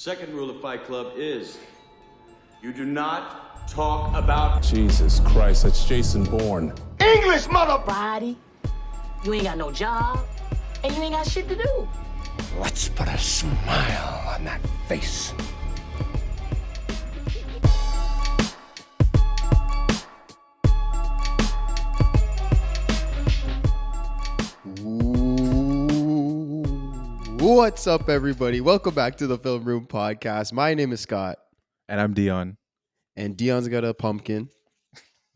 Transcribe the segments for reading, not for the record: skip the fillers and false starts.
Second rule of Fight Club is you do not talk about... Jesus Christ, that's Jason Bourne. English, mother... Body, you ain't got no job, and you ain't got shit to do. Let's put a smile on that face. What's up, everybody? Welcome back to the Film Room Podcast. My name is Scott. And I'm Dion. And Dion's got a pumpkin,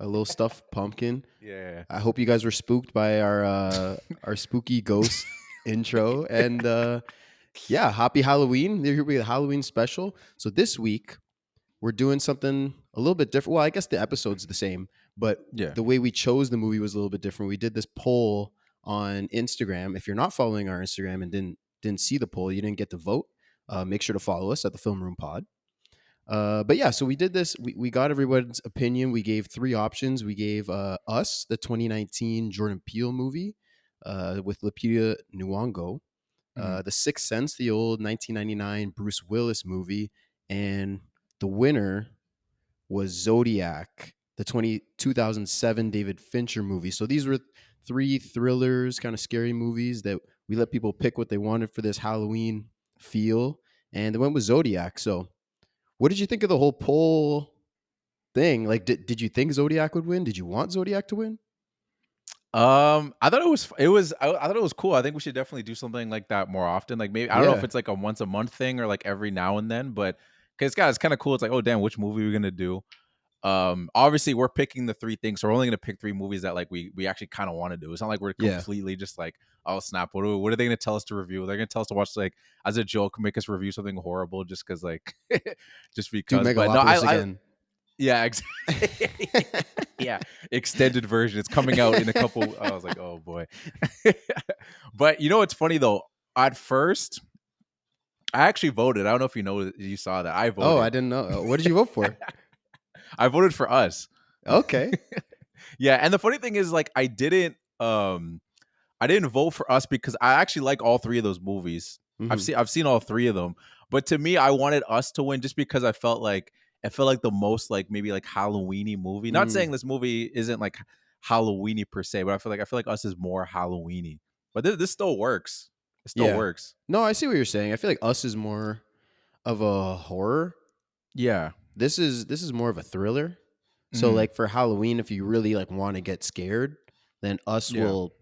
a little stuffed pumpkin. Yeah. I hope you guys were spooked by our spooky ghost intro. And happy Halloween. Here we have a Halloween special. So this week, we're doing something a little bit different. Well, I guess the episode's the same, but the way we chose the movie was a little bit different. We did this poll on Instagram. If you're not following our Instagram and didn't see the poll, you didn't get to vote, make sure to follow us at the Film Room Pod. So we did this. We got everyone's opinion. We gave three options. We gave Us, the 2019 Jordan Peele movie with Lupita Nyong'o, The Sixth Sense, the old 1999 Bruce Willis movie, and the winner was Zodiac, the 2007 David Fincher movie. So these were three thrillers, kind of scary movies that we let people pick what they wanted for this Halloween feel, and they went with Zodiac. So what did you think of the whole poll thing? Like, did you think Zodiac would win? Did you want Zodiac to win? I thought I thought it was cool. I think we should definitely do something like that more often. Like maybe I don't know if it's like a once a month thing or like every now and then, but because it's kind of cool. It's like, oh damn, which movie are we gonna do? Obviously we're picking the three things, so we're only gonna pick three movies that like we actually kind of want to do. It's not like we're completely just like, oh snap, what are they gonna tell us to review? They're gonna tell us to watch, like, as a joke, make us review something horrible just because like just because. But no, again. Yeah, exactly. Yeah, extended version. It's coming out in a couple. I was like, oh boy. But you know what's funny though? At first, I actually voted. I don't know if you saw that. I voted. Oh, I didn't know. What did you vote for? I voted for Us. Okay. Yeah, and the funny thing is, like, I didn't vote for Us because I actually like all three of those movies. Mm-hmm. I've seen all three of them, but to me, I wanted Us to win just because I felt like the most like maybe like Halloween-y movie. Not saying this movie isn't like Halloween-y per se, but I feel like Us is more Halloween-y. But this still works. It still works. No, I see what you're saying. I feel like Us is more of a horror. Yeah. This is more of a thriller. So like for Halloween, if you really like want to get scared, then Us will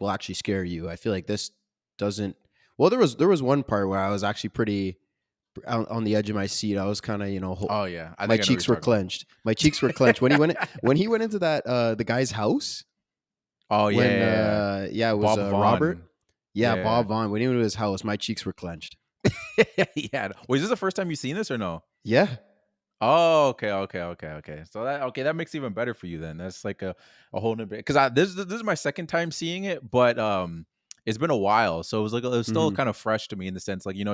actually scare you. I feel like this doesn't. Well, there was one part where I was actually pretty on the edge of my seat. I was kind of oh yeah, my cheeks were clenched. My cheeks were clenched when he went into that the guy's house. Oh yeah, it was Robert. Yeah, Bob Vaughn. When he went to his house, my cheeks were clenched. Yeah. Wait, is this the first time you've seen this or no? Yeah. Oh, okay. So that makes it even better for you then. That's like a whole new bit. Because this is my second time seeing it, but it's been a while, so it was still kind of fresh to me in the sense, like, you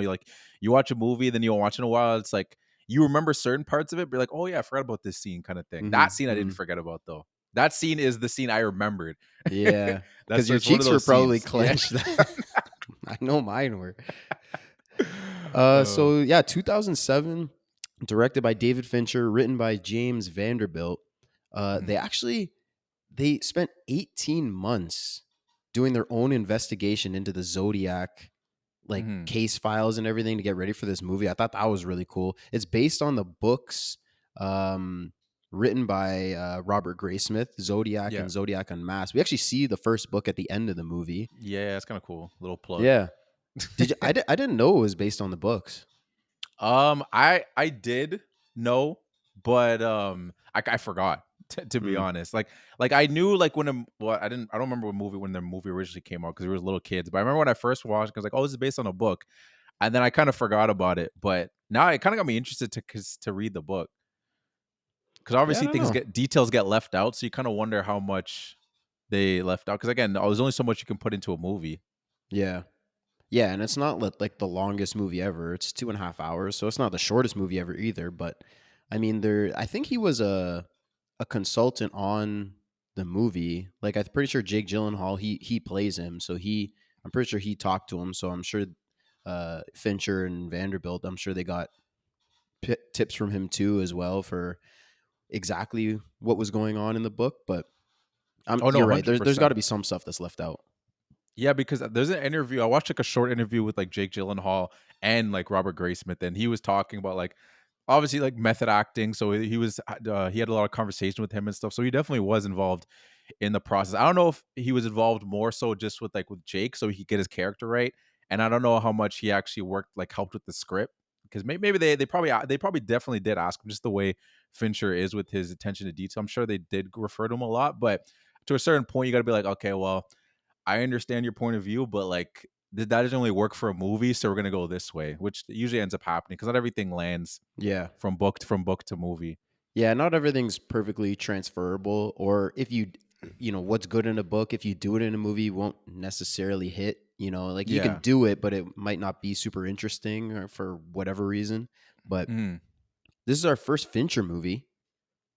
watch a movie, then you don't watch it in a while. It's like you remember certain parts of it, but you're like, oh yeah, I forgot about this scene, kind of thing. That scene I didn't forget about though. That scene is the scene I remembered. Yeah, because your cheeks were probably clenched. Yeah. I know mine were. 2007. Directed by David Fincher, written by James Vanderbilt. They spent 18 months doing their own investigation into the Zodiac case files and everything to get ready for this movie. I thought that was really cool. It's based on the books written by Robert Graysmith, Zodiac and Zodiac Unmasked. We actually see the first book at the end of the movie. Yeah, it's kind of cool. Little plug. Yeah. I didn't know it was based on the books. I did know, but I forgot to be honest. Like I knew like I don't remember when the movie originally came out because we were little kids. But I remember when I first watched, I was like, oh, this is based on a book, and then I kind of forgot about it. But now it kind of got me interested to read the book because obviously details get left out, so you kind of wonder how much they left out. Because again, there's only so much you can put into a movie. Yeah. Yeah, and it's not like the longest movie ever. It's 2.5 hours, so it's not the shortest movie ever either. But I mean, I think he was a consultant on the movie. Like, I'm pretty sure Jake Gyllenhaal, he plays him, so I'm pretty sure he talked to him. So I'm sure Fincher and Vanderbilt. I'm sure they got tips from him too as well for exactly what was going on in the book. But Oh no, you're right. There's got 100%. to be some stuff that's left out. Yeah, because there's an interview. I watched like a short interview with like Jake Gyllenhaal and like Robert Graysmith, and he was talking about like obviously like method acting. So he had a lot of conversation with him and stuff. So he definitely was involved in the process. I don't know if he was involved more so just with Jake, so he could get his character right. And I don't know how much he actually worked like helped with the script, because maybe they probably definitely did ask him, just the way Fincher is with his attention to detail. I'm sure they did refer to him a lot, but to a certain point, you got to be like, okay, well, I understand your point of view, but like that doesn't only work for a movie, so we're gonna go this way, which usually ends up happening because not everything lands Yeah. from book to movie. Yeah, not everything's perfectly transferable. Or if what's good in a book, if you do it in a movie, won't necessarily hit. Like you Yeah. can do it, but it might not be super interesting or for whatever reason. But Mhm. this is our first Fincher movie.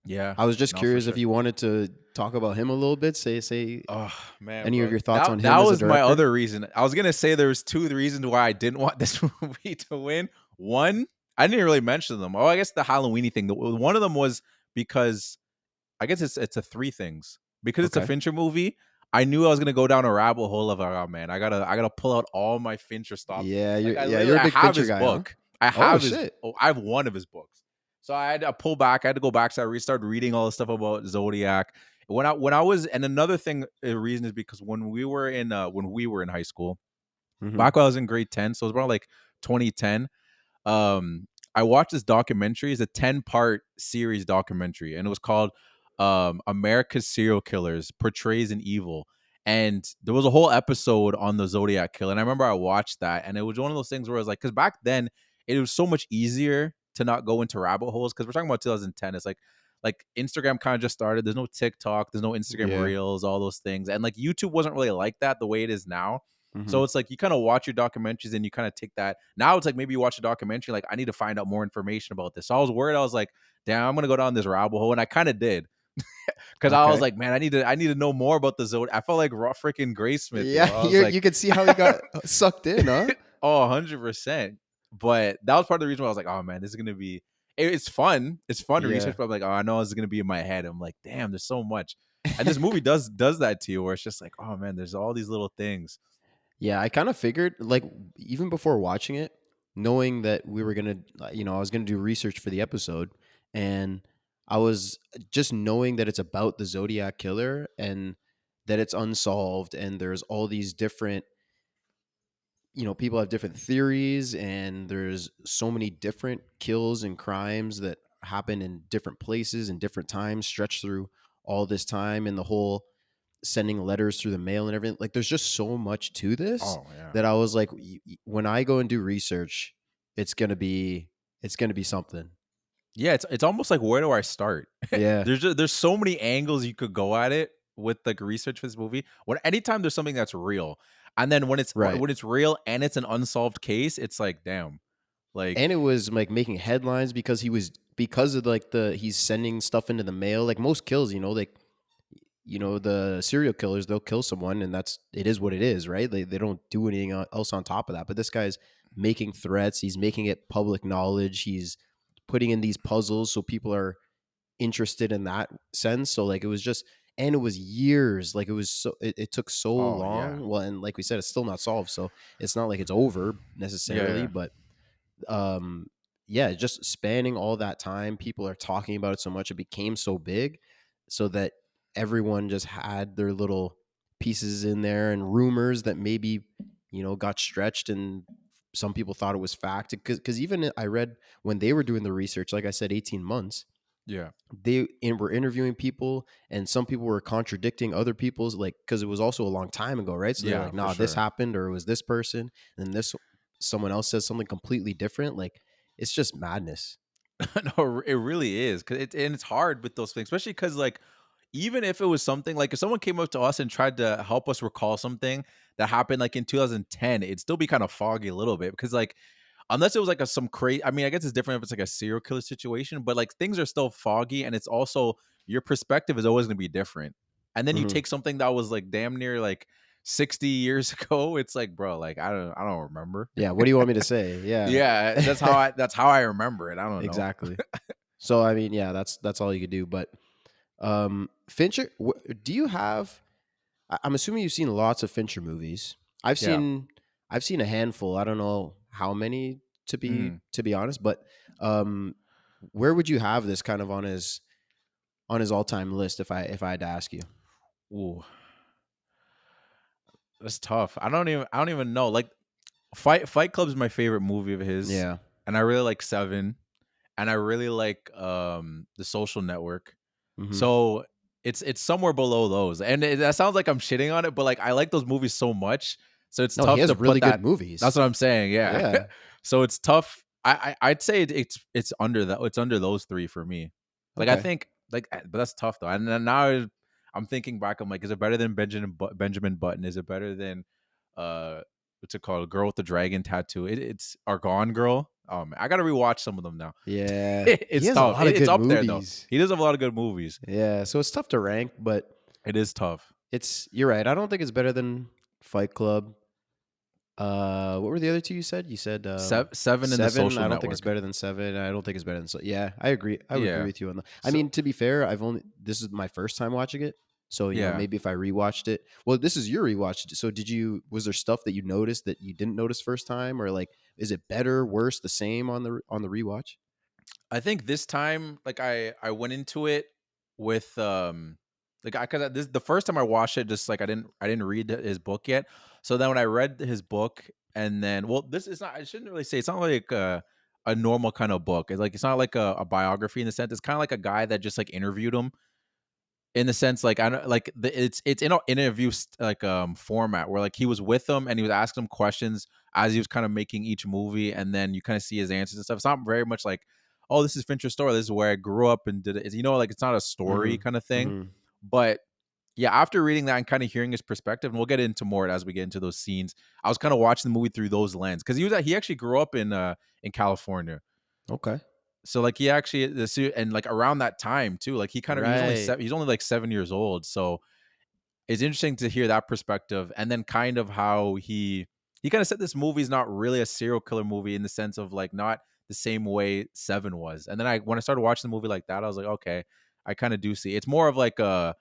Yeah. I was just No, for curious sure. if you wanted to talk about him a little bit. Say Oh man, any of bro. your thoughts on That him as a was my director. other reason. I was gonna say there was two reasons why I didn't want this movie to win. One, I didn't really mention them. Oh, I guess the Halloweeny thing. One of them was because I guess it's a three things. Because it's a Okay. Fincher movie, I knew I was gonna go down a rabbit hole of, oh man, I gotta pull out all my Fincher stuff. Yeah, Like you're a I big have Fincher his guy, huh? book. I Oh have shit. I have one of his books. So I had to pull back. I had to go back. So I restarted reading all the stuff about Zodiac. When I was, and another thing, a reason is because when we were in high school, Hmm. back when I was in grade 10, so it was about like 2010. I watched this documentary. It's a 10-part series documentary, and it was called America's Serial Killers Portrays an Evil. And there was a whole episode on the Zodiac killer. And I remember I watched that, and it was one of those things where I was like, because back then it was so much easier to not go into rabbit holes, because we're talking about 2010. It's like Instagram kind of just started. There's no TikTok, there's no Instagram Yeah. Reels, all those things. And like YouTube wasn't really like that the way it is now. Hmm. So it's like you kind of watch your documentaries and you kind of take that. Now it's like maybe you watch a documentary, like I need to find out more information about this. So I was worried. I was like, damn, I'm gonna go down this rabbit hole, and I kind of did, because I was Okay. like, man, I need to know more about the Zodiac. I felt like raw freaking Graysmith, yo. Yeah, I was like, you could see how he got sucked in, huh? oh, 100%. But that was part of the reason why I was like, oh man, this is gonna be. It's fun. It's fun to Yeah. research, but I'm like, oh, I know this is gonna be in my head. I'm like, damn, there's so much. And this movie does that to you, where it's just like, oh man, there's all these little things. Yeah, I kind of figured, like, even before watching it, knowing that we were gonna, I was gonna do research for the episode, and I was just knowing that it's about the Zodiac killer and that it's unsolved, and there's all these different, people have different theories, and there's so many different kills and crimes that happen in different places and different times, stretched through all this time, and the whole sending letters through the mail and everything. Like, there's just so much to this Oh yeah. that I was like, when I go and do research, it's gonna be something. Yeah, it's almost like, where do I start? Yeah, There's so many angles you could go at it with like research for this movie. When anytime there's something that's real, and then right. when it's real and it's an unsolved case, it's like, damn, like And it was like making headlines because of like he's sending stuff into the mail. Like most kills, like the serial killers, they'll kill someone, and it is what it is, right? They don't do anything else on top of that. But this guy's making threats. He's making it public knowledge. He's putting in these puzzles so people are interested in that sense. So like it was just, and it was years. Like it took so oh yeah, long. Well, and like we said, it's still not solved. So it's not like it's over yeah, necessarily, yeah. but um yeah, just spanning all that time, people are talking about it so much, it became so big, so that everyone just had their little pieces in there, and rumors that maybe got stretched, and some people thought it was fact, because even I read when they were doing the research, like I said, 18 months, Yeah. were interviewing people, and some people were contradicting other people's, like, because it was also a long time ago, right? So they're Yeah, like, for nah, this sure. happened, or it was this person, and this someone else says something completely different. Like, it's just madness. No, it really is, and it's hard with those things, especially because like even if it was something like if someone came up to us and tried to help us recall something that happened like in 2010, it'd still be kind of foggy a little bit, because like unless it was like some crazy. I mean, I guess it's different if it's like a serial killer situation, but like things are still foggy, and it's also your perspective is always going to be different. And then you Hmm. take something that was like damn near like 60 years ago, it's like, bro, like I don't remember. Yeah, what do you want me to say? Yeah. Yeah, that's how I remember it. I don't know. Exactly. So I mean, yeah, that's all you could do. But Fincher, do you have? I'm assuming you've seen lots of Fincher movies. I've Yeah. seen I've seen a handful. I don't know how many Mhm. to be honest, but um, where would you have this kind of on his all time list if I had to ask you? Ooh, that's tough. I don't even know. Like Fight Club is my favorite movie of his, Yeah. and I really like Seven, and I really like The Social Network. Hmm. So it's somewhere below those, and that sounds like I'm shitting on it, but like I like those movies so much, so it's No, he tough has to really put good that. That's movies. what I'm saying. Yeah. Yeah. So it's tough. I'd say it's under that. It's under those three for me. Like I Okay. think but that's tough though. And then now I'm thinking back. I'm like, is it better than Benjamin Button? Is it better than what's it called? Girl with the Dragon Tattoo. It's our Gone Girl. I gotta rewatch some of them now. Yeah. He It's has a tough. lot of It's good up there though. movies. He does have a lot of good movies. Yeah. So it's tough to rank, but It is tough. you're right. I don't think it's better than Fight Club. What were the other two you said? You said Seven in The Seven. Social I don't think it's Network. better than Seven. I don't think it's better than yeah. I agree. I would agree Yeah. with you on that. I So mean, to be fair, this is my first time watching it, so you know yeah. maybe if I rewatched it. Well, this is your rewatch. So was there stuff that you noticed that you didn't notice first time, or like is it better, worse, the same on the rewatch? I think this time, like I went into it with like because this the first time I watched it, just like I didn't read his book yet. So then when I read his book, and then well, this is not. I shouldn't really say it's not like a normal kind of book. It's not like a biography in the sense. It's kind of like a guy that just like interviewed him in the sense like I don't like it's in an interview like format where like he was with them and he was asking them questions as he was kind of making each movie, and then you kind of see his answers and stuff. It's not very much like, oh, this is Fincher's story, this is where I grew up and did it. It's, like it's not a story Mm-hmm. kind of thing. Mm-hmm. But yeah, after reading that and kind of hearing his perspective, and we'll get into more as we get into those scenes, I was kind of watching the movie through those lens because he actually grew up in California. Okay. So like he actually and like around that time too, like he kind of Right. he's only like 7 years old. So it's interesting to hear that perspective, and then kind of how he kind of said this movie is not really a serial killer movie in the sense of like not the same way Seven was. And then when I started watching the movie like that, I was like, okay, I kind of do see it's more of like a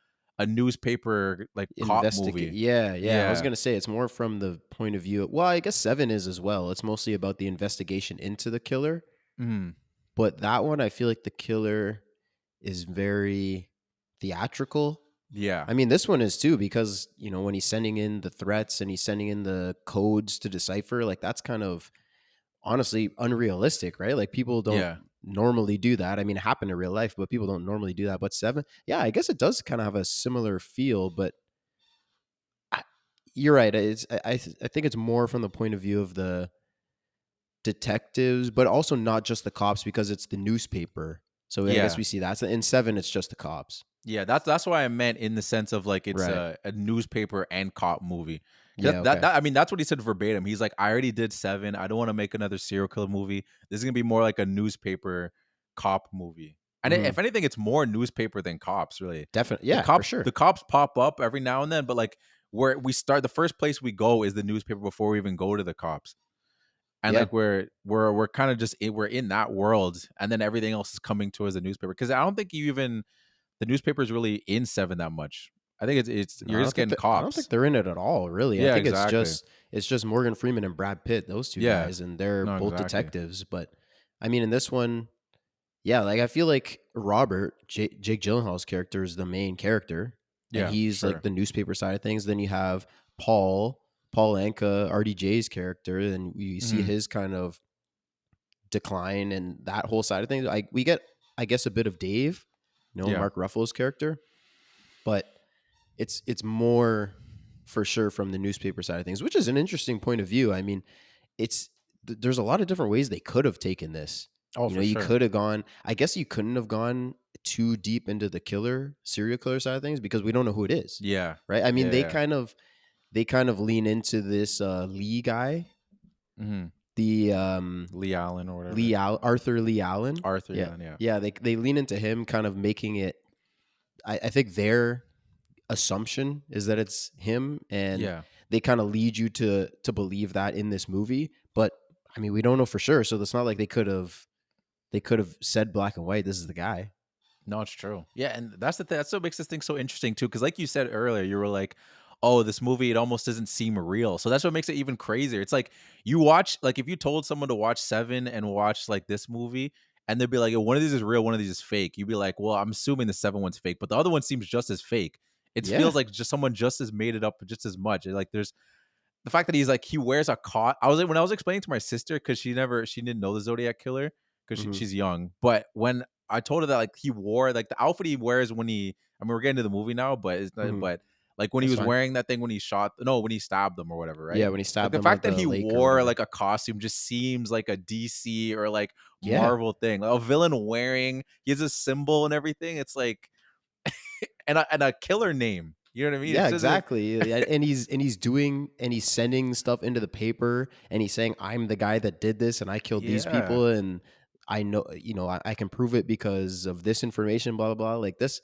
newspaper like cop Investigate. movie. Yeah, yeah. I was Yeah. gonna say it's more from the point of view. Well, I guess Seven is as well. It's mostly about the investigation into the killer. Mhm. But that one, I feel like the killer is very theatrical. Yeah. I mean, this one is too, because, when he's sending in the threats and he's sending in the codes to decipher, like that's kind of honestly unrealistic, right? Like people don't Yeah. normally do that. I mean, it happened in real life, but people don't normally do that. But Seven, yeah, I guess it does kind of have a similar feel, but I, you're right. I think it's more from the point of view of the detectives, but also not just the cops because it's the newspaper. So I guess Yeah. we see that. So in Seven, it's just the cops. Yeah, that's what I meant in the sense of like it's Right. a newspaper and cop movie. Yeah. Okay. I mean that's what he said verbatim. He's like, I already did Seven. I don't want to make another serial killer movie. This is gonna be more like a newspaper cop movie. And Mhm. if anything, it's more newspaper than cops, really. Definitely. The Yeah, for cops sure. the cops pop up every now and then, but like where we start, the first place we go is the newspaper before we even go to the cops. And Yeah. like we're kind of just we're in that world, and then everything else is coming towards the newspaper. Because I don't think the newspaper is really in Seven that much. I think it's No, you're just getting I don't think cops. they're in it at all, really. I Yeah, think exactly. it's just Morgan Freeman and Brad Pitt, those two Yeah, guys, and they're no, both exactly. detectives. But I mean, in this one, yeah, like I feel like Jake Gyllenhaal's character is the main character, and Yeah, he's like sure. the newspaper side of things. Then you have Paul Anka, RDJ's character, and you see Mhm. his kind of decline and that whole side of things. We get, I guess, a bit of Dave, Yeah, Mark Ruffalo's character, but it's more for sure from the newspaper side of things, which is an interesting point of view. I mean, there's a lot of different ways they could have taken this. oh for You sure. could have gone. I guess you couldn't have gone too deep into the serial killer side of things because we don't know who it is, Yeah, right? I mean, yeah. they kind of lean into this Lee guy, Mm-hmm. the Lee Allen or whatever. Arthur Lee Allen. Arthur Yeah, Allen. Yeah. yeah. They lean into him, kind of making it. I think they're assumption is that it's him, and Yeah. they kind of lead you to believe that in this movie. But I mean, we don't know for sure, so it's not like they could have said black and white, this is the guy. No, it's true. Yeah, and that's the thing. That's what makes this thing so interesting too. Because, like you said earlier, you were like, "Oh, this movie, it almost doesn't seem real." So that's what makes it even crazier. It's like you watch, like, if you told someone to watch Seven and watch like this movie, and they'd be like, "One of these is real, one of these is fake." You'd be like, "Well, I'm assuming the Seven one's fake, but the other one seems just as fake." It Yeah. feels like just someone just as made it up just as much. Like there's the fact that he's like he wears a cot. I was when I was explaining to my sister because she didn't know the Zodiac killer because Mhm. she's young. But when I told her that like he wore like the outfit he wears when he, I mean we're getting to the movie now, but it's not, Mhm. but like when he That's was fine. wearing that thing when he shot no when he stabbed them or whatever, right? Yeah, when he Like stabbed the him fact at that the he lake or wore whatever. like a costume just seems like a DC or like Yeah. Marvel thing. Like a villain wearing he has a symbol and everything. It's like and a killer name. You know what I mean? Yeah, It's just like exactly. Yeah, and he's sending stuff into the paper, and he's saying, "I'm the guy that did this, and I killed these yeah. people, and I know, I can prove it because of this information." Blah blah blah. Like this,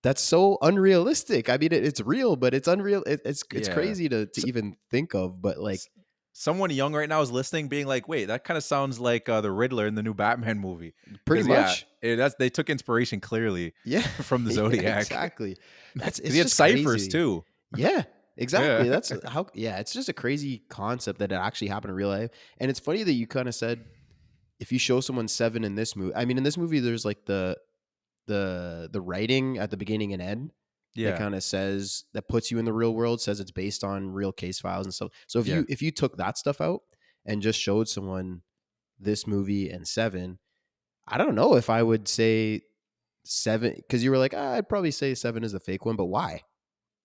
that's so unrealistic. I mean, it's real, but it's unreal. It's Yeah. crazy to even think of. But like, S- Someone young right now is listening, being like, "Wait, that kind of sounds like the Riddler in the new Batman movie." pretty Because yeah, much, that's they took inspiration clearly yeah, from the yeah, Zodiac. exactly. That's Because it's he had just ciphers crazy. too. Yeah, Yeah, exactly. That's how. Yeah, it's just a crazy concept that it actually happened in real life. And it's funny that you kind of said if you show someone Seven in this movie. I mean, in this movie, there's like the writing at the beginning and end that yeah, kind of says that puts you in the real world, says it's based on real case files and stuff. So if yeah, you took that stuff out and just showed someone this movie and Seven, I don't know if I would say Seven, because you were like, I'd probably say Seven is the fake one, but why?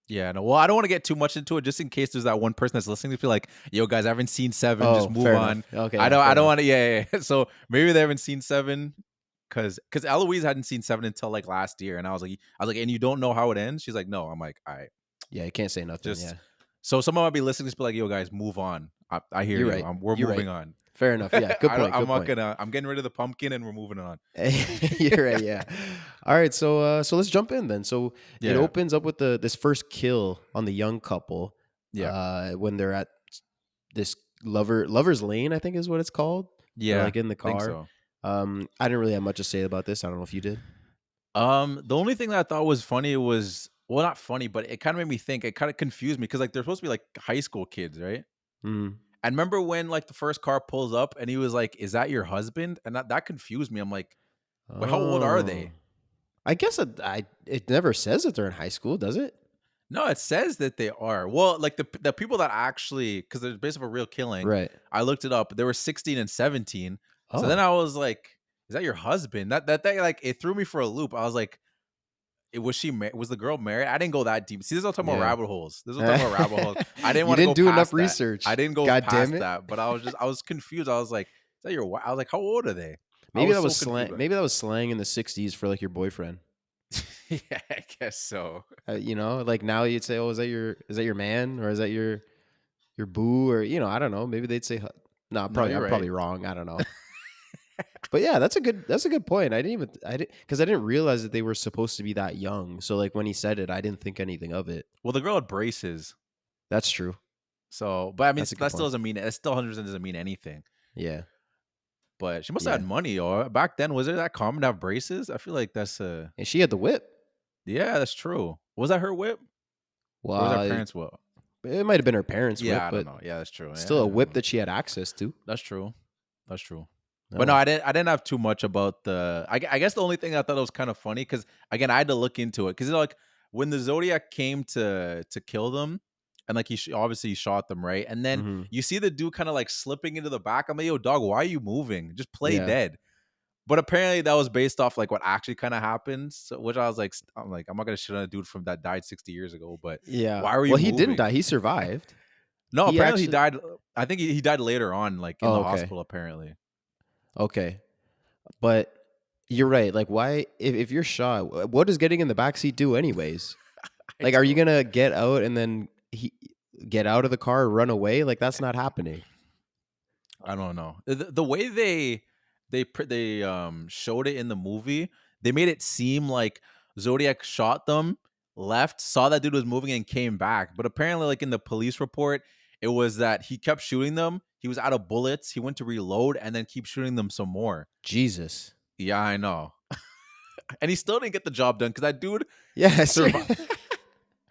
yeah. No, well, I don't want to get too much into it, just in case there's that one person that's listening to be like, "Yo, guys, I haven't seen Seven. Just Oh, move fair enough. on." Okay, I yeah, don't, fair I don't enough. want to. Yeah, yeah. So maybe they haven't seen Seven. Cause Eloise hadn't seen Seven until like last year, and I was like, and you don't know how it ends? She's like, no. I'm like, all right, Yeah, you can't say nothing. just Yeah, so someone might be listening, just be like, yo, guys, move on. I hear you're you. right. We're You're right. moving on. Fair enough. Yeah, good I don't, point. I'm Good not point. gonna. I'm getting rid of the pumpkin, and we're moving on. You're right. Yeah. All right. So let's jump in then. So it Yeah, opens up with this first kill on the young couple. yeah, When they're at this lovers lane, I think is what it's called. They're yeah. like in the Think car. so. I didn't really have much to say about this. I don't know if you did. The only thing that I thought was funny was well, not funny, but it kind of made me think. It kind of confused me because like they're supposed to be like high school kids, right? Mm. And remember when like the first car pulls up and he was like, "Is that your husband?" And that confused me. I'm like, "Wait, how old are Oh, they?" I guess it never says that they're in high school, does it? No, it says that they are. Well, like the people that actually, because there's based off a real killing. Right. I looked it up. They were 16 and 17. So then Oh, I was like, "Is that your husband?" That thing like it threw me for a loop. I was like, was the girl married? I didn't go that deep. See, this is all talking about yeah. rabbit holes. This is all talking about rabbit holes. I didn't You want to go didn't do enough past that. research. I didn't go God damn past it. that. But I was confused. I was like, "Is that your wife?" I was like, "How old are they?" I Maybe was that so was confused. slang. Maybe that was slang in the '60s for like your boyfriend. Yeah, I guess so. Like now you'd say, "Oh, is that your man, or is that your boo?" Or I don't know. Maybe they'd say, "No, No, probably you're I'm right. probably wrong. I don't know." But yeah, that's a good point. I didn't because I didn't realize that they were supposed to be that young. So like when he said it, I didn't think anything of it. Well, the girl had braces. That's true. So, but I mean, That's a good that still point. doesn't mean it still 100% doesn't mean anything. Yeah, But she must have yeah. had money, or back then was it that common to have braces? I feel like that's And she had the whip. yeah, that's true. Was that her whip or was that Well, parents' whip? it might have been her parents' whip, Yeah, I don't but know. Yeah, that's true. still a Yeah, whip that she had access to. that's true. That's true. But no, Oh. I didn't have too much about the. I guess the only thing I thought was kind of funny because again I had to look into it because like when the Zodiac came to kill them and like obviously he shot them right and then Hmm. you see the dude kind of like slipping into the back. I'm like, yo, dog, why are you moving? Just play Yeah. dead. But apparently that was based off like what actually kind of happened. So, which I was like, I'm not gonna shit on a dude from that died 60 years ago. But Yeah. why were you Well, he didn't moving? die. He survived. No, He apparently he actually. died. I think he died later on, like in Oh, the okay. hospital. Apparently, Okay. But you're right. Like, why? If you're shot, what does getting in the backseat do, anyways? I Like, are you don't. gonna get out and then get out of the car, run away? Like, that's not happening. I don't know. The way they showed it in the movie, they made it seem like Zodiac shot them left, saw that dude was moving, and came back. But apparently, like in the police report, it was that he kept shooting them. He was out of bullets. He went to reload and then keep shooting them some more. Jesus. Yeah, I know. And he still didn't get the job done because that dude Yes. survived.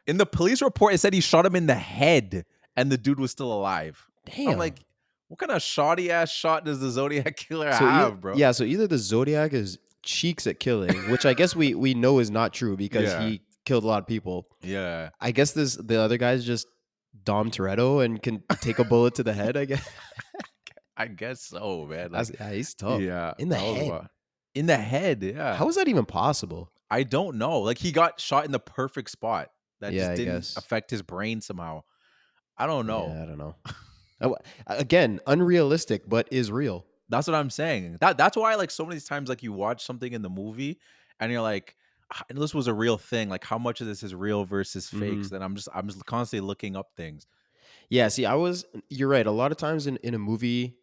In the police report, it said he shot him in the head and the dude was still alive. Damn. I'm like, what kind of shoddy ass shot does the Zodiac killer So have, bro? Yeah, so either the Zodiac is cheeks at killing, which I guess we know is not true because Yeah. he killed a lot of people. Yeah. I guess the other guy's just Dom Toretto and can take a bullet to the head, I guess. I guess so, man. Like, Yeah, he's tough. yeah. In the that was head. wild. In the head, yeah. How is that even possible? I don't know. Like he got shot in the perfect spot that Yeah, just I didn't guess. affect his brain somehow. I don't know. Yeah, I don't know. Again, unrealistic, but is real. That's what I'm saying. That's why like so many times like you watch something in the movie and you're like, this was a real thing. Like how much of this is real versus fakes? Then I'm just constantly looking up things. Yeah, see, you're right. A lot of times in a movie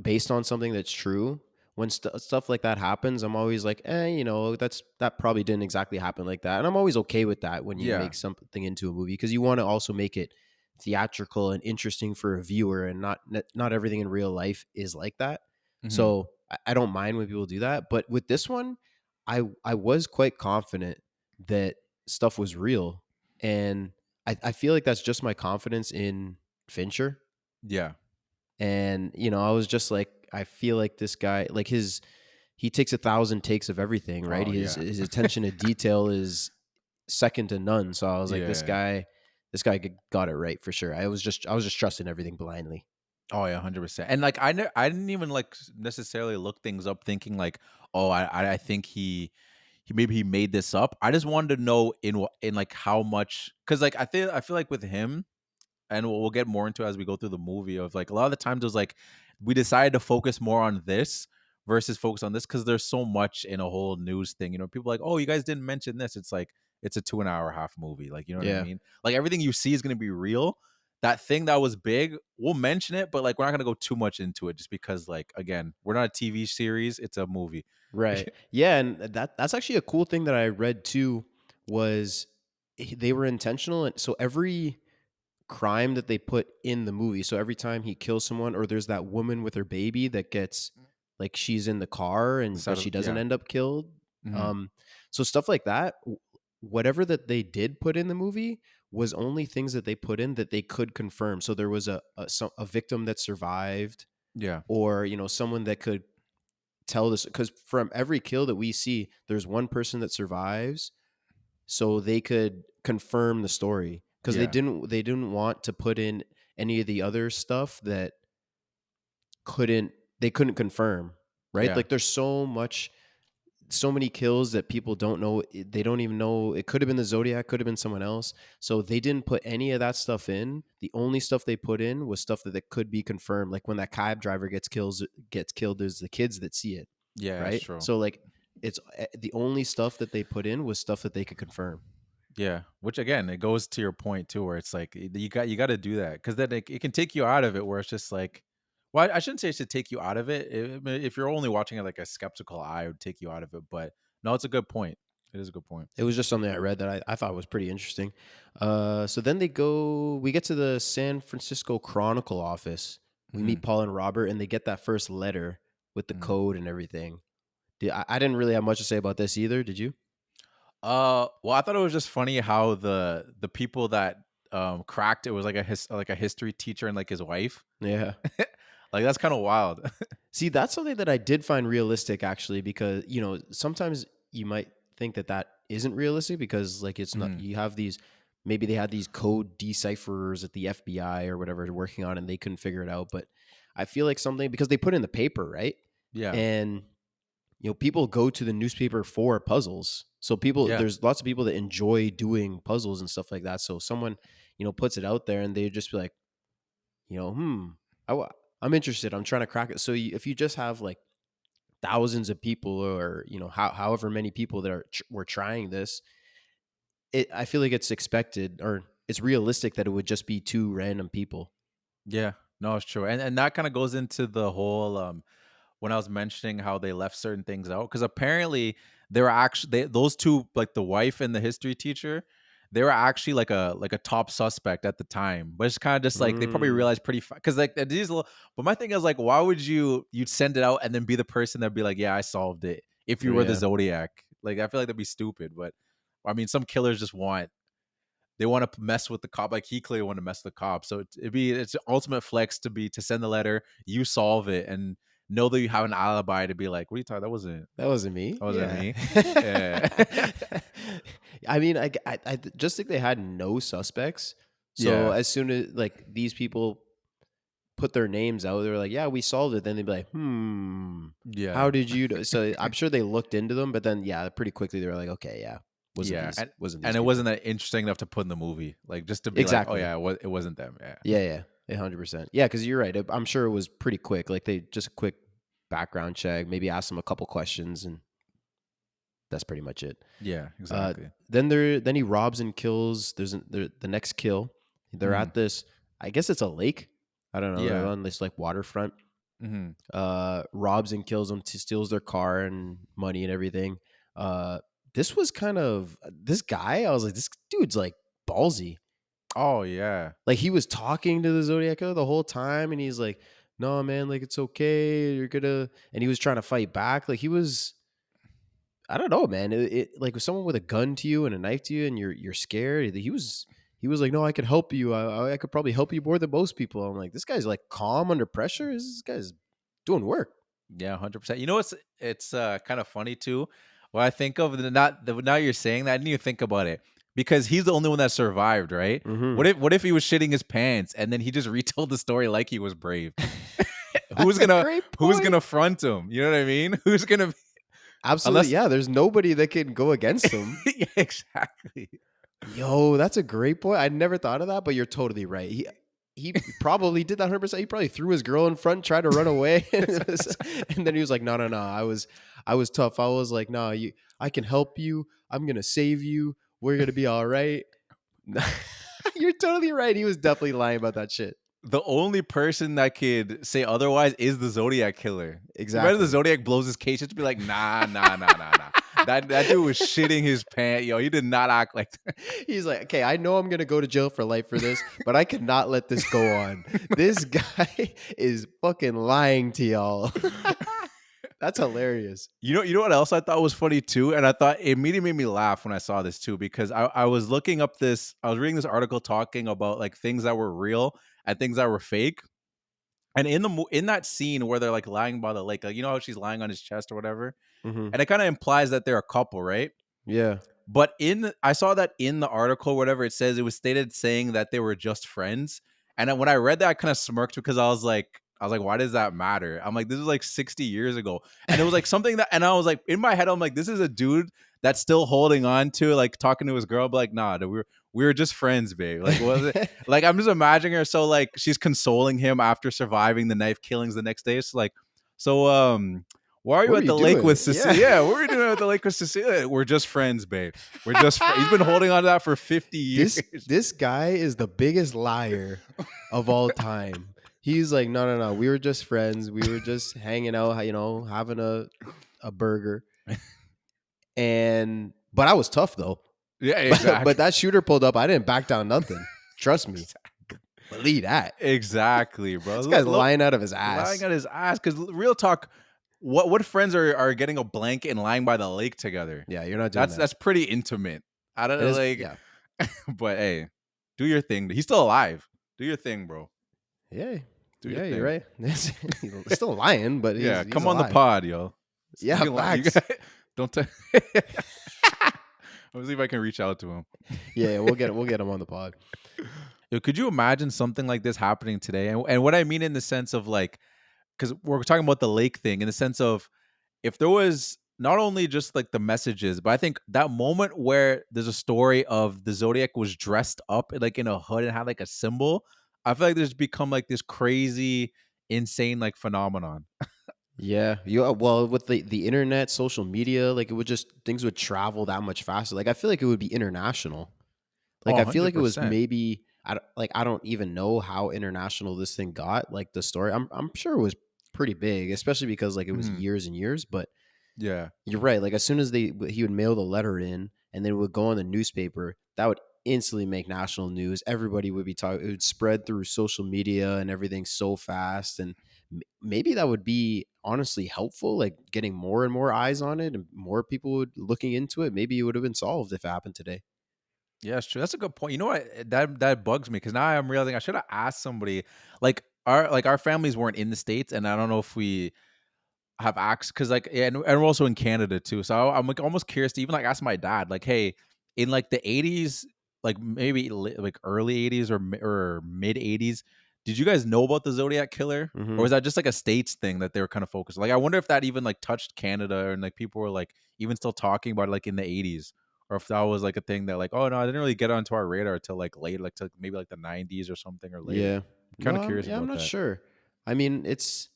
based on something that's true, when stuff like that happens, I'm always like, that probably didn't exactly happen like that. And I'm always okay with that when you Yeah. make something into a movie because you want to also make it theatrical and interesting for a viewer, and not everything in real life is like that. Mhm. So I don't mind when people do that. But with this one, I was quite confident that stuff was real. And I feel like that's just my confidence in Fincher. Yeah. And, I was just like, I feel like this guy, like he takes 1,000 takes of everything, right? Oh, His yeah. his attention to detail is second to none. So I was like, this Yeah. guy got it right for sure. I was just trusting everything blindly. Oh yeah, 100%. And like I didn't even like necessarily look things up thinking like, oh, I think he maybe he made this up. I just wanted to know in like how much, because like I feel like with him, and we'll get more into it as we go through the movie, of like a lot of the times it was like we decided to focus more on this versus focus on this because there's so much in a whole news thing. People are like, oh, you guys didn't mention this. It's like it's a 2.5 hour movie. Like, you know what I Yeah. mean? Like everything you see is gonna be real. That thing that was big, we'll mention it, but like we're not gonna go too much into it just because, like, again, we're not a TV series, it's a movie. Right. Yeah, and that's actually a cool thing that I read too, was they were intentional. And so every crime that they put in the movie, so every time he kills someone, or there's that woman with her baby that gets, like, she's in the car but she doesn't Yeah. end up killed. Mhm. So stuff like that, whatever that they did put in the movie was only things that they put in that they could confirm. So there was a victim that survived, Yeah. or someone that could tell this, because from every kill that we see, there's one person that survives, so they could confirm the story, because Yeah. they didn't want to put in any of the other stuff that they couldn't confirm, right? Yeah. Like there's so many kills that people don't know. They don't even know. It could have been the Zodiac, could have been someone else. So they didn't put any of that stuff in. The only stuff they put in was stuff that could be confirmed. Like when that cab driver gets killed, there's the kids that see it, Yeah, right? that's true. So like it's the only stuff that they put in was stuff that they could confirm. Yeah, which again, it goes to your point too, where it's like you got to do that because then it can take you out of it. Where it's just like, well, I shouldn't say it should take you out of it. If you're only watching it like a skeptical eye, it would take you out of it. But no, it's a good point. It is a good point. It was just something I read that I thought was pretty interesting. So then we get to the San Francisco Chronicle office. We meet Paul and Robert, and they get that first letter with the code and everything. I didn't really have much to say about this either. Did you? Well, I thought it was just funny how the people that cracked it was like a history teacher and like his wife. Yeah. Like that's kind of wild. See, that's something that I did find realistic, actually, because sometimes you might think that isn't realistic because, like, it's not. You have these. Maybe they had these code decipherers at the FBI or whatever working on it, and they couldn't figure it out. But I feel like something, because they put it in the paper, right? Yeah. And people go to the newspaper for puzzles. So there's lots of people that enjoy doing puzzles and stuff like that. So someone, puts it out there, and they just be like, I'm interested. I'm trying to crack it. So if you just have like thousands of people, or however many people that were trying this, I feel like it's expected, or it's realistic, that it would just be two random people. Yeah, no, it's true, and that kind of goes into the whole when I was mentioning how they left certain things out, because apparently they were actually those two, like the wife and the history teacher, they were actually like a top suspect at the time, but it's kind of just like they probably realized pretty because like these little. But my thing is like, why would you'd send it out and then be the person that'd be like, yeah, I solved it if you were the Yeah. Zodiac? Like I feel like that'd be stupid, but I mean, some killers just want they want to mess with the cop. Like he clearly wanted to mess with the cop, so it's an ultimate flex to send the letter, you solve it, and know that you have an alibi to be like, what are you talking? That wasn't me. that wasn't Yeah. me. Yeah. I mean, I just think they had no suspects. So Yeah. as soon as like these people put their names out, they were like, "Yeah, we solved it." Then they'd be like, Yeah. how did you do?" So I'm sure they looked into them, but then yeah, pretty quickly they were like, "Okay, yeah, Yeah, wasn't these and it people." wasn't that interesting enough to put in the movie, like just to be Exactly. like, oh yeah, it wasn't them. Yeah, Yeah, 100%. Yeah, because you're right. I'm sure it was pretty quick. Like they just a quick background check, maybe ask them a couple questions, and that's pretty much it. yeah, exactly. Then he robs and kills. The next kill. They're Mhm. at this. I guess it's a lake. I don't know. They're Yeah. on this like waterfront. Hmm. Robs and kills them. Steals their car and money and everything. This was kind of this guy. I was like, this dude's like ballsy. Oh yeah, Like he was talking to the Zodiac killer the whole time, and he's like, "No, man, like it's okay. You're gonna." And he was trying to fight back. Like he was. I don't know, man. Like with someone with a gun to you and a knife to you, and you're scared. He was like, "No, I could help you. I could probably help you more than most people." I'm like, this guy's like calm under pressure. This guy's doing work. yeah, 100%. You know what's it's kind of funny too. What I think of now you're saying that I didn't even think about it because he's the only one that survived, right? Mm-hmm. What if he was shitting his pants and then he just retold the story like he was brave? That's a great who's point. gonna front him? You know what I mean? Who's gonna Absolutely, unless yeah. There's nobody that can go against him. yeah, exactly. Yo, that's a great point. I never thought of that, but you're totally right. He probably did that 100%. He probably threw his girl in front, tried to run away, and then he was like, "No, no, no. I was tough. I was like, no, I can help you. I'm gonna save you. We're gonna be all right." You're totally right. He was definitely lying about that shit. The only person that could say otherwise is the Zodiac killer. Exactly. Imagine the Zodiac blows his case, it'd be like, nah. That dude was shitting his pants. Yo, he did not act like that. He's like, "Okay, I know I'm gonna go to jail for life for this, but I cannot let this go on. This guy is fucking lying to y'all." That's hilarious. You know what else I thought was funny too? And I thought it immediately made me laugh when I saw this too, because I was looking up I was reading this article talking about like things that were real and things that were fake. And in that scene where they're like lying by the lake, like you know how she's lying on his chest or whatever, Mm-hmm. and it kind of implies that they're a couple, right? Yeah. But I saw that in the article, whatever it says, it was stated saying that they were just friends. And then when I read that, I kind of smirked because I was like, why does that matter? I'm like, this is like 60 years ago. And it was like something that, and I was like, in my head, I'm like, this is a dude that's still holding on to, like talking to his girl, but like, nah, we were just friends, babe. Like, what was it? Like, I'm just imagining her. So like, she's consoling him after surviving the knife killings the next day. It's like, so, why are you What at were the you lake doing? with Cecilia? Yeah. Yeah, what were you doing at the lake with Cecilia? We're just friends, babe. We're just he's been holding on to that for 50 years. This guy is the biggest liar of all time. He's like, "No, no, no. We were just friends. We were just hanging out, having a burger." But I was tough though. Yeah, exactly. But that shooter pulled up. I didn't back down nothing. Trust me. Believe that. Exactly, bro. This guy's lying out of his ass. Lying on his ass. Because real talk, what friends are getting a blanket and lying by the lake together? Yeah, you're not doing that. That's pretty intimate. I don't know, like, yeah. but hey, do your thing. He's still alive. Do your thing, bro. Yeah. Do your Yeah, thing. you're right. He's still lying, but Yeah, he's come on the alive. pod, yo. Yeah, You can lie- you facts. got- Don't tell. Let me see if I can reach out to him. Yeah, we'll get him on the pod. Yo, could you imagine something like this happening today? And what I mean in the sense of like, because we're talking about the lake thing, in the sense of if there was not only just like the messages, but I think that moment where there's a story of the Zodiac was dressed up like in a hood and had like a symbol, I feel like there's become like this crazy, insane like phenomenon. Yeah, well, with the internet, social media, like things would travel that much faster. Like I feel like it would be international. Like Oh, I feel like it was 100%. maybe I don't even know how international this thing got. Like the story, I'm sure it was pretty big, especially because like it was Mhm. years and years. But Yeah. you're right. Like as soon as he would mail the letter in, and then it would go on the newspaper, that would instantly make national news. Everybody would be talking. It would spread through social media and everything so fast. And maybe that would be honestly helpful, like getting more and more eyes on it and more people would looking into it. Maybe it would have been solved if it happened today. Yeah, it's true. That's a good point. You know what? That bugs me because now I'm realizing I should have asked somebody. Like our families weren't in the States, and I don't know if we have access because like and we're also in Canada too. So I'm like almost curious to even like ask my dad, like, hey, in like the 80s, like maybe like early 80s or mid 80s, did you guys know about the Zodiac killer? Or Mhm. was that just like a states thing that they were kind of focused? Like I wonder if that even like touched Canada and like people were like even still talking about it like in the 80s. Or if that was like a thing that like, oh no, I didn't really get onto our radar till like late, like to maybe like the 90s or something or later. Yeah. Kind No, of curious I'm about not that. sure. I mean, it's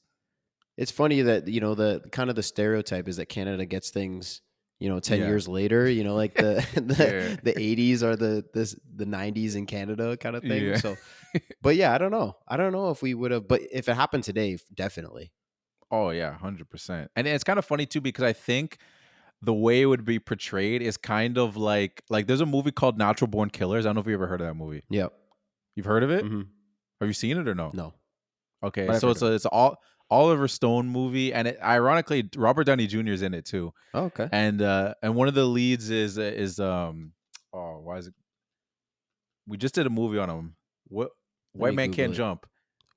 funny that, the kind of the stereotype is that Canada gets things, 10 Yeah. years later, like the Yeah. the 80s are the 90s in Canada kind of thing. Yeah. So, but yeah, I don't know. I don't know if we would have, but if it happened today, definitely. Oh yeah, 100%. And it's kind of funny too because I think the way it would be portrayed is kind of like there's a movie called Natural Born Killers. I don't know if you ever heard of that movie. Yep. You've heard of it? Hmm. Have you seen it or no? No, Okay, but I've so heard it's of it. it's all Oliver Stone movie, and ironically Robert Downey Jr. is in it too. Oh, okay. And one of the leads is oh why is it? We just did a movie on him. What Let White me Man Google Can't it. Jump.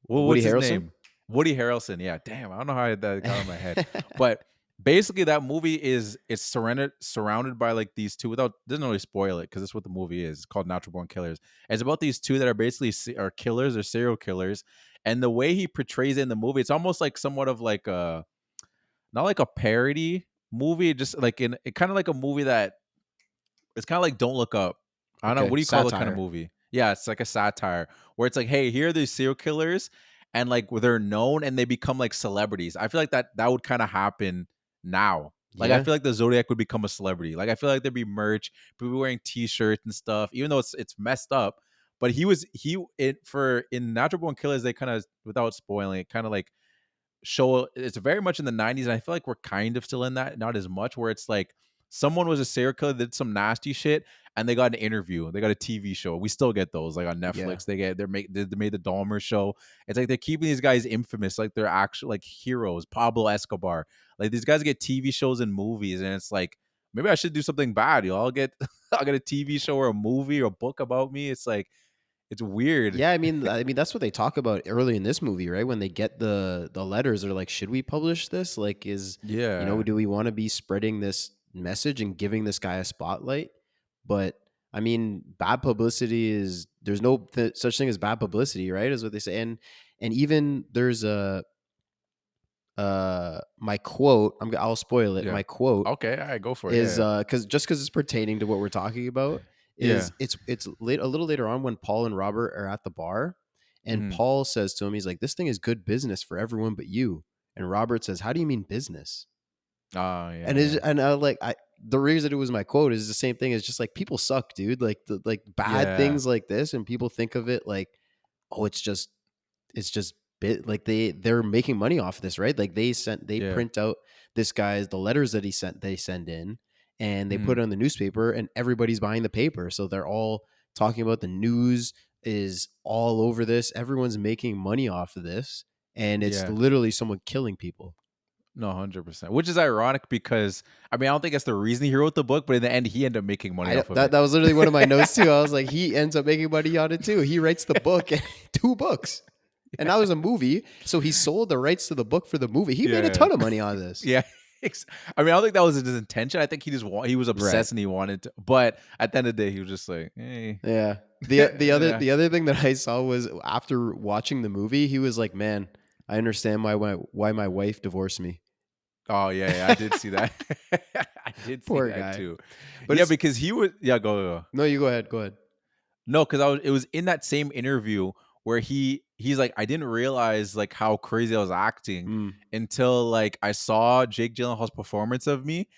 Woody What's his Harrelson. name? Woody Harrelson. Yeah, damn. I don't know how that got in my head. But basically that movie is it's surrounded by like these two without doesn't really spoil it because that's what the movie is. It's called Natural Born Killers. And it's about these two that are basically are killers or serial killers. And the way he portrays it in the movie, it's almost like somewhat of like a not like a parody movie, just like in it kind of like a movie that it's kind of like Don't Look Up. I don't know. Okay, What do you call that kind of satire. movie? Yeah, it's like a satire where it's like, hey, here are these serial killers, and like they're known and they become like celebrities. I feel like that would kind of happen now. Like I Yeah, feel like the Zodiac would become a celebrity. Like I feel like there'd be merch, people wearing T-shirts and stuff. Even though it's messed up, but in Natural Born Killers they kind of without spoiling it, kind of like show it's very much in the 90s and I feel like we're kind of still in that, not as much, where it's like someone was a serial killer, did some nasty shit, and they got an interview, they got a TV show. We still get those like on yeah, Netflix. They made the Dahmer show. It's like they're keeping these guys infamous, like they're actual like heroes. Pablo Escobar, like these guys get TV shows and movies, and it's like maybe I should do something bad. I'll get I'll get a TV show or a movie or a book about me. It's like it's weird. yeah. I mean, that's what they talk about early in this movie, right? When they get the letters, they're like, "Should we publish this? Like, Yeah, do we want to be spreading this message and giving this guy a spotlight?" But I mean, bad publicity is there's no such thing as bad publicity, right? Is what they say, and even there's a my quote. I'll spoil it. yeah. My quote Okay, all right, go for it. is Yeah, because it's pertaining to what we're talking about yeah. is it's late a little later on when Paul and Robert are at the bar and Mhm. Paul says to him, he's like, this thing is good business for everyone but you. And Robert says, how do you mean business? Oh, And yeah, I like I the reason it was my quote is the same thing as just like people suck, dude. Like like bad yeah. things like this and people think of it like, oh, it's just bit like they're making money off of this, right? Like they Yeah. print out this guy's the letters that they send in and they put Mhm. it on the newspaper and everybody's buying the paper. So they're all talking about the news is all over this. Everyone's making money off of this. And it's Yeah. literally someone killing people. No, 100%. Which is ironic because I mean, I don't think that's the reason he wrote the book, but in the end, he ended up making money off of That it. that was literally one of my notes too. I was like, he ends up making money on it too. He writes the book, two books, and that was a movie. So he sold the rights to the book for the movie. He made a Yeah. ton of money on this. Yeah. I mean, I don't think that was his intention. I think he was Right. obsessed and he wanted to. But at the end of the day, he was just like, hey, Yeah. The yeah. the other thing that I saw was after watching the movie, he was like, "Man, I understand why my wife divorced me." Oh yeah, yeah, I did see that. I did see Poor that guy. too. But Yeah, it's because he was. Yeah, go. no, you go ahead. Go ahead. No, because it was in that same interview where he's like, I didn't realize like how crazy I was acting Mm. until like I saw Jake Gyllenhaal's performance of me.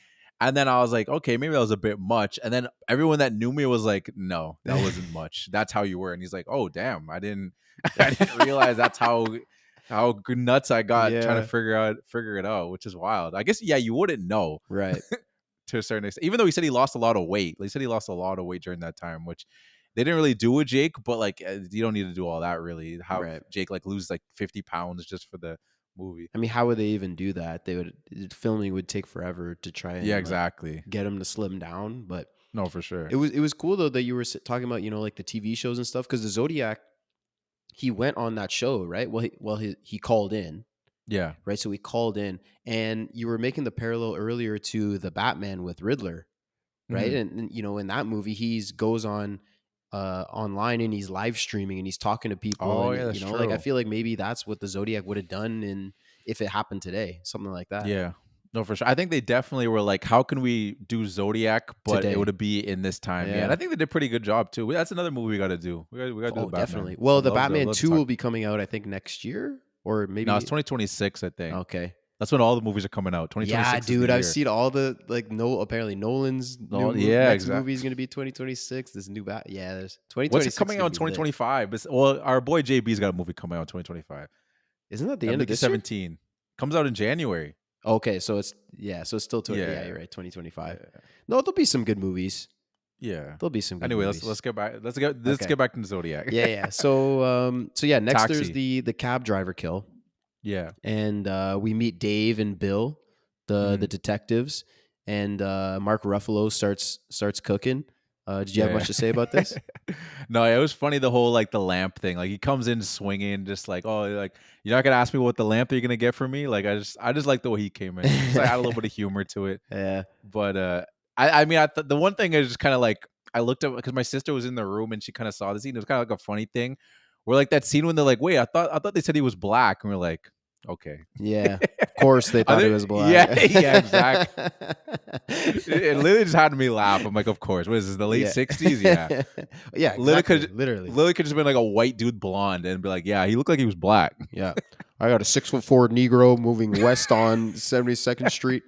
And then I was like, okay, maybe that was a bit much. And then everyone that knew me was like, no, that wasn't much. That's how you were. And he's like, oh damn, I didn't I didn't realize that's how good nuts I got trying to Yeah. figure it out, which is wild. I guess yeah, you wouldn't know Right. to a certain extent. Even though he said he lost a lot of weight. He said he lost a lot of weight during that time, which they didn't really do with Jake, but like you don't need to do all that really. Have Right. Jake like lose like 50 pounds just for the movie. I mean, how would they even do that? Filming would take forever to try and Yeah, like, exactly. get him to slim down. But No, for sure. it was cool though that you were talking about, like the TV shows and stuff, because the Zodiac, he went on that show, right? He called in, Yeah. right? So he called in, and you were making the parallel earlier to the Batman with Riddler, right? Mhm. And in that movie, he's goes on online and he's live streaming and he's talking to people, Oh and yeah, that's like I true. feel like maybe that's what the Zodiac would have done if it happened today, something like that. Yeah. No, for sure. I think they definitely were like, how can we do Zodiac, but it Today. would be in this time? Yeah. And Yeah. I think they did a pretty good job too. That's another movie we got to do. We got to do Oh, the Batman. definitely. Well, I'd the love to- I'd Batman love to 2 talk- will be coming out, I think, next year, or maybe. No, it's 2026, I think. Okay. That's when all the movies are coming out. 2026. Yeah, is the dude, I've year. seen all the apparently Nolan's Yeah, next exact- movie is going to be 2026. This new there's 2026. What's coming out in 2025? Well, our boy JB's got a movie coming out in 2025. Isn't that the end of this year? 17 comes out in January. Okay, so it's still Yeah. you're right, 2025. No, there'll be some good movies. Yeah. There'll be some good Anyway, movies. let's get back. Let's Okay. get back to Zodiac. Yeah. So next there's Taxi. the cab driver kill, Yeah. and we meet Dave and Bill, the detectives, and Mark Ruffalo starts cooking. Did you have much to say about this? No, it was funny, the whole like the lamp thing. Like he comes in swinging, just like, oh, like you're not gonna ask me what the lamp that you're gonna get for me. Like I just like the way he came in. Just like, add a little bit of humor to it. Yeah. But I mean, the one thing is just kind of like I looked up because my sister was in the room and she kind of saw the scene. It was kind of like a funny thing, where like that scene when they're like, wait, I thought they said he was black, and we're like, okay. Yeah, of course they thought they- it was black. yeah, exactly. It literally just had me laugh. I'm like, of course. What is this, the late 60s? Yeah. Yeah, Literally literally. Literally could just been like a white dude blonde and be like, yeah, he looked like he was black. Yeah. I got a 6'4" Negro moving west on 72nd Street.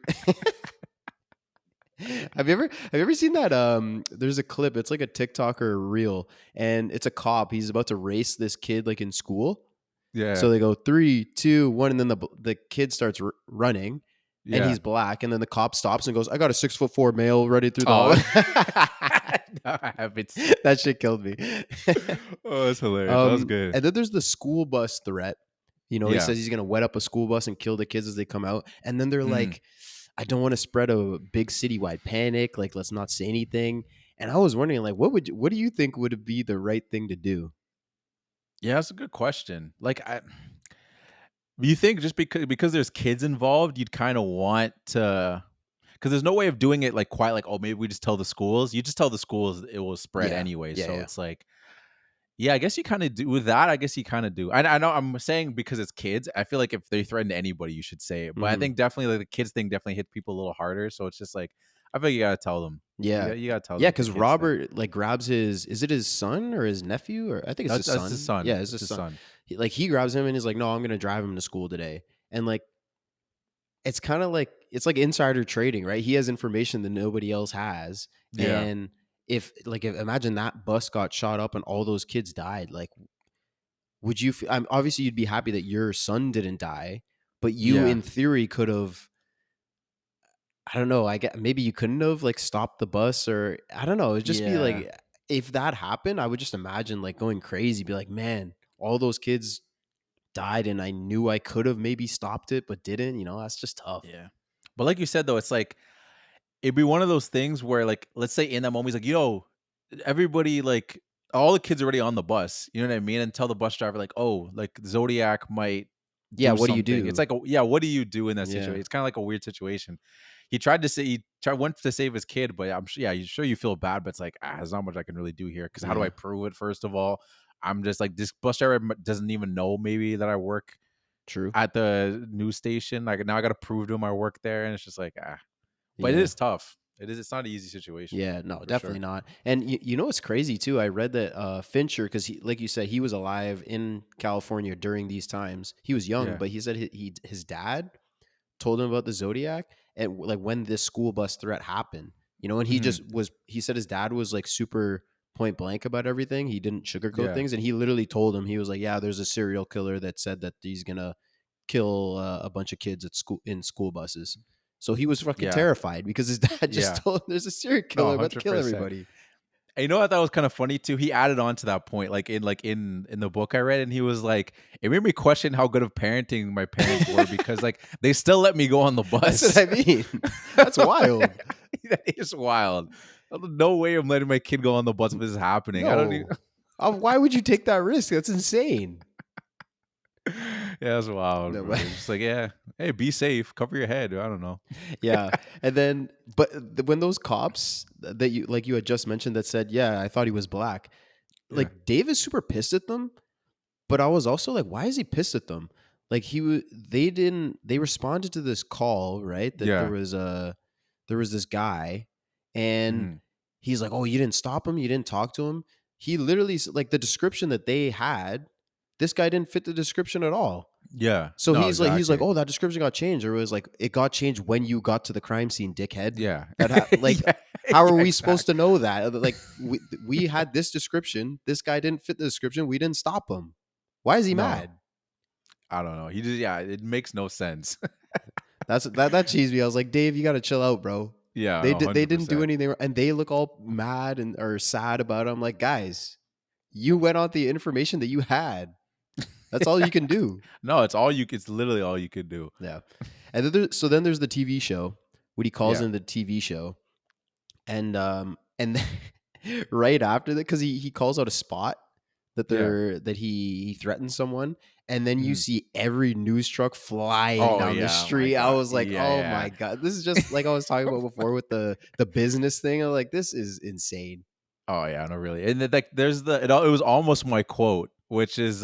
Have you ever seen that? There's a clip. It's like a TikTok or a reel, and it's a cop. He's about to race this kid like in school. Yeah. So they go 3, 2, 1, and then the kid starts running, yeah. and he's black, and then the cop stops and goes, "I got a 6'4" male ready through the Oh. hall." No, I haven't. That shit killed me. Oh, that's hilarious. That was good. And then there's the school bus threat. He Yeah. says he's gonna wet up a school bus and kill the kids as they come out. And then they're like, I don't want to spread a big citywide panic. Like, let's not say anything. And I was wondering, like, what do you think would be the right thing to do? Yeah, that's a good question. Like, you think just because there's kids involved, you'd kind of want to, because there's no way of doing it like quiet, like, oh, maybe we just tell the schools. You just tell the schools, it will spread Yeah. anyway. Yeah, So yeah. it's like, yeah, I guess you kind of do with that. I guess you kind of do. I know I'm saying because it's kids. I feel like if they threaten anybody, you should say it. But I Mhm. think definitely like the kids thing definitely hit people a little harder. So it's just like, I feel like you gotta tell them. Yeah. You gotta tell them. Yeah, the because kids thing. Robert like grabs is it his son or his nephew? Or I think it's That's his his son. son. Yeah, it's It's his his son. son. He grabs him and he's like, no, I'm gonna drive him to school today. And like, it's kind of like insider trading, right? He has information that nobody else has. Yeah. And if imagine that bus got shot up and all those kids died, like, would you? Obviously, you'd be happy that your son didn't die, but you, Yeah. in theory, could have. I don't know. I get maybe you couldn't have like stopped the bus, or I don't know. It'd just be Yeah. like, if that happened, I would just imagine like going crazy, be like, man, all those kids died, and I knew I could have maybe stopped it, but didn't. That's just tough. Yeah. But like you said though, it's like it'd be one of those things where like let's say in that moment he's like, everybody like all the kids are already on the bus. You know what I mean? And tell the bus driver like, oh, like Zodiac might Yeah, what do you something. do? It's like what do you do in that Yeah. situation? It's kind of like a weird situation. He went to save his kid, but I'm sure you feel bad, but it's like there's not much I can really do here because how do Yeah. I prove it? First of all, I'm just like this bus driver doesn't even know maybe that I work True. at the news station. Like now I got to prove to him I work there, and it's just like But it Yeah. is tough. It's not an easy situation. Yeah, no, for definitely sure. not. And you know what's crazy too? I read that Fincher, because he, like you said, he was alive in California during these times. He was young, Yeah. but he said his dad told him about the Zodiac and like when this school bus threat happened, and he Mhm. just was. He said his dad was like super point blank about everything. He didn't sugarcoat Yeah. things, and he literally told him, he was like, "Yeah, there's a serial killer that said that he's gonna kill a bunch of kids at school buses." So he was fucking Yeah. terrified because his dad just Yeah. told him there's a serial killer about to kill 100%. everybody. And you know what I thought was kind of funny too? He added on to that point, in the book I read, and he was like, it made me question how good of parenting my parents were because like they still let me go on the bus. That's what I mean. That's wild. That is wild. No way I'm letting my kid go on the bus if this is happening. I don't No. even. Why would you take that risk? That's insane. Yeah, that's wild. No, Bro. but- It's just like, yeah, hey, be safe, cover your head. I don't know. Yeah. And then, but when those cops that you like you had just mentioned that said, yeah, I thought he was black. Like Dave is super pissed at them, but I was also like, why is he pissed at them? Like they responded to this call, right? That Yeah. there was this guy and Mhm. he's like, oh, you didn't stop him? You didn't talk to him? He literally, like the description that they had, this guy didn't fit the description at all. Yeah. So No, he's like, exactly. oh, that description got changed, or it was like, it got changed when you got to the crime scene, dickhead. Yeah. Like, Yeah, how are yeah, we supposed to know that? Like, we had this description. This guy didn't fit the description. We didn't stop him. Why is he No. mad? I don't know. He just, yeah, it makes no sense. That cheesed me. I was like, Dave, you got to chill out, bro. Yeah, They no, they didn't do 100%. anything, and they look all mad and or sad about it. I'm like, guys, you went on the information that you had. That's all you can do. No, it's literally all you could do. Yeah. And then there's the TV show. What he calls Yeah. in the TV show. And then right after that, because he calls out a spot that that he threatened someone, and then you Mhm. see every news truck flying Oh, down yeah, the oh my street. I God. was like, Yeah, oh yeah. my God. This is just like I was talking about before with the business thing. I'm like, this is insane. Oh yeah, no, really. And then, like, there's it was almost my quote, which is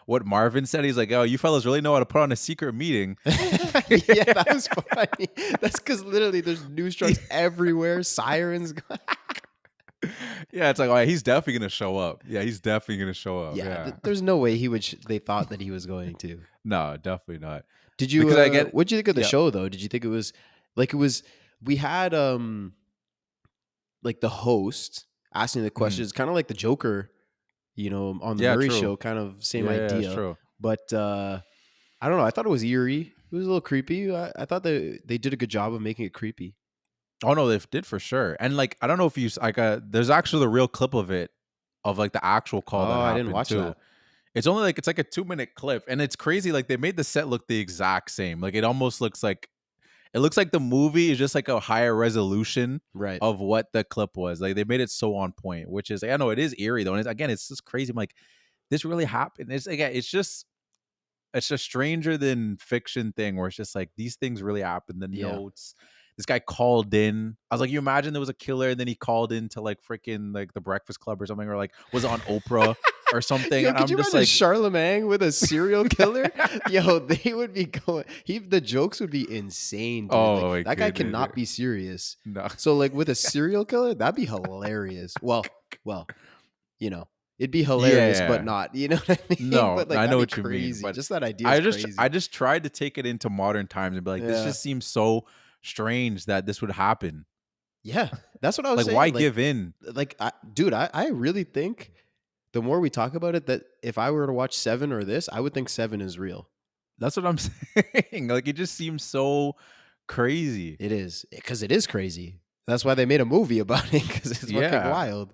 what Marvin said. He's like, "Oh, you fellas really know how to put on a secret meeting." Yeah, that was funny. That's because literally there's news trucks everywhere, sirens. Yeah, it's like, oh, yeah, he's definitely gonna show up. Yeah, he's definitely gonna show up. Yeah, Yeah. there's no way he would. They thought that he was going to. No, definitely not. Did you? Because I get- What'd you think of the yeah. show though? Did you think it was like it was? We had like the host asking the questions, kind of like the Joker, on the Yeah, Murray true. Show, kind of same Yeah, idea. it's true. But I don't know. I thought it was eerie. It was a little creepy. I thought they did a good job of making it creepy. Oh no, they did for sure. And like, I don't know if you like, there's actually the real clip of it, of like the actual call that Oh, I happened didn't watch too. that. It's only like, it's like a 2-minute clip, and it's crazy. Like, they made the set look the exact same. Like, it almost looks like the movie is just like a higher resolution Right. of what the clip was. Like, they made it so on point, which is, I know it is eerie though. And it's just crazy. I'm like, this really happened. It's again, it's just stranger than fiction thing where it's just like these things really happen. The Yeah. notes. This guy called in. I was like, you imagine there was a killer and then he called into like freaking like the Breakfast Club or something, or like was on Oprah or something. Yo, And could I'm you just imagine like, Charlemagne with a serial killer? Yo, they would be going. The jokes would be insane. Dude. Oh, Like, my that guy goodness. cannot be serious. no. So like with a serial killer, that'd be hilarious. Well, it'd be hilarious, Yeah. but not. You know what I mean? No, but like I know that'd what be you mean, crazy. but Just that idea. I just tried to take it into modern times and be like, this Yeah. just seems so strange that this would happen. Yeah, that's what I was Like, saying. why give in? Like, dude, I really think the more we talk about it, that if I were to watch Seven or this, I would think Seven is real. That's what I'm saying. Like, it just seems so crazy. It is, because it is crazy. That's why they made a movie about it, because it's fucking Yeah. wild.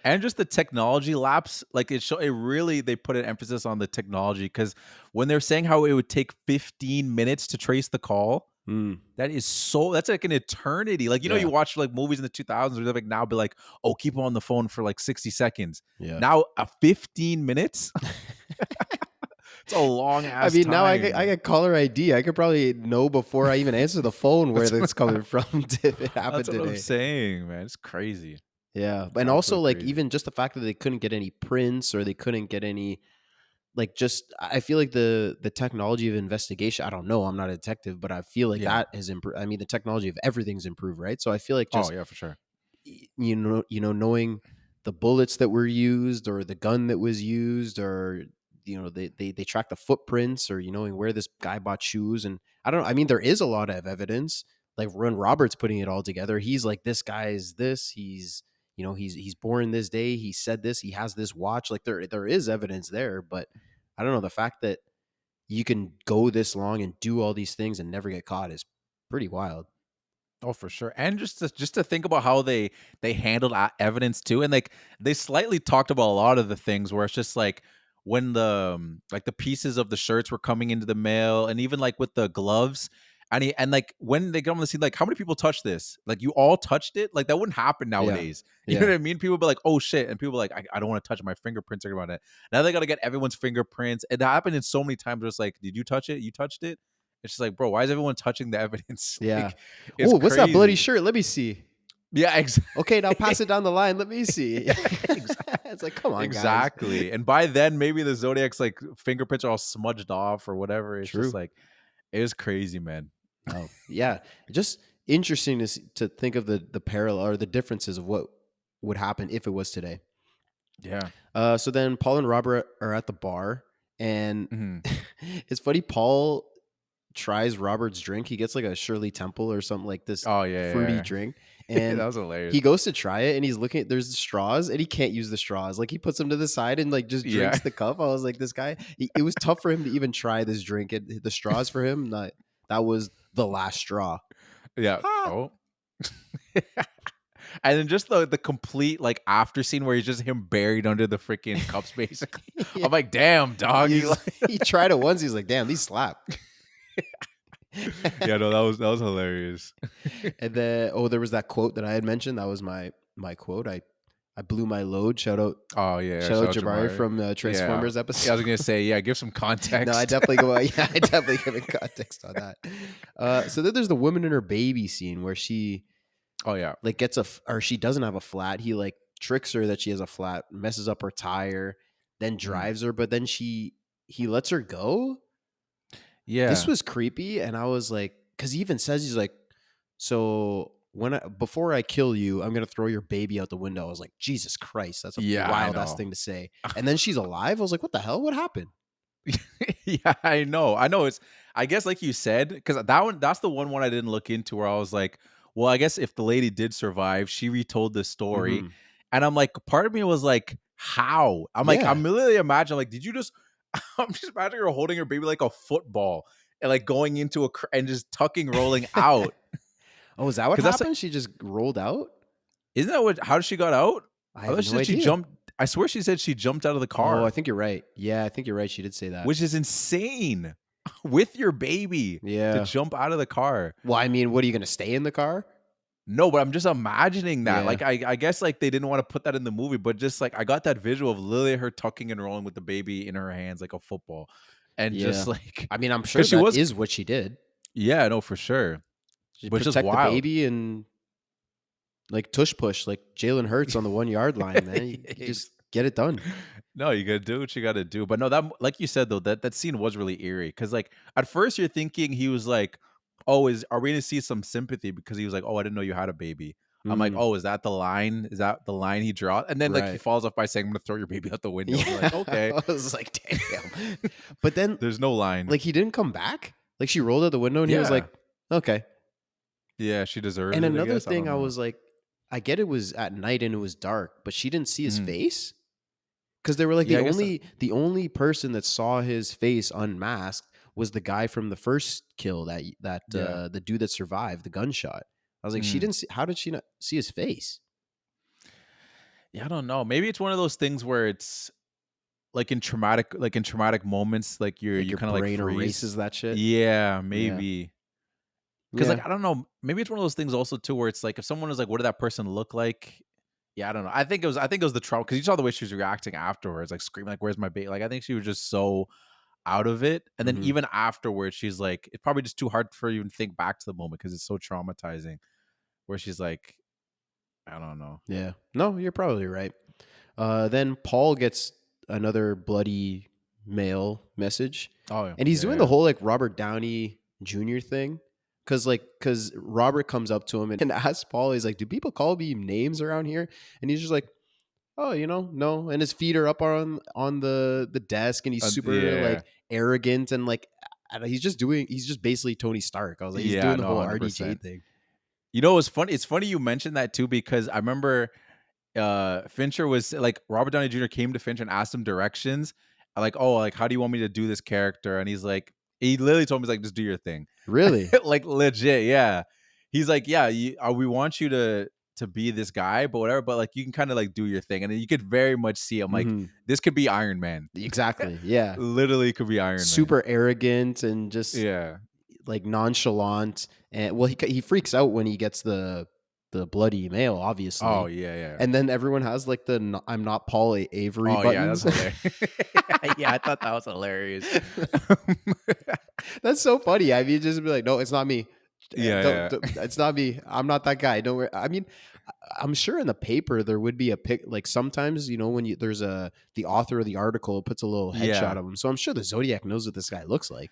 And just the technology lapse, like it really, they put an emphasis on the technology, because when they're saying how it would take 15 minutes to trace the call, that's like an eternity. Like, Yeah. you watch like movies in the 2000s where they're like, now be like, oh, keep them on the phone for like 60 seconds. Yeah. Now 15 minutes? It's a long ass I mean, time. now I get caller ID. I could probably know before I even answer the phone where that's coming from if it happened That's what today. I'm saying, man. It's crazy. Yeah, and also Absolutely like crazy. even just the fact that they couldn't get any prints or they couldn't get any, like, just I feel like the technology of investigation. I don't know. I'm not a detective, but I feel like Yeah. that has improved. I mean, the technology of everything's improved, right? So I feel like just Oh yeah, for sure. knowing the bullets that were used or the gun that was used, or they track the footprints, or knowing where this guy bought shoes. And I don't know. I mean, there is a lot of evidence. Like when Robert's putting it all together, he's like, this guy is this. He's he's born this day. He said this. He has this watch. Like there is evidence there, but I don't know, the fact that you can go this long and do all these things and never get caught is pretty wild. Oh, for sure. And just to think about how they handled evidence too, and like they slightly talked about a lot of the things where it's just like when like the pieces of the shirts were coming into the mail, and even like with the gloves. And like when they get on the scene, like how many people touched this? Like you all touched it? Like that wouldn't happen Yeah. nowadays. You know what I mean? People be like, oh shit. And people are like, I don't want to touch my fingerprints or about it. Now they gotta get everyone's fingerprints. It happened in so many times where it's like, did you touch it? You touched it? It's just like, bro, why is everyone touching the evidence? Yeah. Like, it's Oh, what's that bloody crazy. shirt? Let me see. Yeah, exactly. Okay, now pass it down the line. Let me see. It's like, come on, guys. Exactly. And by then, maybe the Zodiac's like fingerprints are all smudged off or whatever. It's True. just like, it was crazy, man. Oh, yeah. Just interesting to think of the parallel or the differences of what would happen if it was today. Yeah. So then Paul and Robert are at the bar, and Mhm. it's funny. Paul tries Robert's drink. He gets like a Shirley Temple or something like this Oh, yeah. fruity yeah. drink. And That was hilarious. he goes to try it, and he's looking at there's the straws, and he can't use the straws. Like he puts them to the side and like just drinks Yeah. the cup. I was like, this guy. It was tough for him to even try this drink. The straws for him, that was the last straw. Yeah. Ha! Oh. And then just the complete like after scene where he's just him buried under the freaking cups, basically. Yeah. I'm like, damn, dog. He tried it once. He's like, damn, these slap. Yeah, no, that was hilarious. And then there was that quote that I had mentioned. That was my quote. I blew my load. Shout out Oh yeah, shout out Jabari from Transformers Yeah, episode. I was gonna say, yeah, give some context. No, I definitely go. Yeah, I definitely give it context on that. So then there's the woman and her baby scene where she Oh yeah, like gets or she doesn't have a flat. He like tricks her that she has a flat, messes up her tire, then drives her, but then he lets her go. yeah. This was creepy, and I was like, because he even says he's like, so before I kill you, I'm gonna throw your baby out the window. I was like, Jesus Christ, that's a Yeah, I wild ass know. thing to say. And then she's alive. I was like, what the hell? What happened? Yeah, I know. It's, I guess, like you said, because that's the one I didn't look into where I was like, well, I guess if the lady did survive, she retold this story. Mhm. And I'm like, part of me was like, how? I'm like, Yeah. I'm literally imagining, like, did you just, I'm just imagining her holding her baby like a football and like going into and just tucking, rolling out. Oh, is that what 'Cause that's happened? She just rolled out. Isn't that how she got out? I thought have she no said she idea. jumped. I swear she said she jumped out of the car. Oh, I think you're right. Yeah, I think you're right. She did say that. Which is insane. With your baby Yeah. to jump out of the car. Well, I mean, what are you gonna stay in the car? No, but I'm just imagining that. Yeah. Like I guess like they didn't want to put that in the movie, but just like I got that visual of literally her tucking and rolling with the baby in her hands like a football. And just Yeah. like I mean, I'm sure she that was is what she did. yeah, no, for sure. She But it's just protect the wild. baby and like tush push, like Jalen Hurts on the 1 yard line, man. You just get it done. No, you gotta do what you gotta do. But no, that like you said though, that scene was really eerie. Cause like at first you're thinking he was like, oh, are we gonna see some sympathy? Because he was like, oh, I didn't know you had a baby. I'm like, Mm. oh, is that the line? Is that the line he draws? And then like he Right. falls off by saying, I'm gonna throw your baby out the window. I'm like, okay. I was like, damn. But then, There's no line. like, he didn't come back. Like, she rolled out the window, and he was Yeah. like, okay. Yeah, she deserves And it. another thing, don't I know. was like, I get it was at night and it was dark, but she didn't see his Mhm. face. Because they were like Yeah, I guess the only person that saw his face unmasked was the guy from the first kill that Yeah. the dude that survived the gunshot. I was like, she Mm. didn't see. How did she not see his face? Yeah, I don't know. Maybe it's one of those things where it's like in traumatic moments, like Like you your kind of like brain freeze. erases that shit. Yeah, maybe. Because Yeah. like I don't know, maybe it's one of those things also too where it's like if someone was like, what did that person look like? Yeah, I don't know. I think it was the trauma because you saw the way she was reacting afterwards, like screaming, like, "Where's my baby?" Like I think she was just so out of it. And then Mhm. even afterwards, she's like, it's probably just too hard for her to even think back to the moment because it's so traumatizing. Where she's like, I don't know. Yeah. No, you're probably right. Then Paul gets another bloody mail message, Oh, and he's yeah, doing the whole like Robert Downey Jr. thing. Cause Robert comes up to him and asks Paul, he's like, do people call me names around here? And he's just like, oh, no. And his feet are up on the desk, and he's super yeah. like arrogant and like I don't know, he's just basically Tony Stark. I was like, he's Yeah, doing the no, whole 100%. RDJ thing. You know, it's funny. It's funny you mentioned that too because I remember Fincher was like Robert Downey Jr. came to Fincher and asked him directions, like, oh, like how do you want me to do this character? And he's like, he literally told me, he's like, just do your thing. Really? Like legit, yeah. he's like, yeah, we want you to be this guy, but whatever. But like, you can kind of like do your thing, and then you could very much see him like Mhm. this could be Iron Man. Exactly. Yeah. Literally could be Iron Man. Super arrogant and just Yeah. like nonchalant. And well, he freaks out when he gets the bloody mail, obviously. Oh yeah. And then everyone has like the I'm not Paul Avery Oh yeah, that's buttons. hilarious. Yeah, I thought that was hilarious. That's so funny. I mean, just be like, no, it's not me. Yeah. It's not me. I'm not that guy. Don't worry. I mean, I'm sure in the paper there would be a pic. Like sometimes, when there's the author of the article puts a little headshot Yeah. of him. So I'm sure the Zodiac knows what this guy looks like.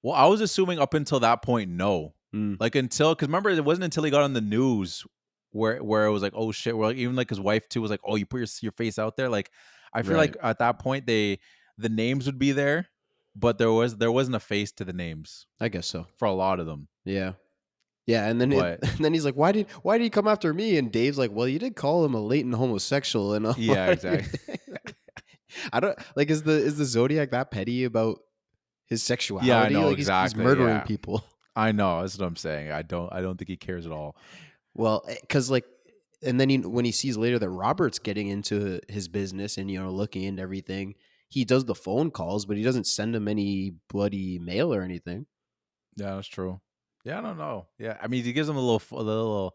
Well, I was assuming up until that point, no. Mm. Like because remember, it wasn't until he got on the news where it was like, oh shit. Where like, even like his wife too was like, oh, you put your face out there. Like I feel Right. like at that point the names would be there, but there wasn't a face to the names I guess so. for a lot of them. Yeah. Yeah, and then But- and then he's like, "Why did he come after me?" And Dave's like, "Well, you did call him a latent homosexual." And Yeah, exactly. I don't like is the Zodiac that petty about his sexuality? Yeah, I know, Like, exactly, He's murdering yeah. people. I know that's what I'm saying. I don't think he cares at all. Well, because like, and then when he sees later that Robert's getting into his business and looking into everything, he does the phone calls, but he doesn't send him any bloody mail or anything. Yeah, that's true. Yeah, I don't know. Yeah, I mean, he gives him the little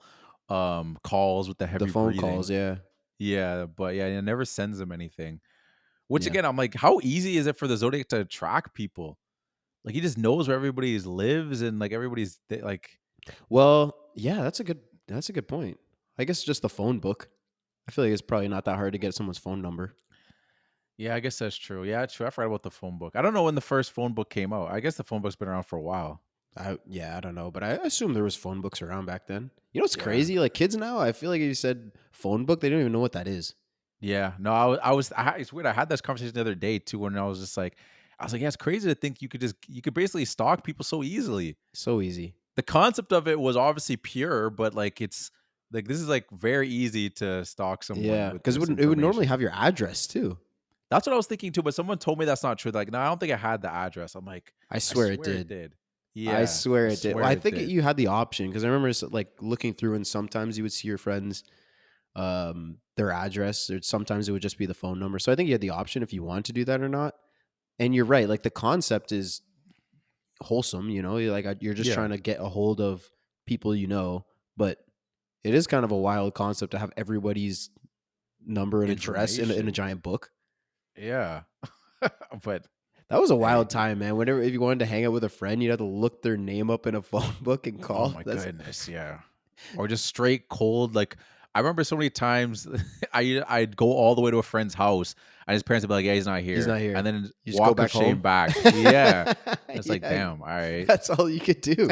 calls with the heavy The phone breathing. calls, yeah. Yeah, but yeah, he never sends him anything. Which Yeah. again, I'm like, how easy is it for the Zodiac to track people? Like he just knows where everybody lives and like everybody's like. Well, yeah, that's a good point. I guess just the phone book. I feel like it's probably not that hard to get someone's phone number. Yeah, I guess that's true. Yeah, true. I forgot about the phone book. I don't know when the first phone book came out. I guess the phone book's been around for a while. I don't know, but I assume there was phone books around back then. You know what's Yeah. crazy? Like kids now, I feel like if you said phone book, they don't even know what that is. Yeah, no, it's weird. I had this conversation the other day too, when I was like, yeah, it's crazy to think you could basically stalk people so easily. So easy. The concept of it was obviously pure, but like it's like this is like very easy to stalk someone. Yeah, with because this it would normally information. have your address too. That's what I was thinking too, but someone told me that's not true. Like, no, I don't think I had the address. I'm like, I swear it did. Yeah, I swear it did. Well, I think did. you had the option because I remember like looking through, and sometimes you would see your friends, their address, or sometimes it would just be the phone number. So I think you had the option if you want to do that or not. And you're right. Like the concept is wholesome. You're like you're just Yeah. trying to get a hold of people, but it is kind of a wild concept to have everybody's number and address in a Information. giant book. Yeah, but That was a wild time, man. Whenever if you wanted to hang out with a friend, you'd have to look their name up in a phone book and call. oh my goodness, yeah, or just straight cold. Like I remember so many times I'd go all the way to a friend's house, and his parents would be like, "Yeah, he's not here." He's not here. And then You just walk go back of shame home? back. Yeah, it's like, Yeah, damn, all right. That's all you could do.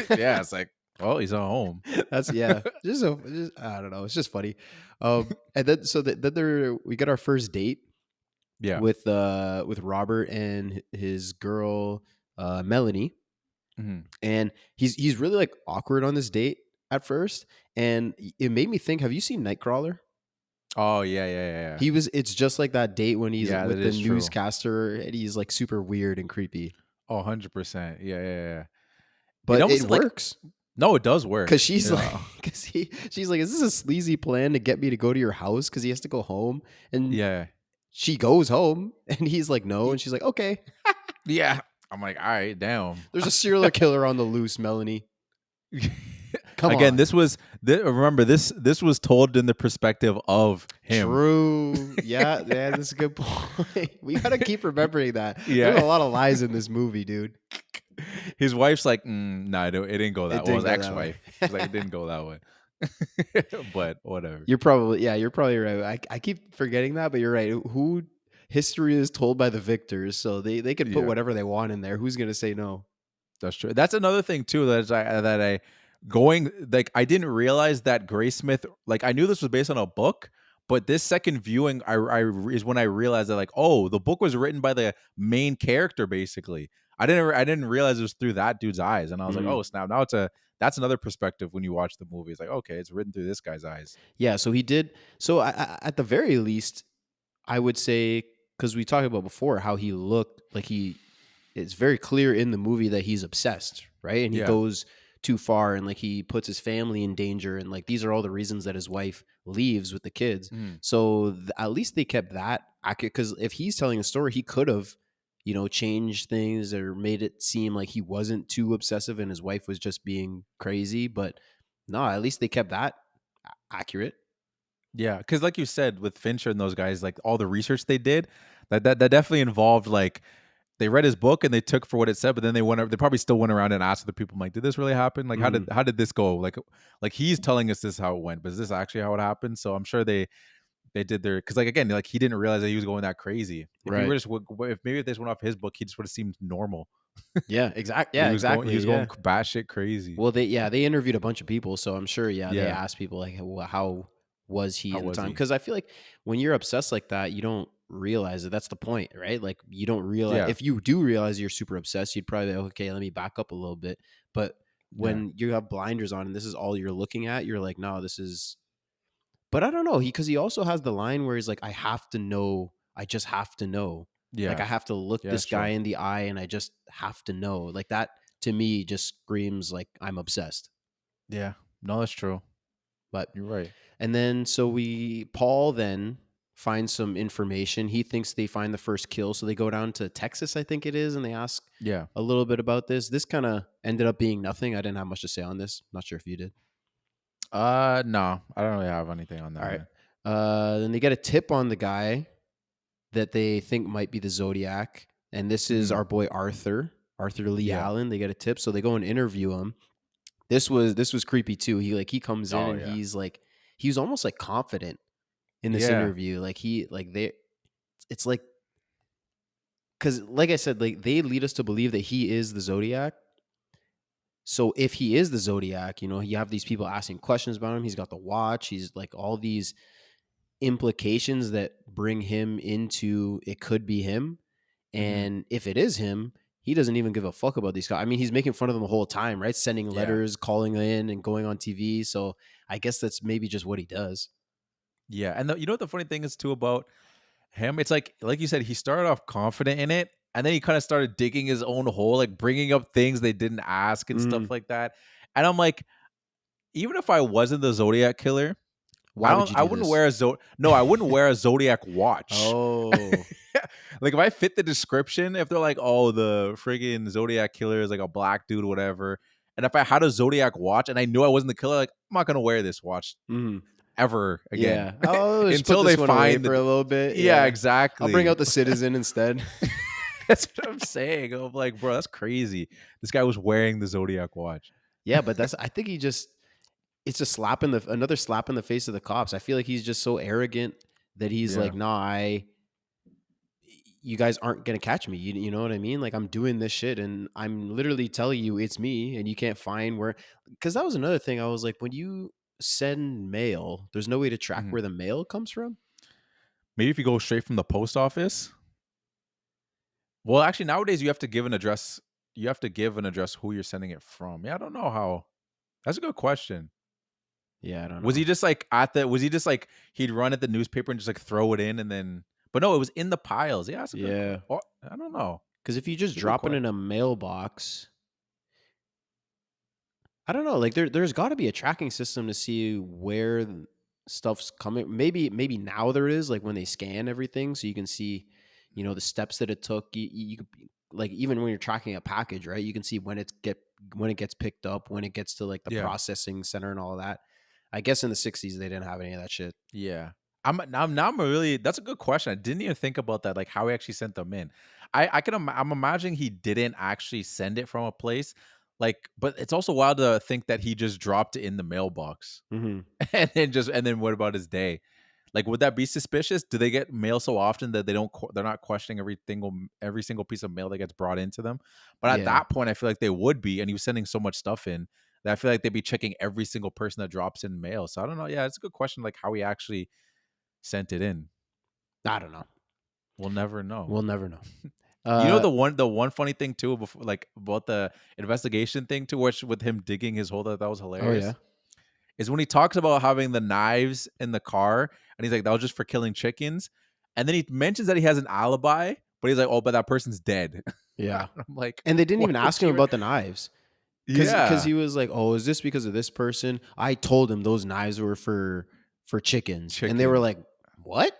Yeah, it's like, well, he's not home. That's just I don't know. It's just funny. And then we got our first date Yeah, with Robert and his girl Melanie, Mhm. and he's really like awkward on this date at first, and it made me think. Have you seen Nightcrawler? Oh yeah. It's just like that date when he's Yeah, with that the is true. newscaster, and he's like super weird and creepy. Oh, 100%. Yeah. But almost it like- works. No, it does work Because she's Yeah. like, she's like, is this a sleazy plan to get me to go to your house? Because he has to go home, and yeah. she goes home, and he's like, no, and she's like, okay. Yeah. I'm like, all right, damn. There's a serial killer on the loose, Melanie. Come Again, on. remember this was told in the perspective of him. True. Yeah, that's a good point. We gotta keep remembering that. Yeah. There's a lot of lies in this movie, dude. His wife's like, no, it didn't go that way. Well, his didn't go that way. ex-wife. She's like, it didn't go that way. But whatever. You're probably right. I keep forgetting that, but you're right. History is told by the victors, so they can put Yeah. whatever they want in there. Who's gonna say no? That's true. That's another thing too I didn't realize that Graysmith, like I knew this was based on a book, but this second viewing is when I realized that like, oh, the book was written by the main character basically. I didn't realize it was through that dude's eyes, and I was like, oh snap! Now that's another perspective when you watch the movie. It's like, okay, it's written through this guy's eyes. Yeah, so he did. So at the very least, I would say, because we talked about before how he looked like it's very clear in the movie that he's obsessed, right? And he Yeah. goes too far, and like he puts his family in danger, and like these are all the reasons that his wife leaves with the kids. So at least they kept that accurate, because if he's telling a story, he could have, you know, changed things or made it seem like he wasn't too obsessive and his wife was just being crazy. But no, at least they kept that accurate. Yeah, because like you said, with Fincher and those guys, like all the research they did, that definitely involved like they read his book and they took for what it said, but then they probably still went around and asked other people, like, did this really happen? Like, how did this go? Like he's telling us this is how it went, but is this actually how it happened? So I'm sure they did their, because like again, like he didn't realize that he was going that crazy. If he were just if maybe if this went off his book, he just would have seemed normal. Yeah, exactly. Yeah, He was exactly. He was going batshit crazy. Well, they interviewed a bunch of people, so I'm sure they Yeah. asked people like, how was he How in the was time? he? Because I feel like when you're obsessed like that, you don't realize it. That's the point, right? Like you don't realize, Yeah. if you do realize you're super obsessed, you'd probably be like, okay, let me back up a little bit. But when you have blinders on and this is all you're looking at, you're like, no, this is. But I don't know, because he also has the line where he's like, I have to know, I just have to know. Yeah. Like I have to look Yeah, this that's true. guy in the eye and I just have to know. Like that to me just screams like I'm obsessed. Yeah. No, that's true. But You're right. and then so Paul then finds some information. He thinks they find the first kill, so they go down to Texas, I think it is, and they ask Yeah. a little bit about this. This kind of ended up being nothing. I didn't have much to say on this. Not sure if you did. No, I don't really have anything on that. All right. Man. Then they get a tip on the guy that they think might be the Zodiac, and this is our boy Arthur Lee Allen. They get a tip, so they go and interview him. This was creepy too. He comes in and he's like, he was almost like confident in this interview. Like it's like, because like I said, like they lead us to believe that he is the Zodiac. So if he is the Zodiac, you know, you have these people asking questions about him. He's got the watch. He's like all these implications that bring him into it could be him. And if it is him, he doesn't even give a fuck about these guys. I mean, he's making fun of them the whole time, right? Sending letters, calling in and going on TV. So I guess that's maybe just what he does. Yeah. And you know what the funny thing is too about him? It's like you said, he started off confident in it, and then he kind of started digging his own hole, like bringing up things they didn't ask and stuff like that. And I'm like, even if I wasn't the Zodiac killer, Why would you do I wouldn't this? wear I wouldn't wear a Zodiac watch. Oh, Like if I fit the description, if they're like, oh, the friggin' Zodiac killer is like a black dude, whatever, and if I had a Zodiac watch and I knew I wasn't the killer, like I'm not gonna wear this watch ever again. yeah. Oh, Until they find for a little bit. Yeah, exactly. I'll bring out the Citizen instead. That's what I'm saying. I'm like, bro, that's crazy. This guy was wearing the Zodiac watch. Yeah, but I think it's a another slap in the face of the cops. I feel like he's just so arrogant that he's like, nah, you guys aren't going to catch me. You know what I mean? Like I'm doing this shit and I'm literally telling you it's me and you can't find where, because that was another thing. I was like, when you send mail, there's no way to track where the mail comes from. Maybe if you go straight from the post office. Well, actually nowadays you have to give an address. You have to give an address who you're sending it from. Yeah, I don't know how. That's a good question. Yeah, I don't know. Was he just like he'd run at the newspaper and just like throw it in and then, but no, it was in the piles. Yeah. I don't know. Because if you just drop it in a mailbox, I don't know. Like there's got to be a tracking system to see where stuff's coming. Maybe now there is, like when they scan everything, so you can see, you know, the steps that it took. You could, like, even when you're tracking a package, right? You can see when it gets picked up, when it gets to like the processing center and all of that. I guess in the 60s they didn't have any of that shit. Yeah. I'm really, that's a good question. I didn't even think about that, like how he actually sent them in. I'm imagining he didn't actually send it from a place, like, but it's also wild to think that he just dropped it in the mailbox and then what about his day? Like, would that be suspicious? Do they get mail so often that they're not questioning every single piece of mail that gets brought into them? But at that point, I feel like they would be, and he was sending so much stuff in that I feel like they'd be checking every single person that drops in mail. So I don't know. Yeah, it's a good question, like how he actually sent it in. I don't know. We'll never know. We'll never know. You know the one funny thing too, before, like about the investigation thing too, which with him digging his hole, that was hilarious. Oh yeah. Is when he talks about having the knives in the car, and he's like, that was just for killing chickens. And then he mentions that he has an alibi, but he's like, oh, but that person's dead. Yeah. I'm like, and they didn't even ask him about the knives. Because Yeah. he was like, "Oh, is this because of this person?" I told him those knives were for chickens, and they were Chicken. like, "What?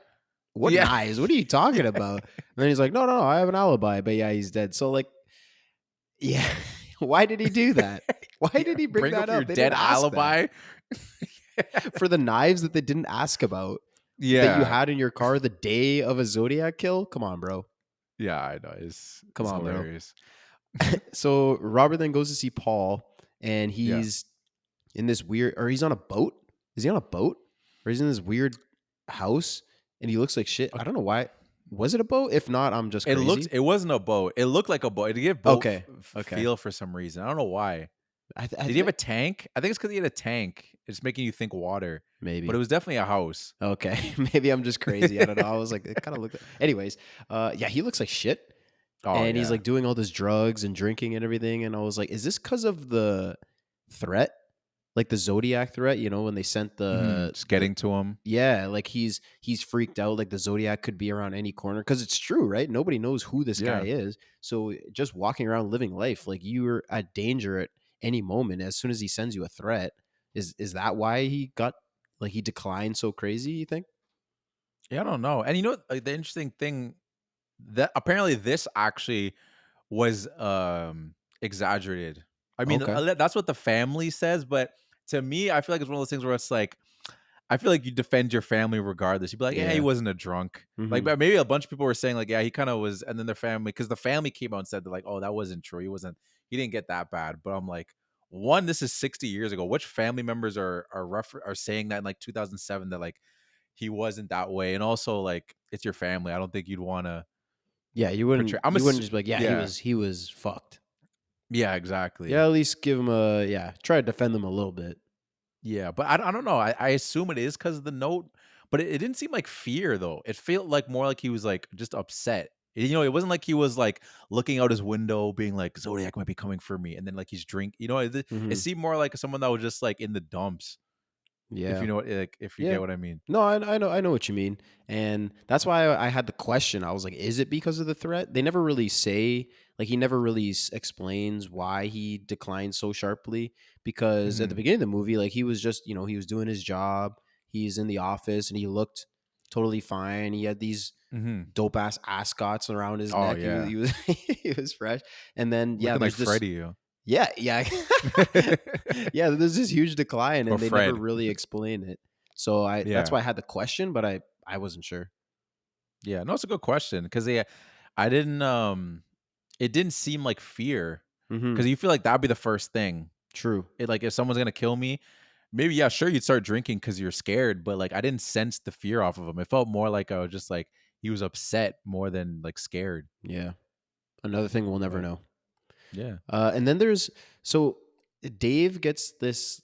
What Yeah. knives? What are you talking about?" And then he's like, "No, no, no, I have an alibi, but yeah, he's dead." So like, yeah, why did he do that? Why Yeah. did he bring Bring that up your up? They didn't dead ask that alibi. for the knives that they didn't ask about that you Yeah. had in your car the day of a Zodiac kill. Come on, bro. Yeah, I know. Come It's on, bro. hilarious. So Robert then goes to see Paul, and Yeah. he's in this weird, or he's on a boat. Is he on a boat, or he's in this weird house, and he looks like shit. I Okay. don't know why. Was it a boat? If not, I'm just crazy. It wasn't a boat. It looked like a boat. It gave boat Okay, okay. feel for some reason. I don't know why. I, th- I Did he have th- a tank? I think it's because he had a tank. It's making you think water, but it maybe. was definitely a house. Okay, maybe I'm just crazy. I don't know. I was like, it kind of looked. Anyways, yeah, he looks like shit, Oh and he's yeah. like doing all this drugs and drinking and everything. And I was like, is this because of the threat, like the Zodiac threat? You know, when they sent Just getting to him. yeah, like he's freaked out, like the Zodiac could be around any corner, because it's true, right? Nobody knows who this guy Yeah. is. So just walking around living life, like you're at danger at any moment as soon as he sends you a threat. Is that why he got, like, he declined so crazy, you think? Yeah, I don't know. And you know what, like, the interesting thing that apparently this actually was exaggerated. I mean, Okay. that's what the family says, but to me, I feel like it's one of those things where it's like I feel like you defend your family regardless. You'd be like, yeah, he Yeah. wasn't a drunk. Like, Hmm. but maybe a bunch of people were saying, like, yeah, he kind of was. And then their family, because the family came out and said, like, oh, that wasn't true. He didn't get that bad. But I'm like, one, this is 60 years ago. Which family members are saying that in like 2007 that like he wasn't that way? And also, like, it's your family. I don't think you'd want to Yeah, portray. you wouldn't just be like, yeah, Yeah, he was fucked. yeah, exactly. Yeah, at least give him a, yeah, try to defend them a little bit. Yeah, but I don't know. I assume it is because of the note, but it didn't seem like fear though. It felt like more like he was like just upset. You know, it wasn't like he was like looking out his window, being like Zodiac might be coming for me, and then like he's drink. You know, it Hmm. seemed more like someone that was just like in the dumps. If Yeah. you know what, like if you Yeah. get what I mean. No, I know what you mean, and that's why I had the question. I was like, "Is it because of the threat?" They never really say, like, he never really explains why he declined so sharply. Because at the Hmm. beginning of the movie, like, he was just, he was doing his job. He's in the office, and he looked totally fine. He had these Hmm. dope ass ascots around his Oh neck. yeah, He was he was fresh, and then yeah, looking like there's this. Freddy, yo. Yeah, yeah. Yeah, there's this huge decline Or and they never Fred. really explain it. So that's Yeah, why I had the question, but I wasn't sure. yeah. No, it's a good question because I didn't it didn't seem like fear Mhm. because you feel like that'd be the first thing. True. It like if someone's gonna kill me, maybe yeah, sure you'd start drinking because you're scared, but like I didn't sense the fear off of him. It felt more like I was just like he was upset more than like scared. Yeah. Another thing we'll never But know. yeah, And then so Dave gets this,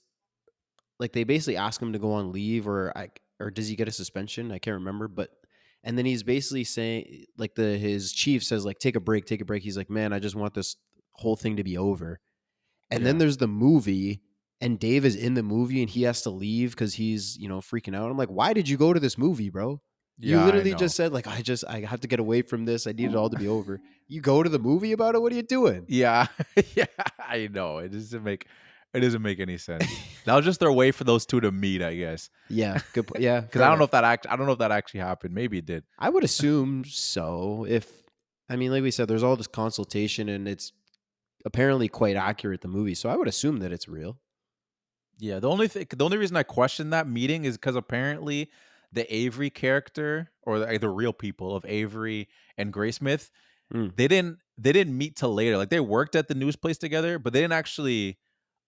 like, they basically ask him to go on leave, or does he get a suspension? I can't remember, but and then he's basically saying, like, his chief says, like, take a break, take a break. He's like, "Man, I just want this whole thing to be over." And then yeah, there's the movie, and Dave is in the movie and he has to leave because he's, freaking out. I'm like, why did you go to this movie, bro? You yeah. I literally just know. said, like, I have to get away from this. I need it all to be over. You go to the movie about it? What are you doing? Yeah, yeah. I know. It doesn't make any sense. That was just their way for those two to meet, I guess. Yeah, good. Yeah, Because fair enough. I don't know if that actually happened. Maybe it did. I would assume so. I mean, like we said, there's all this consultation and it's apparently quite accurate, the movie. So I would assume that it's real. Yeah, the only reason I question that meeting is because apparently the Avery character or the real people of Avery and Graysmith, Mm, they didn't meet till later. Like they worked at the news place together, but they didn't actually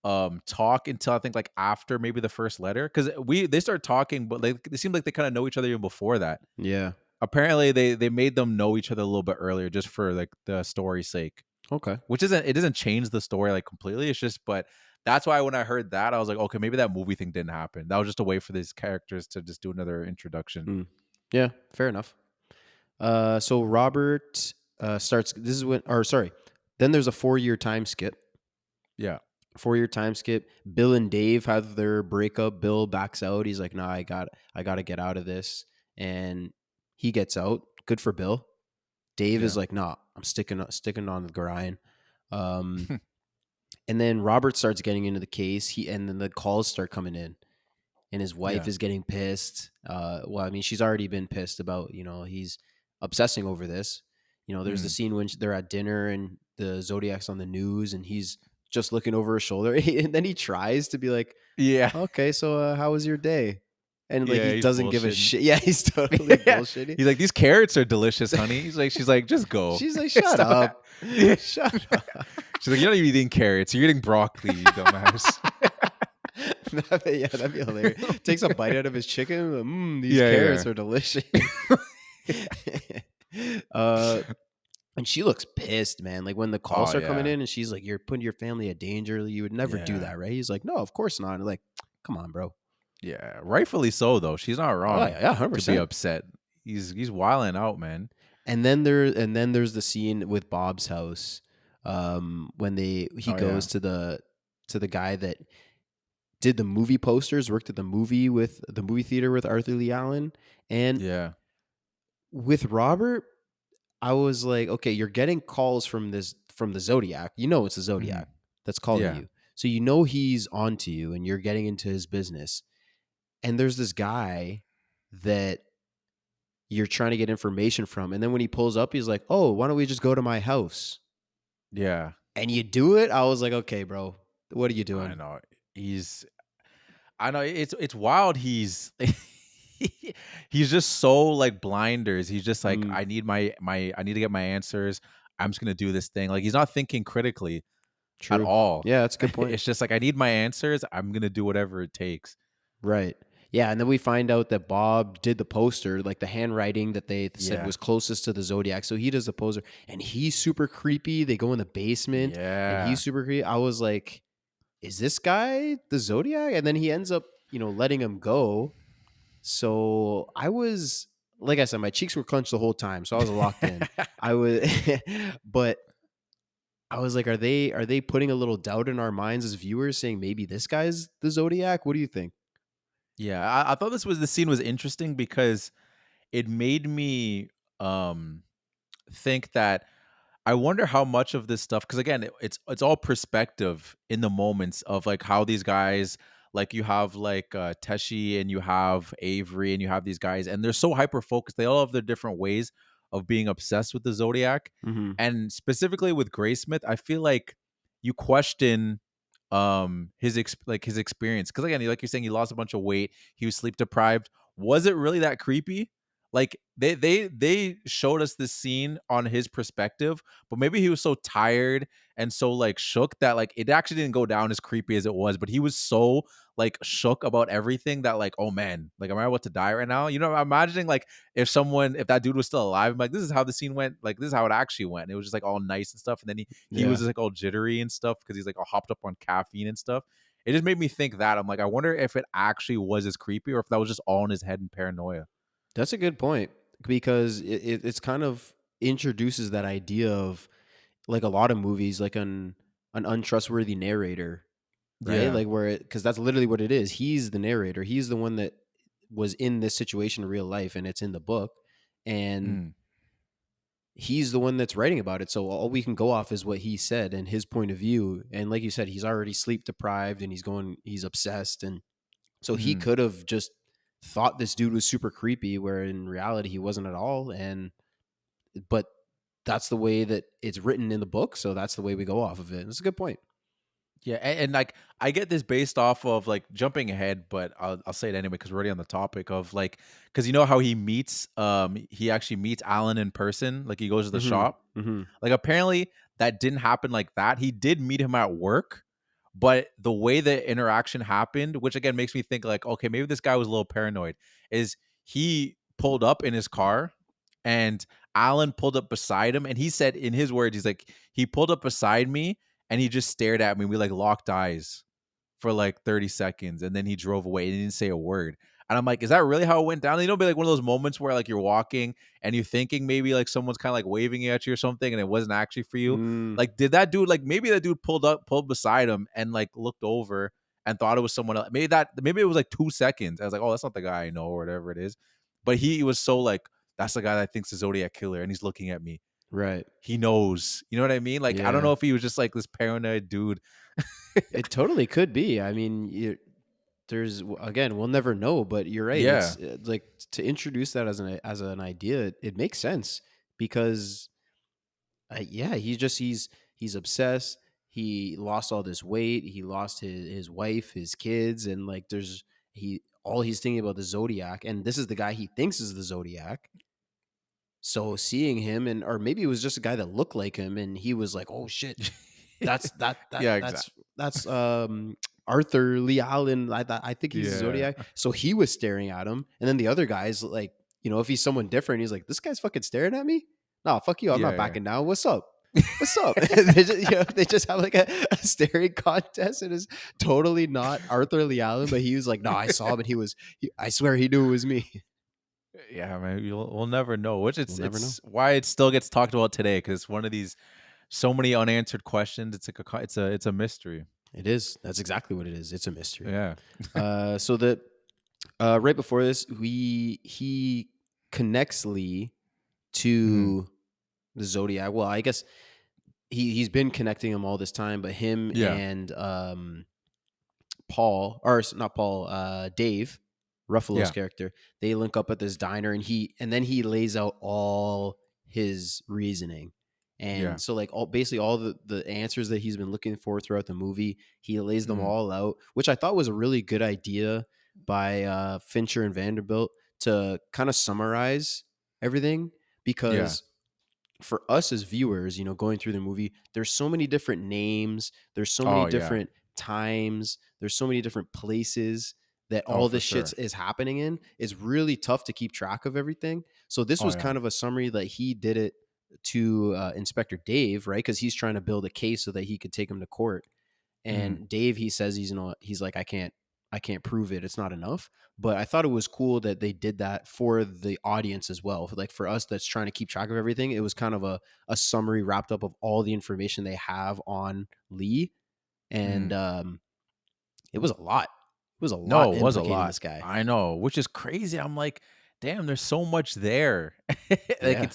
talk until I think like after maybe the first letter because they started talking, but they seemed like they kind of know each other even before that. yeah. Apparently, they made them know each other a little bit earlier just for like the story's sake. Okay. Which isn't it doesn't change the story like completely. It's just but that's why when I heard that, I was like, okay, maybe that movie thing didn't happen. That was just a way for these characters to just do another introduction. Mm, yeah, fair enough. So Robert starts. This is when, or sorry. Then there's a 4-year time skip. Yeah. 4-year time skip. Bill and Dave have their breakup. Bill backs out. He's like, "Nah, I got to get out of this," and he gets out. Good for Bill. Dave is Yeah. like, "Nah, I'm sticking on the grind." Um, And then Robert starts getting into the case. And then the calls start coming in, and his wife Yeah. is getting pissed. Well, I mean, she's already been pissed about, he's obsessing over this. There's the scene when they're at dinner and the Zodiac's on the news, and he's just looking over his shoulder, and then he tries to be like, Yeah. "Okay, so how was your day?" And like Yeah, he he's doesn't give a bullshitting. shit. Yeah, he's totally Yeah. bullshitting. He's like, these carrots are delicious, honey. She's like, just go. She's like, "Shut Stop. up, Yeah. shut up." She's like, you're not even eating carrots. You're eating broccoli, you dumbass. Yeah, that'd be hilarious. Takes a bite out of his chicken. These Yeah, carrots yeah. are delicious. And she looks pissed, man. Like when the calls Oh, start coming yeah. in, and she's like, "You're putting your family at danger. You would never do Yeah. that, right?" He's like, "No, of course not." And like, come on, bro. Yeah, rightfully so though. She's not Oh wrong yeah, to be 100%. upset. He's wilding out, man. And then there's the scene with Bob's house, when he Oh, goes to the guy that did the movie posters, worked at the movie theater with Arthur Lee Allen, and Yeah. with Robert, I was like, okay, you're getting calls from the Zodiac. It's the Zodiac that's calling Yeah. you. So he's onto you and you're getting into his business. And there's this guy that you're trying to get information from. And then when he pulls up, he's like, "Oh, why don't we just go to my house?" Yeah. And you do it. I was like, "Okay, bro, what are you doing?" I know. I know it's wild. He's just so like blinders. He's just like, I need I need to get my answers. I'm just gonna do this thing. Like he's not thinking critically at True. all. Yeah, that's a good point. It's just like, I need my answers. I'm gonna do whatever it takes. Right. Yeah, and then we find out that Bob did the poster, like the handwriting that they said Yeah. was closest to the Zodiac. So he does the poster, and he's super creepy. They go in the basement, and Yeah. he's super creepy. I was like, "Is this guy the Zodiac?" And then he ends up, letting him go. So I was, like I said, my cheeks were clenched the whole time, so I was locked in. I was, but I was like, are they putting a little doubt in our minds as viewers, saying maybe this guy's the Zodiac? What do you think? Yeah. I thought the scene was interesting because it made me think that I wonder how much of this stuff, because again, it's all perspective in the moments of like how these guys, like you have like Teshi and you have Avery and you have these guys, and they're so hyper focused. They all have their different ways of being obsessed with the Zodiac, Mm-hmm. and specifically with Graysmith, I feel like you question his experience, because again, like you're saying, he lost a bunch of weight, he was sleep deprived. Was it really that creepy? Like they showed us this scene on his perspective, but maybe he was so tired and so like shook that like it actually didn't go down as creepy as it was. But he was so like shook about everything that like, oh man, like am I about to die right now? I'm imagining like if that dude was still alive, I'm like, this is how the scene went. Like this is how it actually went. It was just like all nice and stuff, and then he was Yeah. just like all jittery and stuff because he's like all hopped up on caffeine and stuff. It just made me think that I'm like, I wonder if it actually was as creepy or if that was just all in his head and paranoia. That's a good point, because it's kind of introduces that idea of, like, a lot of movies, like an untrustworthy narrator, right? Yeah. Like because that's literally what it is. He's the narrator. He's the one that was in this situation in real life, and it's in the book, and Mm. he's the one that's writing about it. So all we can go off is what he said and his point of view. And like you said, he's already sleep deprived, and he's obsessed, and so he Mhm. could have just thought this dude was super creepy, where in reality he wasn't at all. But that's the way that it's written in the book, so that's the way we go off of it. It's a good point. Yeah, and like I get this based off of like jumping ahead, but I'll say it anyway because we're already on the topic of like, because you know how he actually meets Alan in person, like he goes to the shop. Mm-hmm. Like apparently that didn't happen like that. He did meet him at work, but the way the interaction happened, which again makes me think like, okay, maybe this guy was a little paranoid, is he pulled up in his car and Alan pulled up beside him, and he said in his words, he's like, he pulled up beside me and he just stared at me. We like locked eyes for like 30 seconds and then he drove away and he didn't say a word. And I'm like, is that really how it went down? You know, be like one of those moments where like you're walking and you're thinking maybe like someone's kind of like waving at you or something and it wasn't actually for you. Mm, Like, did that dude, like maybe that dude pulled beside him and like looked over and thought it was someone else. Maybe it was like 2 seconds. I was like, oh, that's not the guy I know or whatever it is. But he was so like, that's the guy that thinks the Zodiac killer and he's looking at me. right. He knows. You know what I mean? Like, I don't Yeah. know if he was just like this paranoid dude It totally could be. I mean, there's again, we'll never know, but you're right. Yeah. It's like to introduce that as an idea. It makes sense because yeah, he's obsessed. He lost all this weight. He lost his wife, his kids, and like he's thinking about the Zodiac, and this is the guy he thinks is the Zodiac. So seeing him, and or maybe it was just a guy that looked like him, and he was like, "Oh shit, that's that that Yeah, that's Arthur Lee Allen. I think he's Yeah. Zodiac." So he was staring at him, and then the other guy's like, if he's someone different, he's like, "This guy's fucking staring at me. No, fuck you. I'm not Yeah, backing down. What's up? What's up?" they just have like a staring contest, and it's totally not Arthur Lee Allen, but he was like, "No, I saw him, and I swear he knew it was me." Yeah, man, we'll never know. Which We'll never know. it's why it still gets talked about today, because it's one of these so many unanswered questions. It's like it's a mystery. It is. That's exactly what it is. It's a mystery. Yeah. So that right before this, he connects Lee to the Zodiac. Well, I guess he's been connecting him all this time, but him Yeah. and Paul, or not Paul, Dave, Ruffalo's Yeah. character, they link up at this diner, and then he lays out all his reasoning. And Yeah. so like basically all the answers that he's been looking for throughout the movie, he lays them Mhm. all out, which I thought was a really good idea by Fincher and Vanderbilt to kind of summarize everything, because for us as viewers, going through the movie, there's so many different names, there's so many Oh, yeah. different times, there's so many different places that Oh, all for this shit sure. is happening in. It's really tough to keep track of everything. So this Oh, was yeah. kind of a summary that he did it to Inspector Dave, right? Because he's trying to build a case so that he could take him to court. Mhm. And Dave, he says he's like, I can't prove it. It's not enough. But I thought it was cool that they did that for the audience as well. Like for us that's trying to keep track of everything, it was kind of a summary wrapped up of all the information they have on Lee. And it was a lot. It was a lot No, it was a implicating lot. this guy. I know, which is crazy. I'm like, damn, there's so much there. Like Yeah.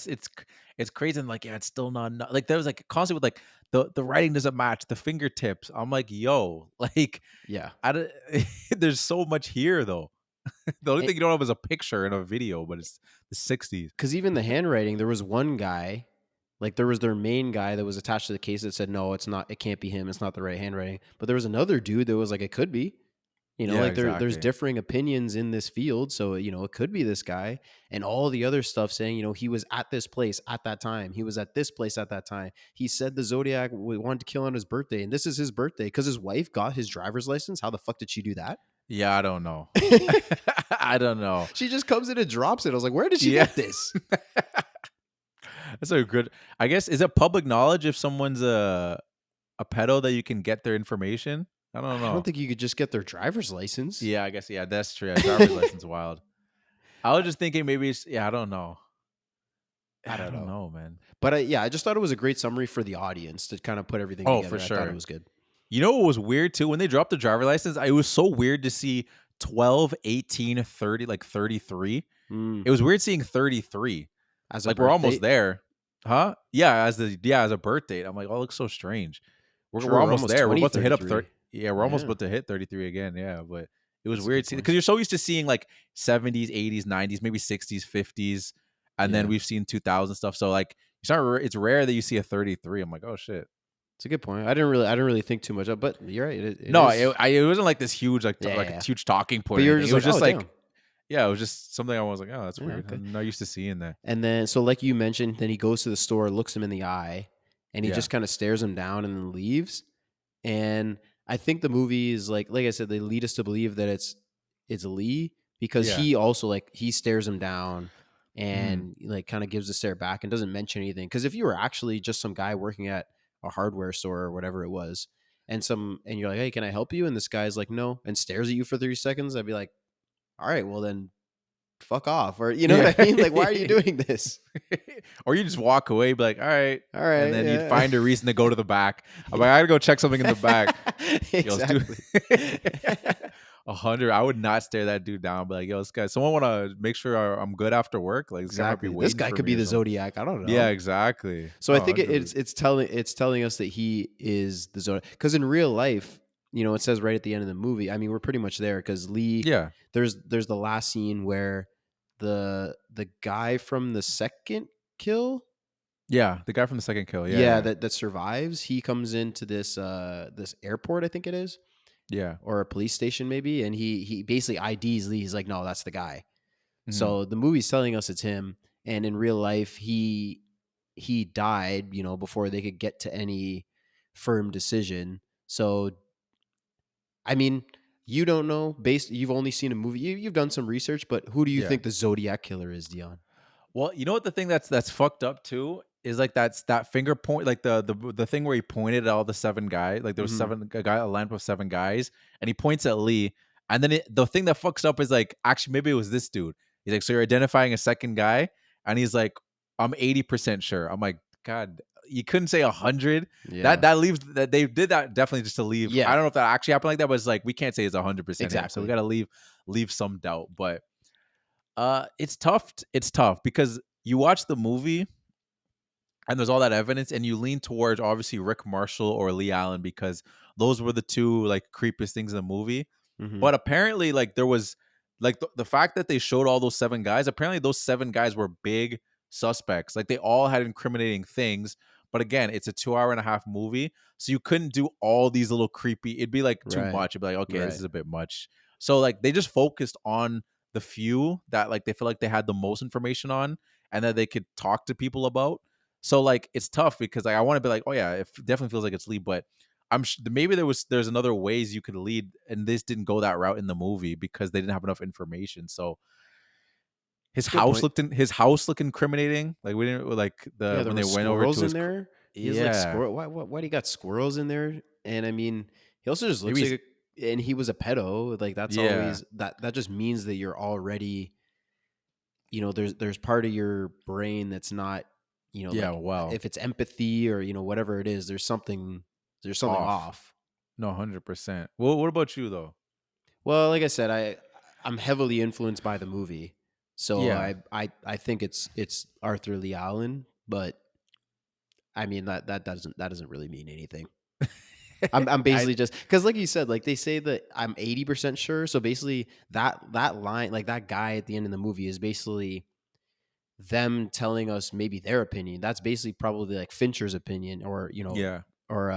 it's crazy. And like, yeah, it's still not enough. Like there was like constantly with like the writing doesn't match the fingertips. I'm like, yo, like Yeah. I don't, there's so much here though. The only And- thing you don't have is a picture and a video, but it's the 60s. Because even the handwriting, there was one guy, like there was their main guy that was attached to the case that said, no, it's not, it can't be him. It's not the right handwriting. But there was another dude that was like, it could be. Yeah, Like there's exactly. differing opinions in this field. So, it could be this guy, and all the other stuff saying, he was at this place at that time. He was at this place at that time. He said the Zodiac wanted to kill on his birthday, and this is his birthday because his wife got his driver's license. How the fuck did she do that? Yeah, I don't know. I don't know. She just comes in and drops it. I was like, where did she Yeah. get this? That's a good. I guess, is it public knowledge if someone's a pedo that you can get their information? I don't know. I don't think you could just get their driver's license. Yeah, I guess. Yeah, that's true. Yeah, driver's license wild. I was just thinking maybe it's, yeah, I don't know. I don't know, man. But I just thought it was a great summary for the audience to kind of put everything Oh, together. for I thought sure. it was good. You know what was weird too? When they dropped the driver license, it was so weird to see 12, 18, 30, like 33. Mm. It was weird seeing 33. As a Like we're almost birthday- there. Huh? Yeah, as a birth date. I'm like, oh, it looks so strange. We're Sure, we're almost almost there. We're about to hit up 33. Yeah, we're almost Yeah. about to hit 33 again. Yeah, but it was That's a weird good seeing, point. because you're so used to seeing like 70s, 80s, 90s, maybe 60s, 50s, and then Yeah. we've seen 2000 stuff. So like it's rare that you see a 33. I'm like, oh shit. It's a good point. I didn't really think too much of, but you're right. It No, is- it wasn't like this huge like Yeah, like yeah. a huge talking point. but or you were anything. just It was like, just oh, like damn. yeah, it was just something I was like, oh, that's Yeah, weird. okay. I'm not used to seeing that. And then, so like you mentioned, then he goes to the store, looks him in the eye, and he Yeah. just kind of stares him down and then leaves. And I think the movie is like I said, they lead us to believe that it's Lee, because Yeah. he also like he stares him down and like kind of gives a stare back and doesn't mention anything. Because if you were actually just some guy working at a hardware store or whatever it was, and you're like, hey, can I help you? And this guy's like, no, and stares at you for 30 seconds, I'd be like, all right, well then fuck off. Or you know what I mean? Like, why are you doing this? Or you just walk away, be like, all right. All right. And then yeah. you'd find a reason to go to the back. I'm like, I gotta go check something in the back. Yo, let's do- Exactly. 100. I would not stare that dude down. But like, yo, this guy. Someone want to make sure I'm good after work. Like, this guy might be Exactly. This waiting guy for could me be or the something. Zodiac. I don't know. Yeah, exactly. So I No, think 100. it's telling us that he is the Zodiac. Because in real life, it says right at the end of the movie. I mean, we're pretty much there because Lee. Yeah, There's the last scene where the guy from the second kill. yeah. The guy from the second kill. Yeah, Yeah, yeah, that survives. He comes into this airport, I think it is, yeah. or a police station maybe, and he basically IDs Lee. He's like, no, that's the guy. Mhm. So the movie's telling us it's him, and in real life, he died, before they could get to any firm decision. So, I mean, you don't know. You've only seen a movie. You've done some research, but who do you Yeah. think the Zodiac killer is, Dion? Well, you know what the thing that's fucked up too is like that finger point, like the thing where he pointed at all the seven guys, like there was Mhm. a lineup of seven guys, and he points at Lee, and then the thing that fucks up is like actually maybe it was this dude. He's like, so you're identifying a second guy, and he's like, I'm 80% sure. I'm like, God, you couldn't say 100. Yeah. That leaves that they did that definitely just to leave. Yeah. I don't know if that actually happened like that, but it's like we can't say it's 100% him, so we Exactly. got to leave some doubt, but. It's tough. It's tough because you watch the movie and there's all that evidence, and you lean towards obviously Rick Marshall or Lee Allen because those were the two like creepiest things in the movie. Mhm. But apparently, like there was like the fact that they showed all those seven guys. Apparently, those seven guys were big suspects. Like they all had incriminating things. But again, it's a 2.5 hour movie, so you couldn't do all these little creepy. It'd be like too Right. much. It'd be like, okay, this Right. is a bit much. So like they just focused on the few that like they feel like they had the most information on and that they could talk to people about. So like it's tough because like I want to be like, oh yeah, it definitely feels like it's lead, but maybe there's another ways you could lead, and this didn't go that route in the movie because they didn't have enough information. So That's a good point. his house looked incriminating. Like we didn't like Yeah, the there when were they went over to squirrels in his there. He has like yeah, squirrel. Why do you got squirrels in there? And I mean, he also just looks maybe he's like and he was a pedo. Like that's yeah, always that just means that you're already, there's part of your brain that's not, yeah, like well if it's empathy or, whatever it is, there's something off. off. No, 100%. Well, what about you though? Well, like I said, I'm heavily influenced by the movie. So Yeah. I think it's Arthur Lee Allen, but I mean that doesn't really mean anything. I'm I basically just because, like you said, like they say that I'm 80% sure. So basically, that line, like that guy at the end of the movie, is basically them telling us maybe their opinion. That's basically probably like Fincher's opinion, or yeah, or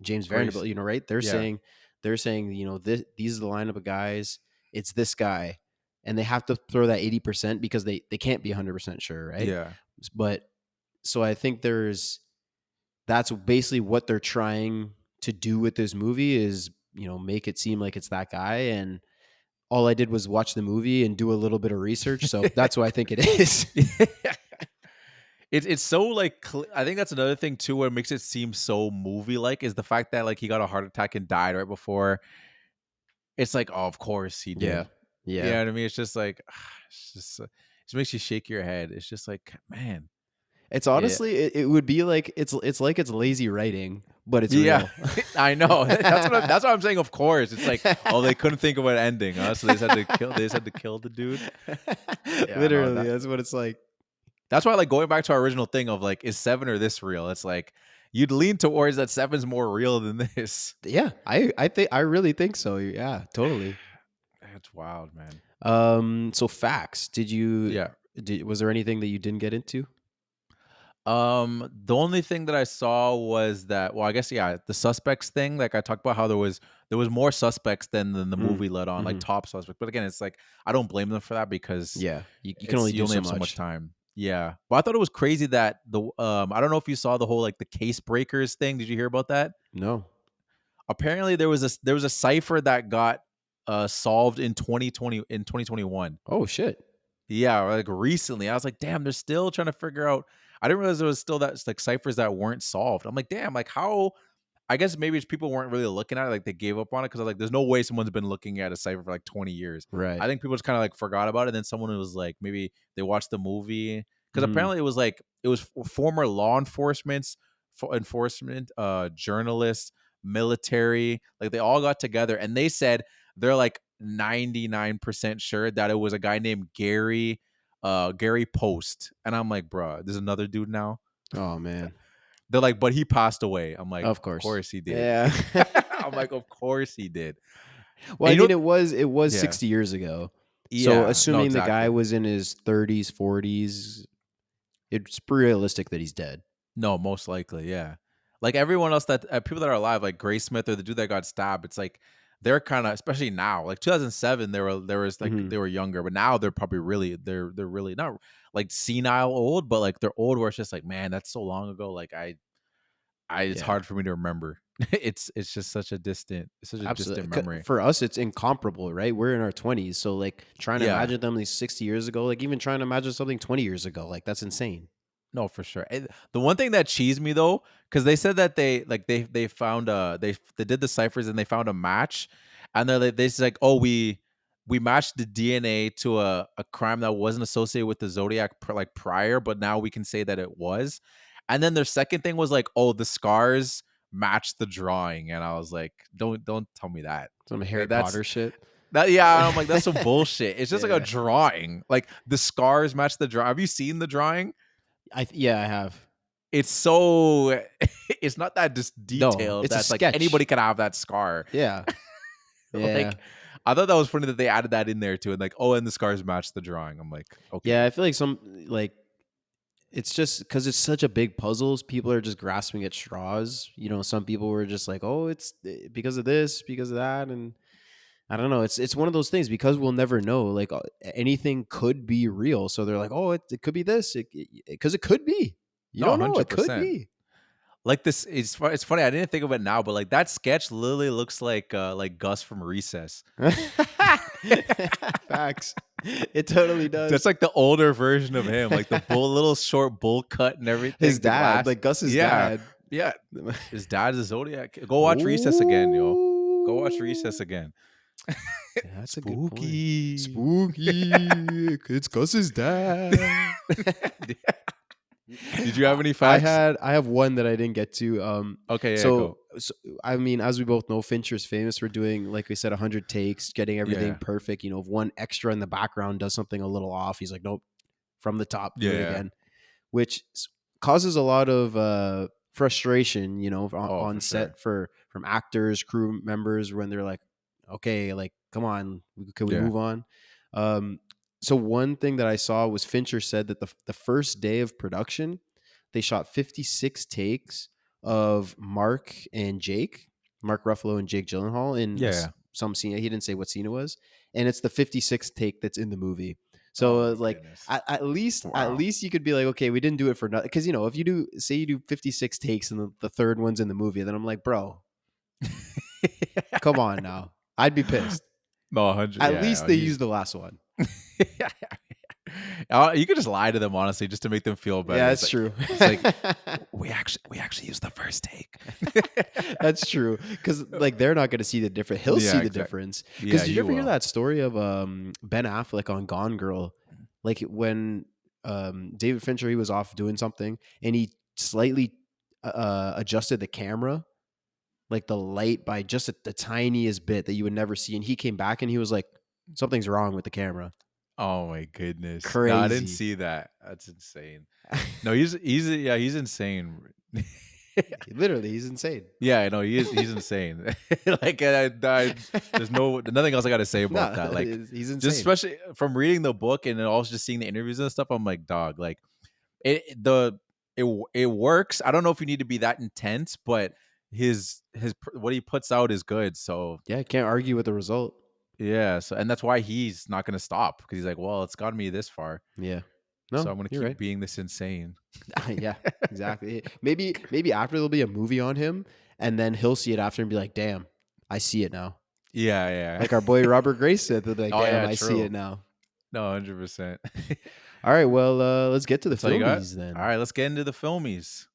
James Grace. Vanderbilt. Right? They're Yeah. saying these are the lineup of guys. It's this guy, and they have to throw that 80% because they can't be 100% sure, right? Yeah. But so I think that's basically what they're trying to do with this movie is, make it seem like it's that guy. And all I did was watch the movie and do a little bit of research. So that's what I think it is. It's so like I think that's another thing too what makes it seem so movie like is the fact that like he got a heart attack and died right before. It's like, oh, of course he Yeah. did. You Yeah. know what I mean? It's just like it's just makes you shake your head. It's just like, man. It's Yeah. honestly, it would be like, it's like it's lazy writing, but it's Yeah. real. I know. That's what I'm saying, of course. It's like, oh, they couldn't think of an ending, huh? So they just had to kill the dude. Yeah, no, Literally, that's what it's like. that's why like going back to our original thing of like, is Seven or this real? It's like you'd lean towards that Seven's more real than this. Yeah, I really think so. Yeah, totally. That's wild, man. So facts. Yeah. Was there anything that you didn't get into? The only thing that I saw was that, well, I guess yeah, the suspects thing. Like I talked about how there was more suspects than the Mm. movie let on, like Mhm. top suspects. But again, it's like I don't blame them for that because Yeah, you can only you do only so have so much much. time. Yeah, but I thought it was crazy that I don't know if you saw the whole like the case breakers thing. Did you hear about that? No. Apparently there was a cipher that got solved in 2021. Oh shit. Yeah, like recently. I was like, damn, they're still trying to figure out. I didn't realize there was still that like ciphers that weren't solved. I'm like, damn, like how I guess maybe it's people weren't really looking at it, like they gave up on it because I was like, there's no way someone's been looking at a cipher for like 20 years. Right. I think people just kind of like forgot about it. And then someone was like, maybe they watched the movie because Mm. apparently it was former law enforcement, journalists, military, like they all got together and they said they're like 99% sure that it was a guy named Gary Post. And I'm like, bro, there's another dude now. Oh man. They're like, but he passed away. I'm like, Of course. he did. Yeah. I'm like, of course he did. Well, And I you mean, know- it was Yeah. 60 years ago. Yeah, So no, assuming the guy exactly. was in his 30s, 40s, it's realistic that he's dead. No, most likely, yeah. Like everyone else that people that are alive, like Gray Smith or the dude that got stabbed, it's like they're kind of, especially now, like 2007, there was like Mhm. they were younger, but now they're probably really they're really not like senile old, but like they're old where it's just like, man, that's so long ago. Like it's Yeah. hard for me to remember. It's just such a distant Absolutely. memory. For us, it's incomparable, right? We're in our 20s. So, like, trying to Yeah. imagine them like 60 years ago, like, even trying to imagine something 20 years ago, like, that's insane. No, for sure. The one thing that cheesed me though, because they said that they found they did the ciphers and they found a match, and they just like, oh, we matched the DNA to a crime that wasn't associated with the Zodiac prior, but now we can say that it was. And then their second thing was like, oh, the scars matched the drawing, and I was like, don't tell me that. Some Harry That's- Potter shit. Yeah, I'm like, that's some bullshit. It's just like Yeah. a drawing. Like the scars match the drawing. Have you seen the drawing? I have. It's so it's not that just No, detailed. it's a That's like sketch. anybody can have that scar. Yeah. Yeah. Like I thought that was funny that they added that in there too, and like, oh, and the scars match the drawing. I'm like, okay, Yeah, I feel like it's just because it's such a big puzzle. People are just grasping at straws. You know, some people were just like, "Oh, it's because of this, because of that," and I don't know. It's one of those things because we'll never know. Like anything could be real, so they're like, "Oh, it could be this," because it could be. You No, don't know. It could 100%. be. like this. It's funny. I didn't think of it now, but like that sketch literally looks like Gus from Recess. Facts. It totally does. That's like the older version of him, like the little short bowl cut and everything. His the dad, glass. like Gus's Yeah. dad. Yeah, his dad's a Zodiac. Go watch Recess again, yo. Go watch Recess again. Yeah, that's a good Spooky. point. Spooky. It's Gus's dad. Did you have any I facts? have one that I didn't get to. Okay, yeah, so, go. so I mean, as we both know, Fincher's famous for doing, like we said, 100 takes, getting everything Yeah. perfect. You know, if one extra in the background does something a little off, he's like, nope, from the top, do it Yeah. again, which causes a lot of frustration. You know, on for set from actors, crew members, when they're like, okay, like, come on, can we Yeah. move on? So one thing that I saw was Fincher said that the first day of production, they shot 56 takes of Mark Ruffalo and Jake Gyllenhaal in Yeah. some scene. He didn't say what scene it was, and it's the 56th take that's in the movie. So my like goodness. at least Wow. you could be like, okay, we didn't do it for nothing. Because you know, if you do 56 takes and the third one's in the movie, then I'm like, bro, come on now. I'd be pissed. No, 100. At least they used the last one. You could just lie to them honestly, just to make them feel better. Yeah, It's that's like- true. It's like we actually used the first take. That's true. Because like they're not going to see the difference. He'll Yeah, see the exact- difference. Yeah, Because did you you ever hear will. that story of Ben Affleck on Gone Girl? Like when David Fincher, he was off doing something and he slightly adjusted the camera, like the light by just the tiniest bit that you would never see. And he came back and he was like, something's wrong with the camera. Oh my goodness! No, I didn't Crazy. see that. That's insane. No, he's insane. Literally, he's insane. Yeah, I know he's insane. Like there's nothing else I got to say about Nah, that. Like he's insane. just especially from reading the book and then also just seeing the interviews and stuff, I'm like, dog, like it works. I don't know if you need to be that intense, but his what he puts out is good. So Yeah, can't argue with the result. yeah, so and that's why he's not gonna stop because he's like, well, it's gotten me this far, Yeah. No, so I'm gonna keep you're right. being this insane. Yeah, exactly. Maybe after there'll be a movie on him, and then he'll see it after and be like, "Damn, I see it now." Yeah. Like our boy Robert Grace said, they'll be like, Oh, "Damn, yeah, I see true. it now." No, 100%. All right, well, let's get to the That's all you got? filmies then. All right, let's get into the filmies.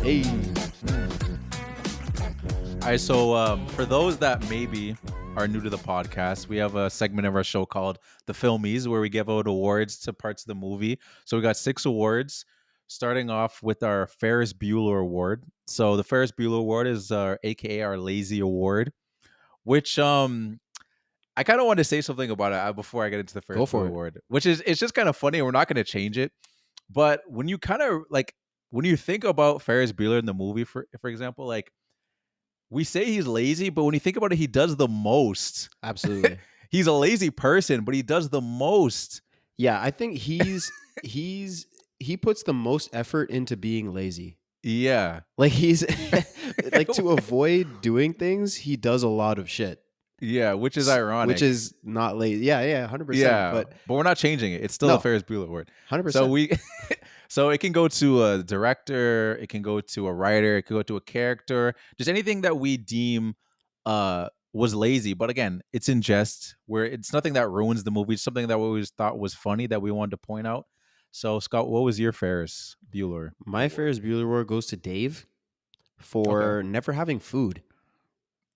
Hey, All right, so for those that maybe are new to the podcast, we have a segment of our show called The Filmies where we give out awards to parts of the movie. So we got 6 awards. starting off with our Ferris Bueller Award. So the Ferris Bueller Award is our AKA our Lazy Award, which I kind of want to say something about it before I get into the Go Ferris for Bueller it. Award, which is it's just kind of funny. And we're not going to change it, but when you kind of like when you think about Ferris Bueller in the movie, for example, like we say he's lazy, but when you think about it, he does the most. Absolutely. He's a lazy person, but he does the most. Yeah, I think he puts the most effort into being lazy. Yeah. Like he's like to avoid doing things, he does a lot of shit. Yeah, which is ironic. Which is not lazy. Yeah, 100%. yeah, But but we're not changing it. It's still No. a Ferris Bueller Award. 100%. So so it can go to a director, it can go to a writer, it can go to a character, just anything that we deem was lazy. But again, it's in jest, where it's nothing that ruins the movie. It's something that we always thought was funny that we wanted to point out. So Scott, what was your Ferris Bueller? My Ferris Bueller Award goes to Dave for never having food.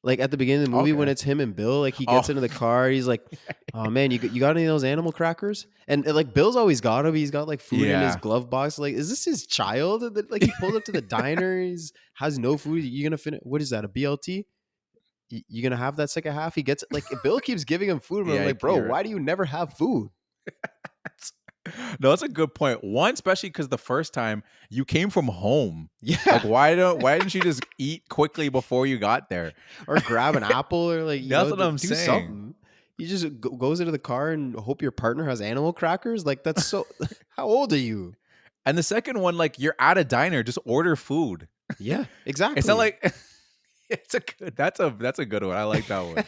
Like at the beginning of the movie, when it's him and Bill, like he gets into the car, he's like, "Oh man, you got any of those animal crackers?" And like Bill's always got him. He's got like food in his glove box. Like, is this his child? And then, like he pulls up to the diner, has no food. You gonna finish? What is that? A BLT? You gonna have that second half? He gets like Bill keeps giving him food. But I'm like, bro, why do you never have food? No, that's a good point. One, especially because the first time you came from home. Yeah. Like why didn't you just eat quickly before you got there? Or grab an apple or like That's what I'm do saying. something. You just goes into the car and hope your partner has animal crackers. Like that's so. How old are you? And the second one, like you're at a diner, just order food. Yeah, exactly. It's not like that's a good one. I like that one.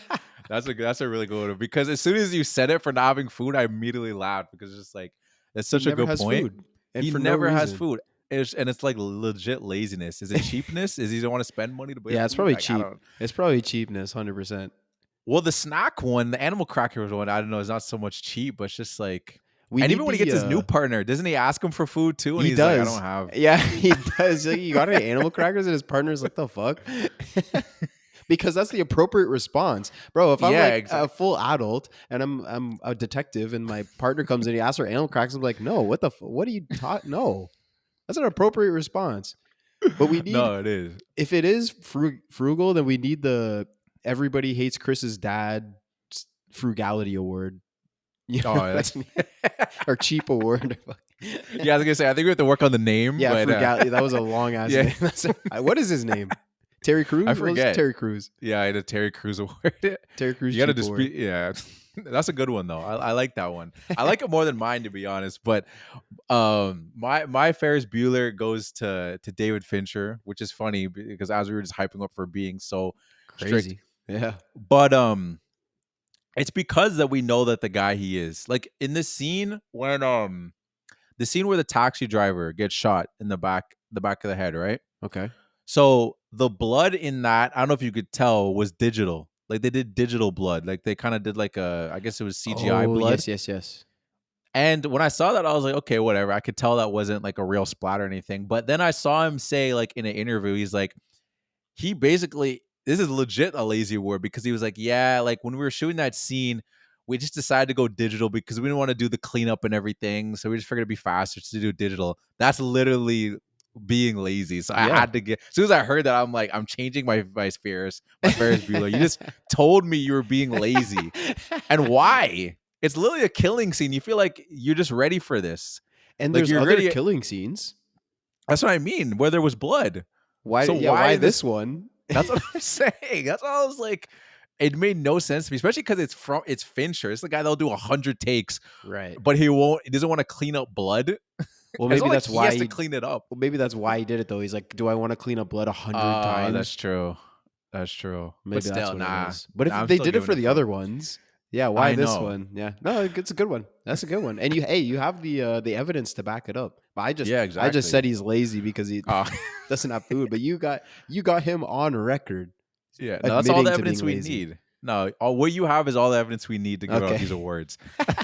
That's a really good one because as soon as you said it for not having food, I immediately laughed because it's just like that's such a good point. Food, and he for no never has reason. food. And it's like legit laziness. Is it cheapness? Is he don't want to spend money to buy? Yeah, it's food? probably Like, cheap. It's probably cheapness, 100%. Well, the snack one, the animal crackers one, I don't know, is not so much cheap, but it's just like. We and need even when he gets his new partner, doesn't he ask him for food too? And he he's does. like, I don't have. Yeah, he does. Like, you got any animal crackers? And his partner's like, the fuck? Because that's the appropriate response, bro. If I'm a full adult and I'm a detective and my partner comes in, he asks for animal crackers, I'm like, no, what are you taught? No, that's an appropriate response. But we need No, it is. If it is frugal, then we need the everybody hates Chris's dad frugality award. You know, that's or cheap award. Yeah, I was gonna say I think we have to work on the name. Yeah, but, frugality. That was a long ass name. What is his name? Terry Crews? I forget. Terry Crews. Yeah, I had a Terry Crews award. Terry Crews. You got to dispute. Yeah, that's a good one though. I like that one. I like it more than mine, to be honest. But my Ferris Bueller goes to David Fincher, which is funny because as we were just hyping up for being so crazy. strict. Yeah. But it's because that we know that the guy he is. Like in this scene when the scene where the taxi driver gets shot in the back of the head, right? Okay. So the blood in that, I don't know if you could tell, was digital. Like they did digital blood. Like they kind of did like I guess it was CGI blood. Yes. And when I saw that, I was like, okay, whatever. I could tell that wasn't like a real splat or anything. But then I saw him say, like in an interview, he's like, he basically, this is legit a lazy word because he was like, yeah, like when we were shooting that scene, we just decided to go digital because we didn't want to do the cleanup and everything. So we just figured it'd be faster to do digital. That's literally being lazy. So I had to get, as soon as I heard that, I'm like, I'm changing my Ferris Bueller. You just told me you were being lazy. And why? It's literally a killing scene. You feel like you're just ready for this. And like there's other killing scenes. That's what I mean, where there was blood. Why this one? That's what I'm saying. That's why I was like, it made no sense to me, especially because it's Fincher. It's the guy that'll do 100 takes. Right. But he doesn't want to clean up blood. Well, maybe that's why he has to clean it up. Well, maybe that's why he did it though. He's like, do I want to clean up blood 100 times? That's true. Maybe but still, that's what nah. it is. But if they did it for the other ones, yeah, why this one? Yeah, no, it's a good one. That's a good one. And you have the evidence to back it up. But I just said he's lazy because he doesn't have food. But you got him on record. Yeah, no, that's all the evidence we need. No, what you have is all the evidence we need to give out these awards.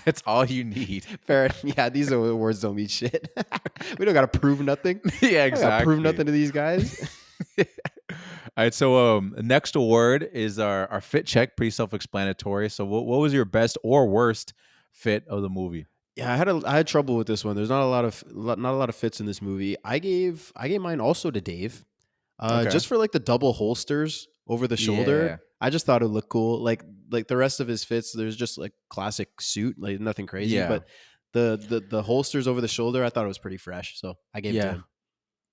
It's all you need. Fair. Yeah, these awards don't mean shit. We don't got to prove nothing. Yeah, exactly. Prove nothing to these guys. All right, so next award is our fit check. Pretty self-explanatory. So what was your best or worst fit of the movie? Yeah, I had trouble with this one. There's not a lot of fits in this movie. I gave mine also to Dave. Okay. Just for like the double holsters over the shoulder. Yeah. I just thought it looked cool. Like the rest of his fits, there's just like classic suit, like nothing crazy. Yeah. But the holsters over the shoulder, I thought it was pretty fresh. So I gave it to Yeah. him.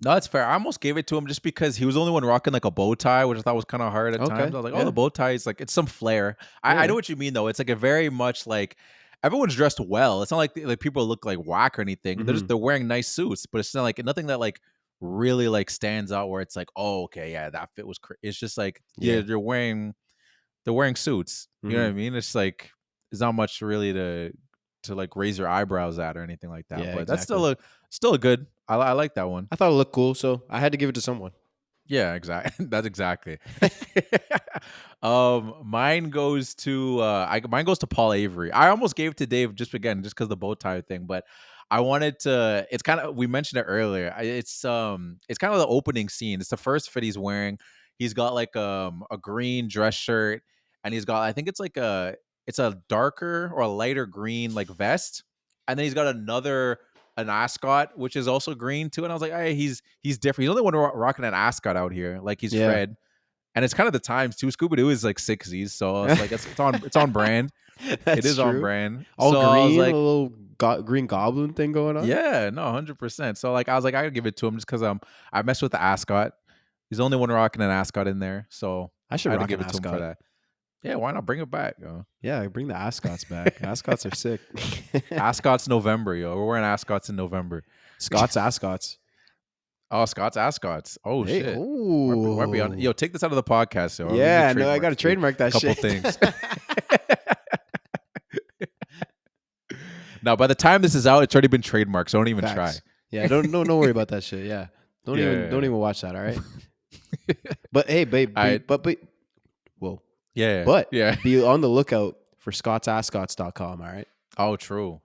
No, that's fair. I almost gave it to him just because he was the only one rocking like a bow tie, which I thought was kind of hard at Okay. times. I was like, oh, Yeah. the bow tie is like, it's some flair. I Yeah. know what you mean though. It's like a very much like everyone's dressed well. It's not like people look like whack or anything. Mhm. They're wearing nice suits, but it's not like nothing that like really like stands out where it's like, oh, okay, yeah, that fit was. It's just like, yeah, Yeah. they're wearing suits. You know what I Mhm. mean? It's like there's not much really to like raise your eyebrows at or anything like that. Yeah, But that's exactly. still a good. I like that one. I thought it looked cool, so I had to give it to someone. Yeah, exactly. That's exactly. Mine goes to mine goes to Paul Avery. I almost gave it to Dave just because the bow tie thing, but I wanted to. It's kind of we mentioned it earlier. It's kind of the opening scene. It's the first fit he's wearing. He's got like a green dress shirt, and he's got I think it's a darker or a lighter green like vest, and then he's got an ascot, which is also green too. And I was like, hey, he's different. He's the only one rocking an ascot out here. Like he's Yeah. Fred. And it's kind of the times too. Scooby Doo is like 60s, so it's like it's on brand. It That's is on true. brand. All So I was green, like, a little green goblin thing going on. yeah, no, 100%. So like I was like, I gotta give it to him just because I messed with the ascot. He's the only one rocking an ascot in there, so I should I had to rock give an it to him for ascot. that. Yeah, why not bring it back, yo? Yeah, bring the ascots back. Ascots are sick. Ascots November, yo. We're wearing ascots in November. Scots ascots. Oh, Scott's ascots. Oh Hey, shit. We're beyond. oh. Yo, take this out of the podcast, yo. Yeah, no, I got to trademark that couple shit. things. Now, by the time this is out, it's already been trademarked, so don't even try. Facts. Yeah, don't worry about that shit. Yeah. Don't Yeah. even watch that, all right? But hey, babe, I- but whoa. Yeah. But yeah. be on the lookout for scotsascots.com, all right? Oh, true.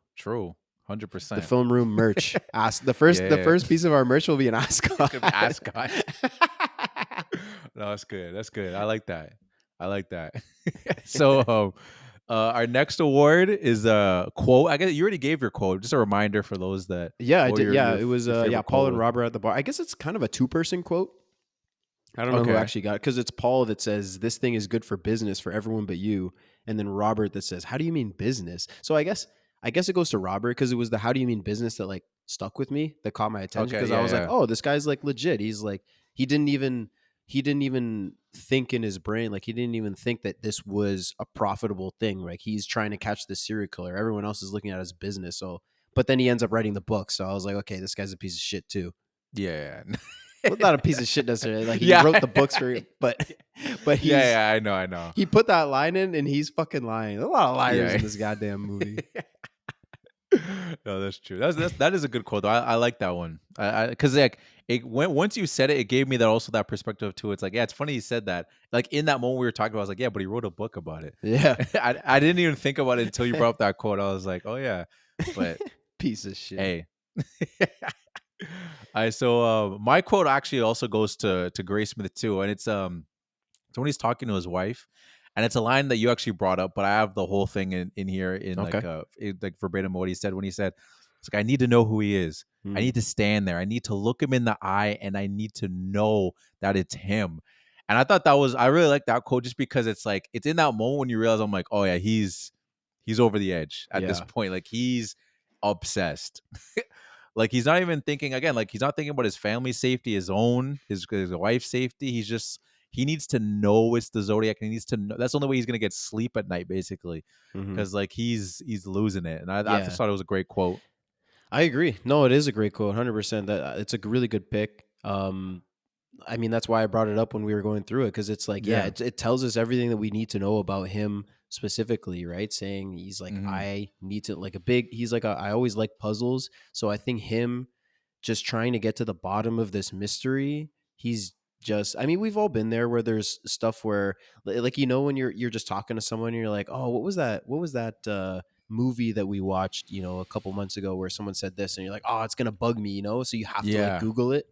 100%. The film room merch. The first Yeah. first piece of our merch will be an ascot. Could be ascot. No, that's good. That's good. I like that. So, our next award is a quote. I guess you already gave your quote. Just a reminder for those that. Yeah, I what did. your- Yeah, your- it was your favorite Paul quote and was. Robert at the bar. I guess it's kind of a two-person quote. I don't know who Okay. actually got it because it's Paul that says this thing is good for business for everyone but you, and then Robert that says how do you mean business? So I guess it goes to Robert because it was the how do you mean business that like stuck with me, that caught my attention Okay, because yeah, I was like, yeah. oh, this guy's like legit. He's like he didn't even think in his brain, like he didn't even think that this was a profitable thing. Like he's trying to catch the serial killer. Everyone else is looking at it as business. So, but then he ends up writing the book. So I was like, okay, this guy's a piece of shit too. Yeah. Well, not a piece of shit necessarily. Like he Yeah. wrote the books for, but he's, Yeah, I know. he put that line in, and he's fucking lying. There's a lot of liars Yeah. in this goddamn movie. No, that's true. That is a good quote though. I like that one. Because like once you said it, it gave me that perspective too. It's like, yeah, it's funny you said that. Like in that moment we were talking about, I was like, yeah, but he wrote a book about it. Yeah, I didn't even think about it until you brought up that quote. I was like, oh yeah, but piece of shit. hey. So my quote actually also goes to Gray Smith too, and it's when he's talking to his wife, and it's a line that you actually brought up, but I have the whole thing in here in Okay. like verbatim what he said when he said, it's like I need to know who he is. I need to stand there. I need to look him in the eye, and I need to know that it's him. And I thought I really like that quote just because it's like it's in that moment when you realize I'm like, oh yeah, he's over the edge at this Yeah. point. Like he's obsessed. Like he's not even thinking again. Like he's not thinking about his family's safety, his wife's safety. He needs to know it's the Zodiac, and he needs to know that's the only way he's gonna get sleep at night, basically, Mhm. because like he's losing it. And I Yeah. just thought it was a great quote. I agree. No, it is a great quote, 100%. That it's a really good pick. I mean, that's why I brought it up when we were going through it because it's like, yeah, Yeah. it tells us everything that we need to know about him specifically, right? Saying he's like, Mhm. I need to he's like, I always like puzzles. So I think him just trying to get to the bottom of this mystery, I mean, we've all been there where there's stuff where like, when you're just talking to someone and you're like, oh, what was that movie that we watched, a couple months ago where someone said this and you're like, oh, it's going to bug me, so you have to Yeah. like Google it.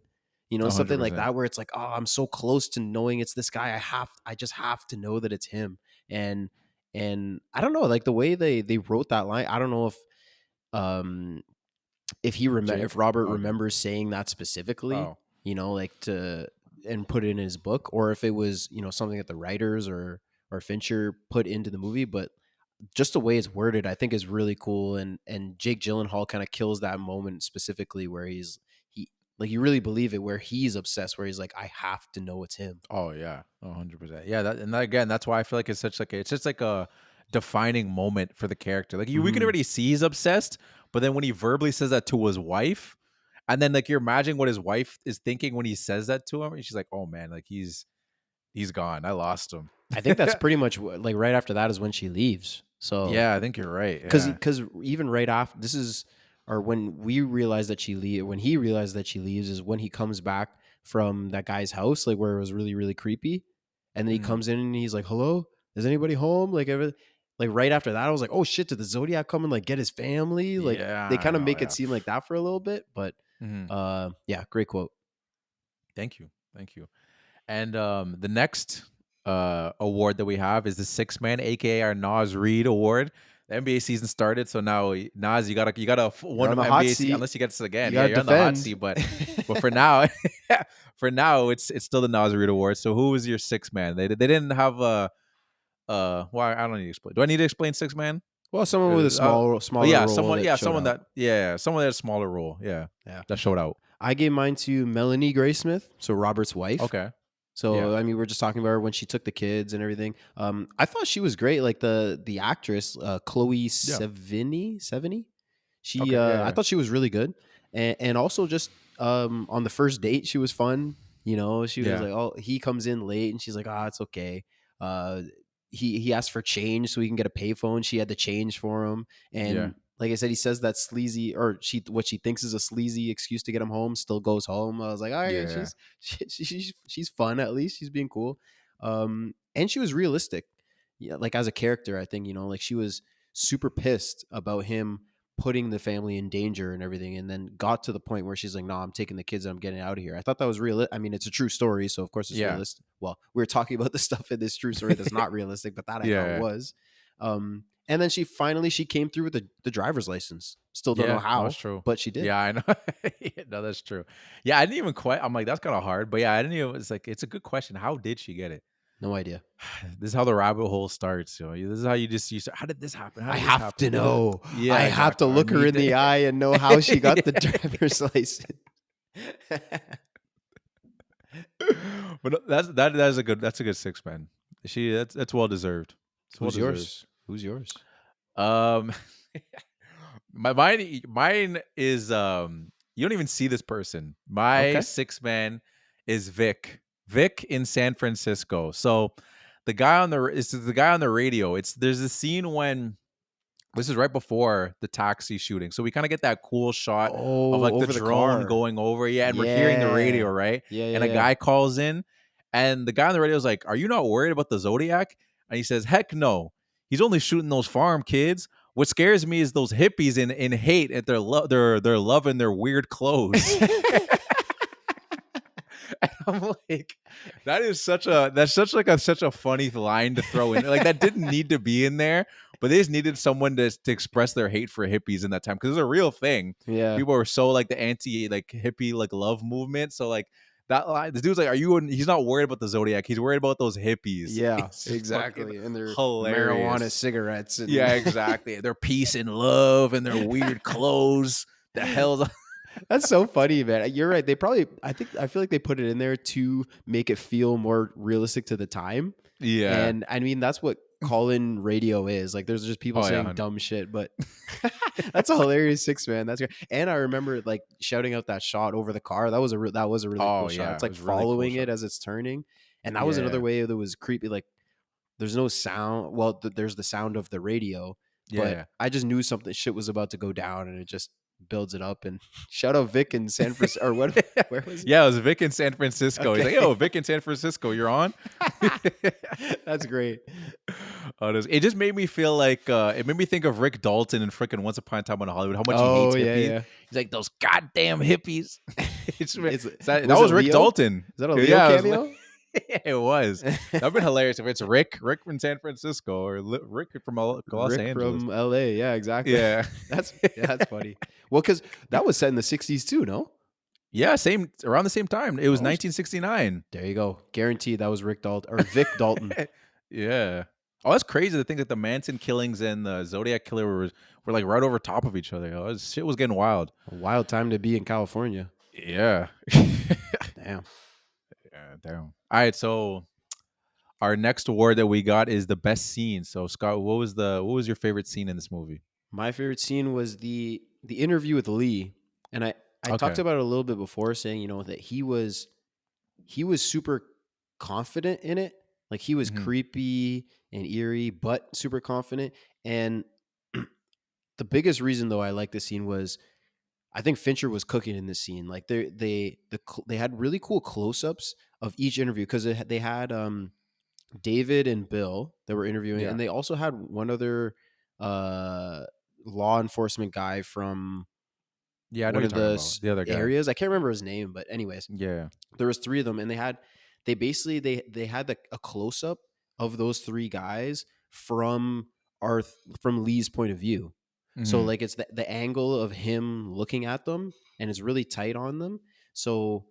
Something like 100%. that where it's like, oh, I'm so close to knowing it's this guy. I just have to know that it's him. And I don't know, like the way they wrote that line, I don't know if if if Robert remembers saying that specifically, Oh. like and put it in his book, or if it was, something that the writers or Fincher put into the movie. But just the way it's worded, I think is really cool. And Jake Gyllenhaal kind of kills that moment specifically where he like, you really believe it, where he's obsessed, where he's like, I have to know it's him. Oh yeah, 100%. Yeah, again, that's why I feel like it's such like it's just like a defining moment for the character. Like we can already see he's obsessed, but then when he verbally says that to his wife, and then like you're imagining what his wife is thinking when he says that to him, and she's like, "Oh man, like he's gone. I lost him." I think that's pretty much like right after that is when she leaves. So yeah, I think you're right. Because even right after this is, or when we realize that when he realized that she leaves is when he comes back from that guy's house, like where it was really, really creepy. And then he comes in and he's like, hello, is anybody home? Like right after that, I was like, oh shit, did the Zodiac come and like get his family? Like they kind of make it seem like that for a little bit, but yeah, great quote. Thank you. And the next award that we have is the Sixth Man, aka our Nas Reed Award. The NBA season started, so now Nas, you gotta one of the NBA seat, unless he gets it again. You're on the hot seat, but for now, it's still the Nas Reed Award. So who was your Sixth Man? They didn't have well, I don't need to explain. Do I need to explain Sixth Man? Well, someone with a smaller role. Someone that had a smaller role. Yeah, that showed out. I gave mine to Melanie Graysmith, so Robert's wife. Okay. So I mean, we're just talking about her when she took the kids and everything. I thought she was great. Like the actress, Chloe Sevigny. She, I thought she was really good, and also just on the first date, she was fun. She was like, oh, he comes in late, and she's like, it's okay. He asked for change so he can get a payphone. She had the change for him, and like I said, he says that sleazy, or what she thinks is a sleazy excuse to get him home, still goes home. I was like, all right, she's fun, at least she's being cool. And she was realistic. Yeah, like as a character, I think, like she was super pissed about him putting the family in danger and everything, and then got to the point where she's like, no, I'm taking the kids and I'm getting out of here. I thought that was real. I mean, it's a true story, so of course it's realistic. Well, we're talking about the stuff in this true story that's not realistic, but that I thought was. And then she came through with the driver's license. Still don't know how. That's true, but she did. Yeah, I know. No, that's true. Yeah, I didn't even quite. I'm like, that's kind of hard. But yeah, I didn't even. It's like, it's a good question. How did she get it? No idea. This is how the rabbit hole starts. This is how you how did this happen? I have to know. Yeah, I have to look her in the eye and know how she got the driver's license. But that's a good Sixth Man. That's well deserved. Who's yours? Who's yours? Mine is you don't even see this person. My Sixth Man is Vic in San Francisco. So the guy on the radio. There's a scene when this is right before the taxi shooting. So we kind of get that cool shot of like the drone going over. Yeah, and we're hearing the radio, right? Yeah. And a guy calls in, and the guy on the radio is like, "Are you not worried about the Zodiac?" And he says, "Heck no. He's only shooting those farm kids. What scares me is those hippies in hate at they're loving their weird clothes." And I'm like, that's such a funny line to throw in. Like that didn't need to be in there, but they just needed someone to express their hate for hippies in that time, because it's a real thing. Yeah, people were so like the anti like hippie like love movement. So like that line, this dude's like, he's not worried about the Zodiac. He's worried about those hippies. Yeah, exactly. And their hilarious marijuana cigarettes. And yeah, exactly. Their peace and love and their weird clothes. The hell's That's so funny, man. You're right. I feel like they put it in there to make it feel more realistic to the time. Yeah. And I mean, that's what call-in radio is. Like there's just people saying dumb shit, but that's a hilarious Sixth Man. That's great. And I remember like shouting out that shot over the car. That was a really cool shot. It's like following it as it's turning. And that was another way that was creepy. Like there's no sound. Well, there's the sound of the radio, but I just knew shit was about to go down, and it just builds it up. And shout out Vic in San Francisco, or what? Where was it? Yeah, it was Vic in San Francisco. Okay. He's like, "Yo, Vic in San Francisco, you're on." That's great. It just made me feel like it made me think of Rick Dalton in freaking Once Upon a Time in Hollywood. How much he hates hippies. Yeah. He's like, "Those goddamn hippies." That was Rick Dalton. Is that a Leo cameo? It was. That'd been hilarious if it's Rick from San Francisco or Rick from Los Rick Angeles. from LA. Yeah, exactly. Yeah. That's funny. Well, because that was set in the 60s too, no? Yeah, same around the same time. It was Oh, 1969. there you go. Guaranteed that was Rick Dalton or Vic Dalton. Yeah. Oh, that's crazy to think that the Manson killings and the Zodiac killer were like right over top of each other. Shit was getting wild. A wild time to be in California. Yeah. Damn. Yeah, damn. All right, so our next award that we got is the best scene. So Scott, what was your favorite scene in this movie? My favorite scene was the interview with Lee, and I talked Okay. about it a little bit before, saying that he was super confident in it. Like he was Mhm. creepy and eerie, but super confident. And the biggest reason though I like this scene was I think Fincher was cooking in this scene. Like they had really cool close ups of each interview because they had David and Bill that were interviewing, Yeah. and they also had one other uh, law enforcement guy from Yeah, I know one you're of talking the about. The other guy. areas. I can't remember his name, but anyways, Yeah. there was three of them, and they basically they had a close up of those three guys from from Lee's point of view. So Mhm. like it's the angle of him looking at them, and it's really tight on them. So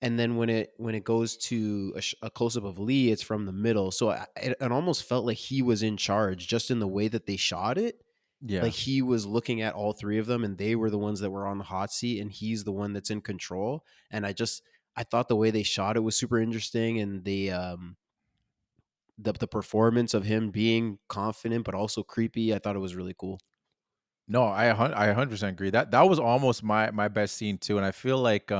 and then when it goes to a close up of Lee, it's from the middle. So it almost felt like he was in charge just in the way that they shot it. Yeah. Like he was looking at all three of them, and they were the ones that were on the hot seat, and he's the one that's in control. And I thought the way they shot it was super interesting, and the performance of him being confident but also creepy, I thought it was really cool. No, I 100% agree. That was almost my best scene too, and I feel like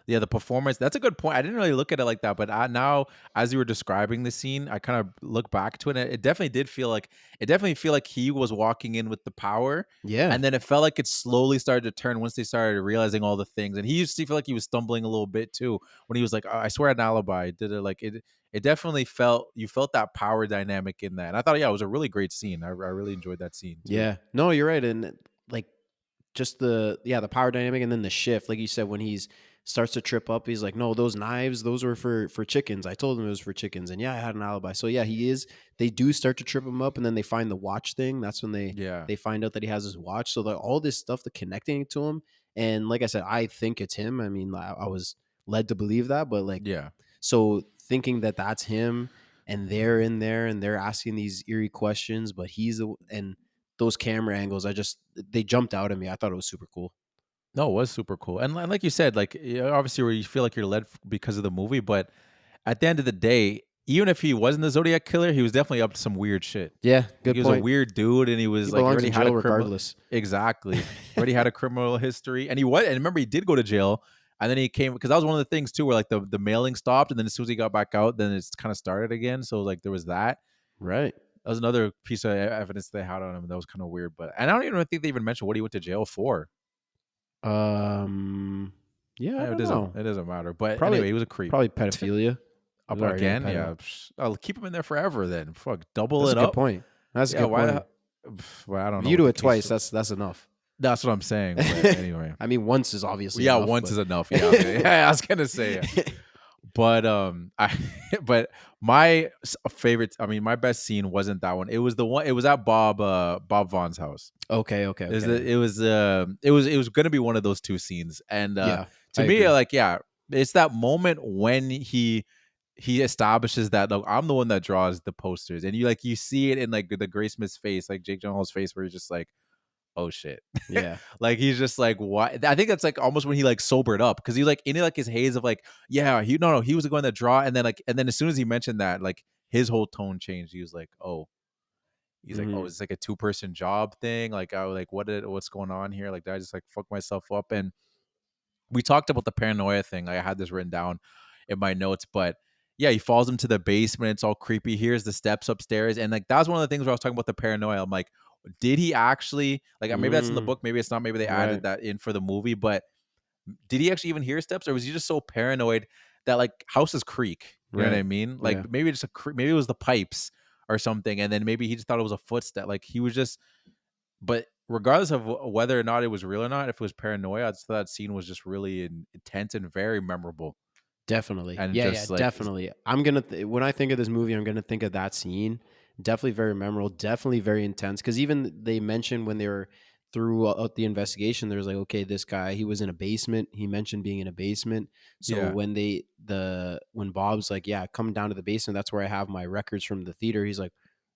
yeah, the performance. That's a good point. I didn't really look at it like that, but now as you were describing the scene, I kind of look back to it, and it definitely did feel like he was walking in with the power, Yeah, and then it felt like it slowly started to turn once they started realizing all the things, and he used to feel like he was stumbling a little bit too when he was like, oh, "I swear I had an alibi." Did it like it? It definitely felt that power dynamic in that, and I thought, yeah, it was a really great scene. I really enjoyed that scene too. yeah. No, you're right, and like just the power dynamic, and then the shift, like you said, when he's starts to trip up, he's like, no, those knives, those were for chickens. I told him it was for chickens, and yeah, I had an alibi. So yeah, they do start to trip him up, and then they find the watch thing. That's when Yeah. they find out that he has his watch. So all this stuff, the connecting to him, and like I said, I think it's him. I mean, I was led to believe that, but like, Yeah. so thinking that that's him, and they're in there and they're asking these eerie questions, but and those camera angles, they jumped out at me. I thought it was super cool. No, it was super cool. And like you said, like obviously where you feel like you're led because of the movie, but at the end of the day, even if he wasn't the Zodiac killer, he was definitely up to some weird shit. Yeah, Like good he was a point. weird dude, and he was He like belongs already in had a jail criminal. regardless. Exactly, already had a criminal history, and and remember he did go to jail, and then he came because that was one of the things too, where like the mailing stopped, and then as soon as he got back out, then it's kind of started again. So like there was that. Right. That was another piece of evidence they had on him that was kind of weird. But and I don't even think they even mentioned what he went to jail for. Yeah, I It don't doesn't know. it doesn't matter. But Probably anyway, he was a creep. probably pedophilia. He Up was already a again, pedo. yeah. I'll keep him in there forever then. Fuck, double That's a it good up. point. That's a Yeah, good why? point. Well, I don't If know. you what do the it case twice, that's enough. that's what I'm saying. But anyway, I mean, once is obviously yeah, enough, once but is enough. Yeah, yeah. I was gonna say it, but I, but my favorite. I mean, my best scene wasn't that one. It was the one. It was at Bob Vaughn's house. okay. It was gonna be one of those two scenes, and Yeah, to I me, agree. like, yeah, it's that moment when he establishes that like I'm the one that draws the posters, and you see it in like the Graysmith's face, like Jake Gyllenhaal's face, where he's just like, oh shit, Yeah. like he's just like, what? I think that's like almost when he like sobered up because he's like in like his haze of like, yeah, he was the one that draw, and then as soon as he mentioned that, like his whole tone changed. He was like, oh. He's like, oh, Mhm. it's like a two-person job thing. Like, I was like, what's going on here? Like, did I just like fuck myself up? And we talked about the paranoia thing. Like, I had this written down in my notes, but yeah, he falls into the basement. It's all creepy. Here's the steps upstairs, and like that was one of the things where I was talking about the paranoia. I'm like, did he actually like? Maybe that's in the Mm, book. Maybe it's not. Maybe they added right. that in for the movie. But did he actually even hear steps, or was he just so paranoid that like houses creak? You know what I Right. mean? Yeah. Like maybe just maybe it was the pipes or something, and then maybe he just thought it was a footstep. Like he was just. But regardless of whether or not it was real or not, if it was paranoia, that scene was just really intense and very memorable. Definitely. and Yeah, just like definitely. I'm gonna when I think of this movie, I'm gonna think of that scene. Definitely very memorable. Definitely very intense. Because even they mentioned when they were throughout the investigation, there was like, okay, this guy, he was in a basement. He mentioned being in a basement. So yeah, when Bob's like, yeah, come down to the basement. That's where I have my records from the theater. He's like,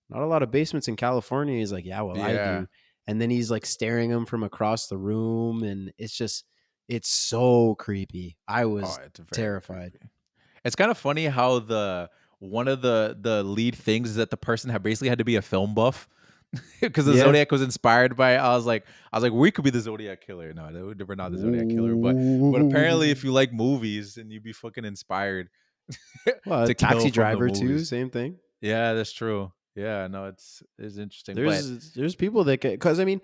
not a lot of basements in California. He's like, yeah, well, I yeah. do. And then he's like staring him from across the room, and it's so creepy. I Oh, was it's very terrified. creepy. It's kind of funny how the one of the lead things is that the person had basically had to be a film buff because the Yeah. Zodiac was inspired by. I was like, we could be the Zodiac killer. No, we're not the Zodiac killer, but apparently, if Ooh. you like movies and you'd be fucking inspired Well, to kill Taxi from the Driver too, movies. same thing. Yeah, that's true. Yeah, no, it's interesting, but There's people that because I mean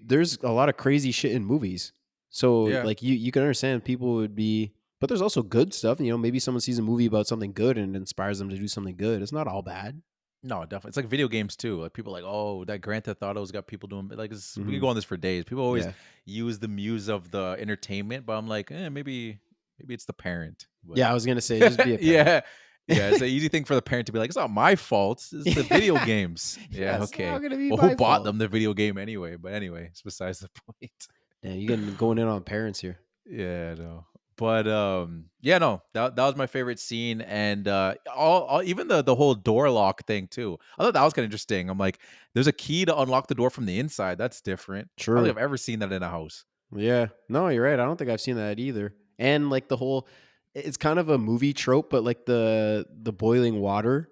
there's a lot of crazy shit in movies, so yeah. like you can understand people would be, but there's also good stuff. You know, maybe someone sees a movie about something good and it inspires them to do something good. It's not all bad. No, definitely. It's like video games too. Like people are like, oh, that Grand Theft Auto's got people doing like we could Hmm. go on this for days. People always Yeah, use the muse of the entertainment, but I'm like, maybe it's the parent. But yeah. I was gonna say just be a parent. yeah, yeah, it's an easy thing for the parent to be like, it's not my fault. It's the video games. Yeah, Yeah, it's not okay. gonna be Well, who my bought fault. them the video game anyway? But anyway, it's besides the point. Yeah, you getting going in on parents here. Yeah, no. But yeah, no, that was my favorite scene, and all even the whole door lock thing too. I thought that was kind of interesting. I'm like, there's a key to unlock the door from the inside. That's different. I don't think True. I've ever seen that in a house. Yeah. No, you're right. I don't think I've seen that either. And like the whole it's kind of a movie trope, but like the boiling water.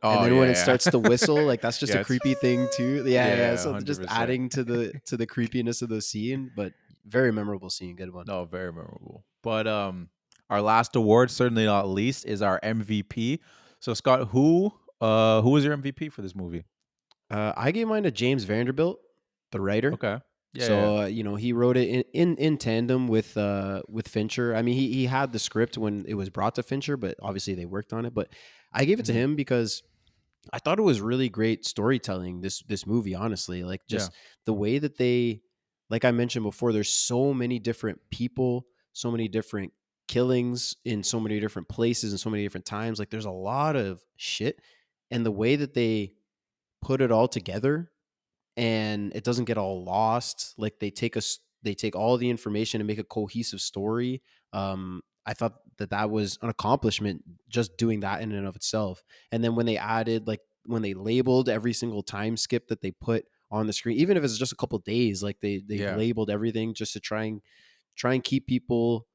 And Oh then when it yeah, starts to whistle, like that's just a yeah, it's creepy thing too. Yeah, yeah. yeah, So hundred just percent. adding to the creepiness of the scene, but very memorable scene. Good one. No, very memorable. But our last award, certainly not least, is our MVP. So Scott, who was your MVP for this movie? I gave mine to James Vanderbilt, the writer. Okay, yeah, yeah, So you know he wrote it in tandem with Fincher. I mean he had the script when it was brought to Fincher, but obviously they worked on it. But I gave it to mhm, him because I thought it was really great storytelling. This movie, honestly, like yeah, just the way that they, like I mentioned before, there's so many different people, so many different killings in so many different places and so many different times. Like there's a lot of shit, and the way that they put it all together and it doesn't get all lost. Like they take all the information and make a cohesive story. I thought that was an accomplishment just doing that in and of itself. And then when they added like when they labeled every single time skip that they put on the screen, even if it's just a couple days, like they yeah, labeled everything just to try and keep people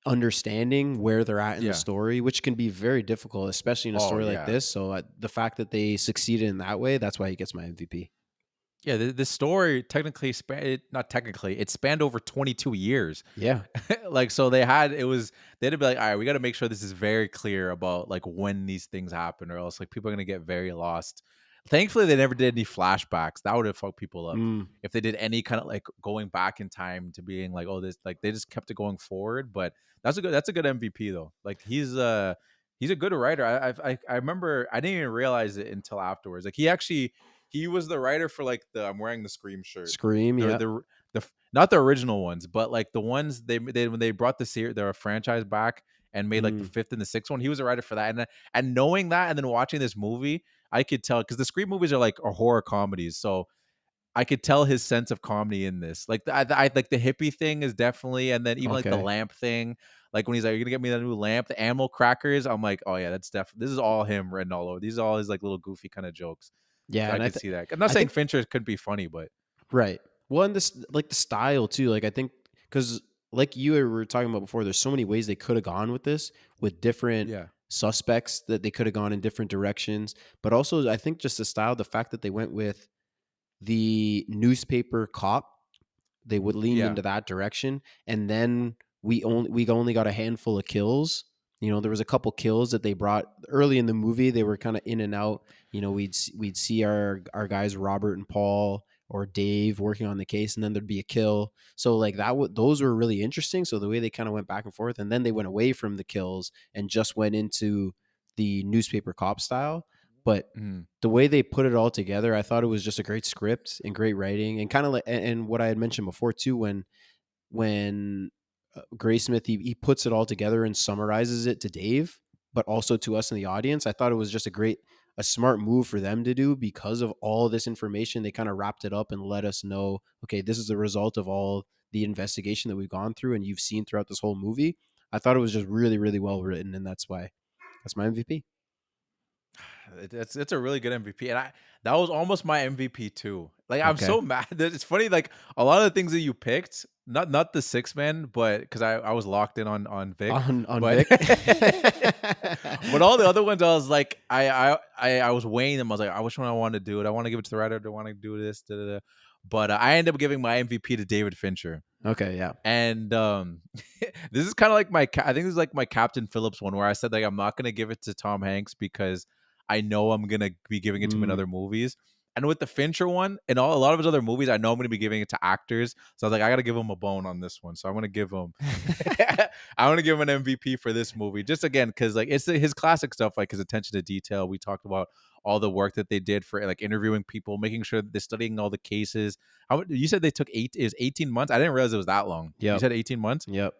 understanding where they're at in the yeah. story, which can be very difficult, especially in a Oh story like yeah. this. So the fact that they succeeded in that way, that's why he gets my MVP. Yeah, the story technically not technically, it spanned over 22 years. Yeah. Like so they had to be like, all right, we got to make sure this is very clear about like when these things happen, or else like people are gonna get very lost. Thankfully, they never did any flashbacks. That would have fucked people up Mm, if they did any kind of like going back in time to being like, oh, this like they just kept it going forward. But that's a good MVP though. Like he's a good writer. I remember I didn't even realize it until afterwards. Like he was the writer for like the I'm wearing the Scream shirt. Scream, The yeah. the not the original ones, but like the ones they when they brought their franchise back and made like the Mm, fifth and the sixth one. He was a writer for that, and knowing that, and then watching this movie, I could tell because the Scream movies are horror comedies, so I could tell his sense of comedy in this. Like I like the hippie thing is definitely, and then even like the okay. lamp thing. Like when he's like, "You're gonna get me that new lamp," the animal crackers. I'm like, "Oh yeah, that's definitely this is all him written all over. These are all his like little goofy kind of jokes." Yeah, So I and could see that. I'm not I saying think Fincher couldn't be funny, but right. Well, and this like the style too. Like I think because like you were talking about before, there's so many ways they could have gone with this, with different yeah, suspects that they could have gone in different directions. But also, I think just the style, the fact that they went with the newspaper cop, they would lean yeah, into that direction, and then we only got a handful of kills. You know, there was a couple kills that they brought early in the movie. They were kind of in and out. You know, we'd see our guys Robert and Paul or Dave working on the case, and then there'd be a kill. So like those were really interesting. So the way they kind of went back and forth, and then they went away from the kills and just went into the newspaper cop style. But mhm, the way they put it all together, I thought it was just a great script and great writing, and kind of like and what I had mentioned before too, when Graysmith, he puts it all together and summarizes it to Dave, but also to us in the audience. I thought it was just a smart move for them to do because of all this information. They kind of wrapped it up and let us know, okay, this is the result of all the investigation that we've gone through and you've seen throughout this whole movie. I thought it was just really, really well written, and that's my MVP. It's a really good MVP, and that was almost my MVP too. Like I'm Okay. so mad that it's funny. Like a lot of the things that you picked, not the six man, but because I was locked in on Vic, On but Vic. but all the other ones I was like I was weighing them. I was like, which one I want to do it. I want to give it to the writer. Do I want to do this? Da, da, da. But I ended up giving my MVP to David Fincher. Okay, yeah. And this is kind of like I think this is like my Captain Phillips one where I said like I'm not gonna give it to Tom Hanks because I know I'm gonna be giving it to him in other movies. And with the Fincher one and a lot of his other movies, I know I'm gonna be giving it to actors. So I was like, I gotta give him a bone on this one. So I'm gonna give him I want to give him an MVP for this movie. Just again, because like it's his classic stuff, like his attention to detail. We talked about all the work that they did for like interviewing people, making sure that they're studying all the cases. You said they took 18 months? I didn't realize it was that long. Yep. You said 18 months? Yep.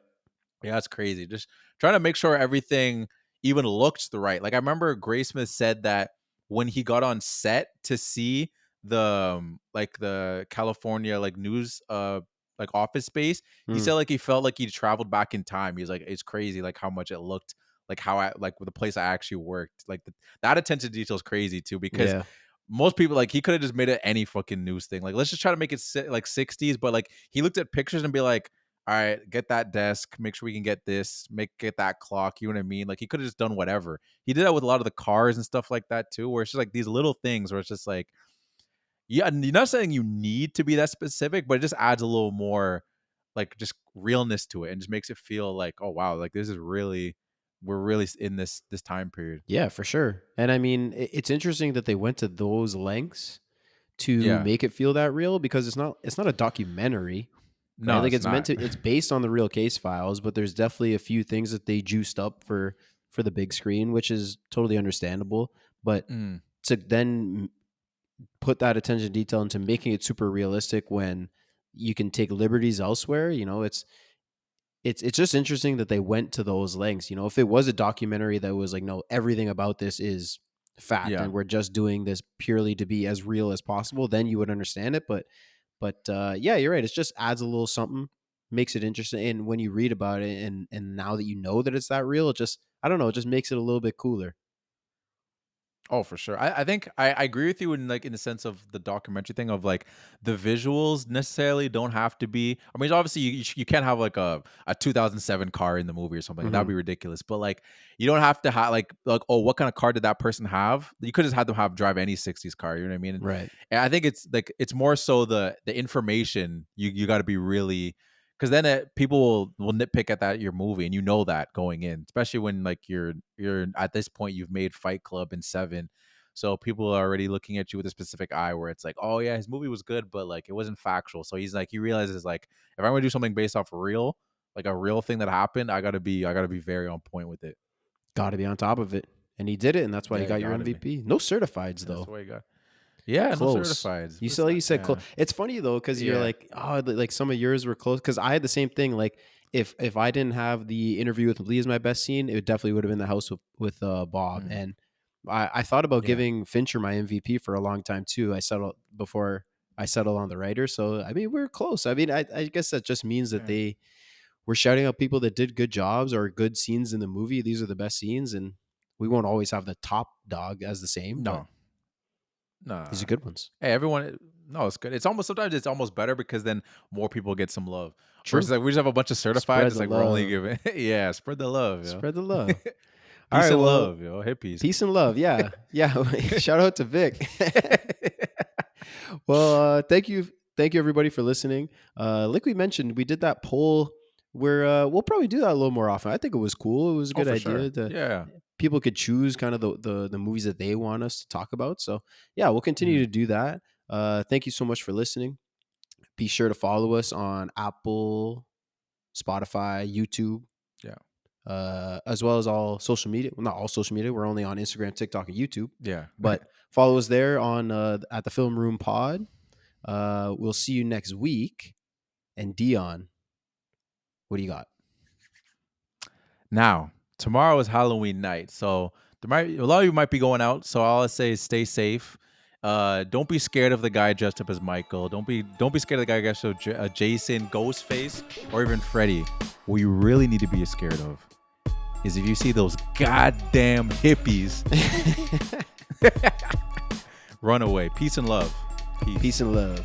Yeah, that's crazy. Just trying to make sure everything even looked the right. Like I remember Graysmith said that when he got on set to see the like the California like news like office space, he said like he felt like he traveled back in time. He was like, it's crazy like how much it looked like how I like the place I actually worked. Like that attention to detail is crazy too because Yeah. most people like he could have just made it any fucking news thing. Like let's just try to make it like 60s, but like he looked at pictures and be like, all right, get that desk, make sure we can get this, get that clock, you know what I mean? Like he could have just done whatever. He did that with a lot of the cars and stuff like that too, where it's just like these little things where it's just like, yeah, and you're not saying you need to be that specific, but it just adds a little more like just realness to it and just makes it feel like, oh wow, like this is really we're really in this time period. Yeah, for sure. And I mean, it's interesting that they went to those lengths to Yeah. make it feel that real because it's not a documentary, right? No, Like it's it's meant not. to it's based on the real case files, but there's definitely a few things that they juiced up for the big screen, which is totally understandable. But Mm, to then put that attention to detail into making it super realistic when you can take liberties elsewhere, it's just interesting that they went to those lengths. If it was a documentary that was like, no, everything about this is fact, yeah. and we're just doing this purely to be as real as possible, then you would understand it. But yeah, you're right. It just adds a little something, makes it interesting. And when you read about it, and now that you know that it's that real, it just I don't know, it just makes it a little bit cooler. Oh, for sure. I think I agree with you in like in the sense of the documentary thing of like the visuals necessarily don't have to be. I mean, obviously you can't have like a 2007 car in the movie or something. That'd Hmm. be ridiculous. But like you don't have to have like oh what kind of car did that person have? You could just have them drive any 60s car. You know what I mean? Right. And I think it's like it's more so the information you got to be really because then people will nitpick at that your movie and you know that going in, especially when like you're at this point you've made Fight Club and Seven, so people are already looking at you with a specific eye where it's like, oh yeah, his movie was good, but like it wasn't factual. So he's like he realizes like if I'm gonna do something based off real, like a real thing that happened, I gotta be very on point with it. Got to be on top of it, and he did it, and that's why Yeah, you you got your gotta be. MVP. No certifieds That's though. the way you got. Yeah, no Close. certifieds. You But it's said not, you said close. yeah. It's funny though because you're Yeah. like, oh, like some of yours were close. Because I had the same thing. Like if I didn't have the interview with Lee as my best scene, it definitely would have been the house with Bob. Mm, And I thought about yeah. giving Fincher my MVP for a long time too. I settled before I settled on the writer. So I mean, we're close. I mean, I guess that just means that Yeah. they were shouting out people that did good jobs or good scenes in the movie. These are the best scenes, and we won't always have the top dog as the same, but No. Nah. these are good ones. Hey, everyone. No, it's good. It's almost sometimes it's almost better because then more people get some love. True. Versus like we just have a bunch of certifieds. Spread It's the like we're only love. giving yeah, spread the love, yo. Spread the love. All Peace right, and well, love, yo. Hippies. peace and love. Yeah. Yeah. Shout out to Vic. Well, thank you everybody for listening. Like we mentioned, we did that poll where we'll probably do that a little more often. I think it was cool. It was a Oh, good for idea sure. to Yeah. people could choose kind of the movies that they want us to talk about. So yeah, we'll continue Mhm. to do that. Thank you so much for listening. Be sure to follow us on Apple, Spotify, YouTube, Yeah. as well as all social media. Well, not all social media. We're only on Instagram, TikTok, and YouTube. Yeah. But follow us there on at the Film Room Pod. We'll see you next week. And Dion, what do you got? Now, tomorrow is Halloween night, so a lot of you might be going out. So all I say is stay safe. Don't be scared of the guy dressed up as Michael. Don't be scared of the guy dressed up as Jason, Ghostface, or even Freddy. What you really need to be scared of is if you see those goddamn hippies. Run away. Peace and love. Peace and love.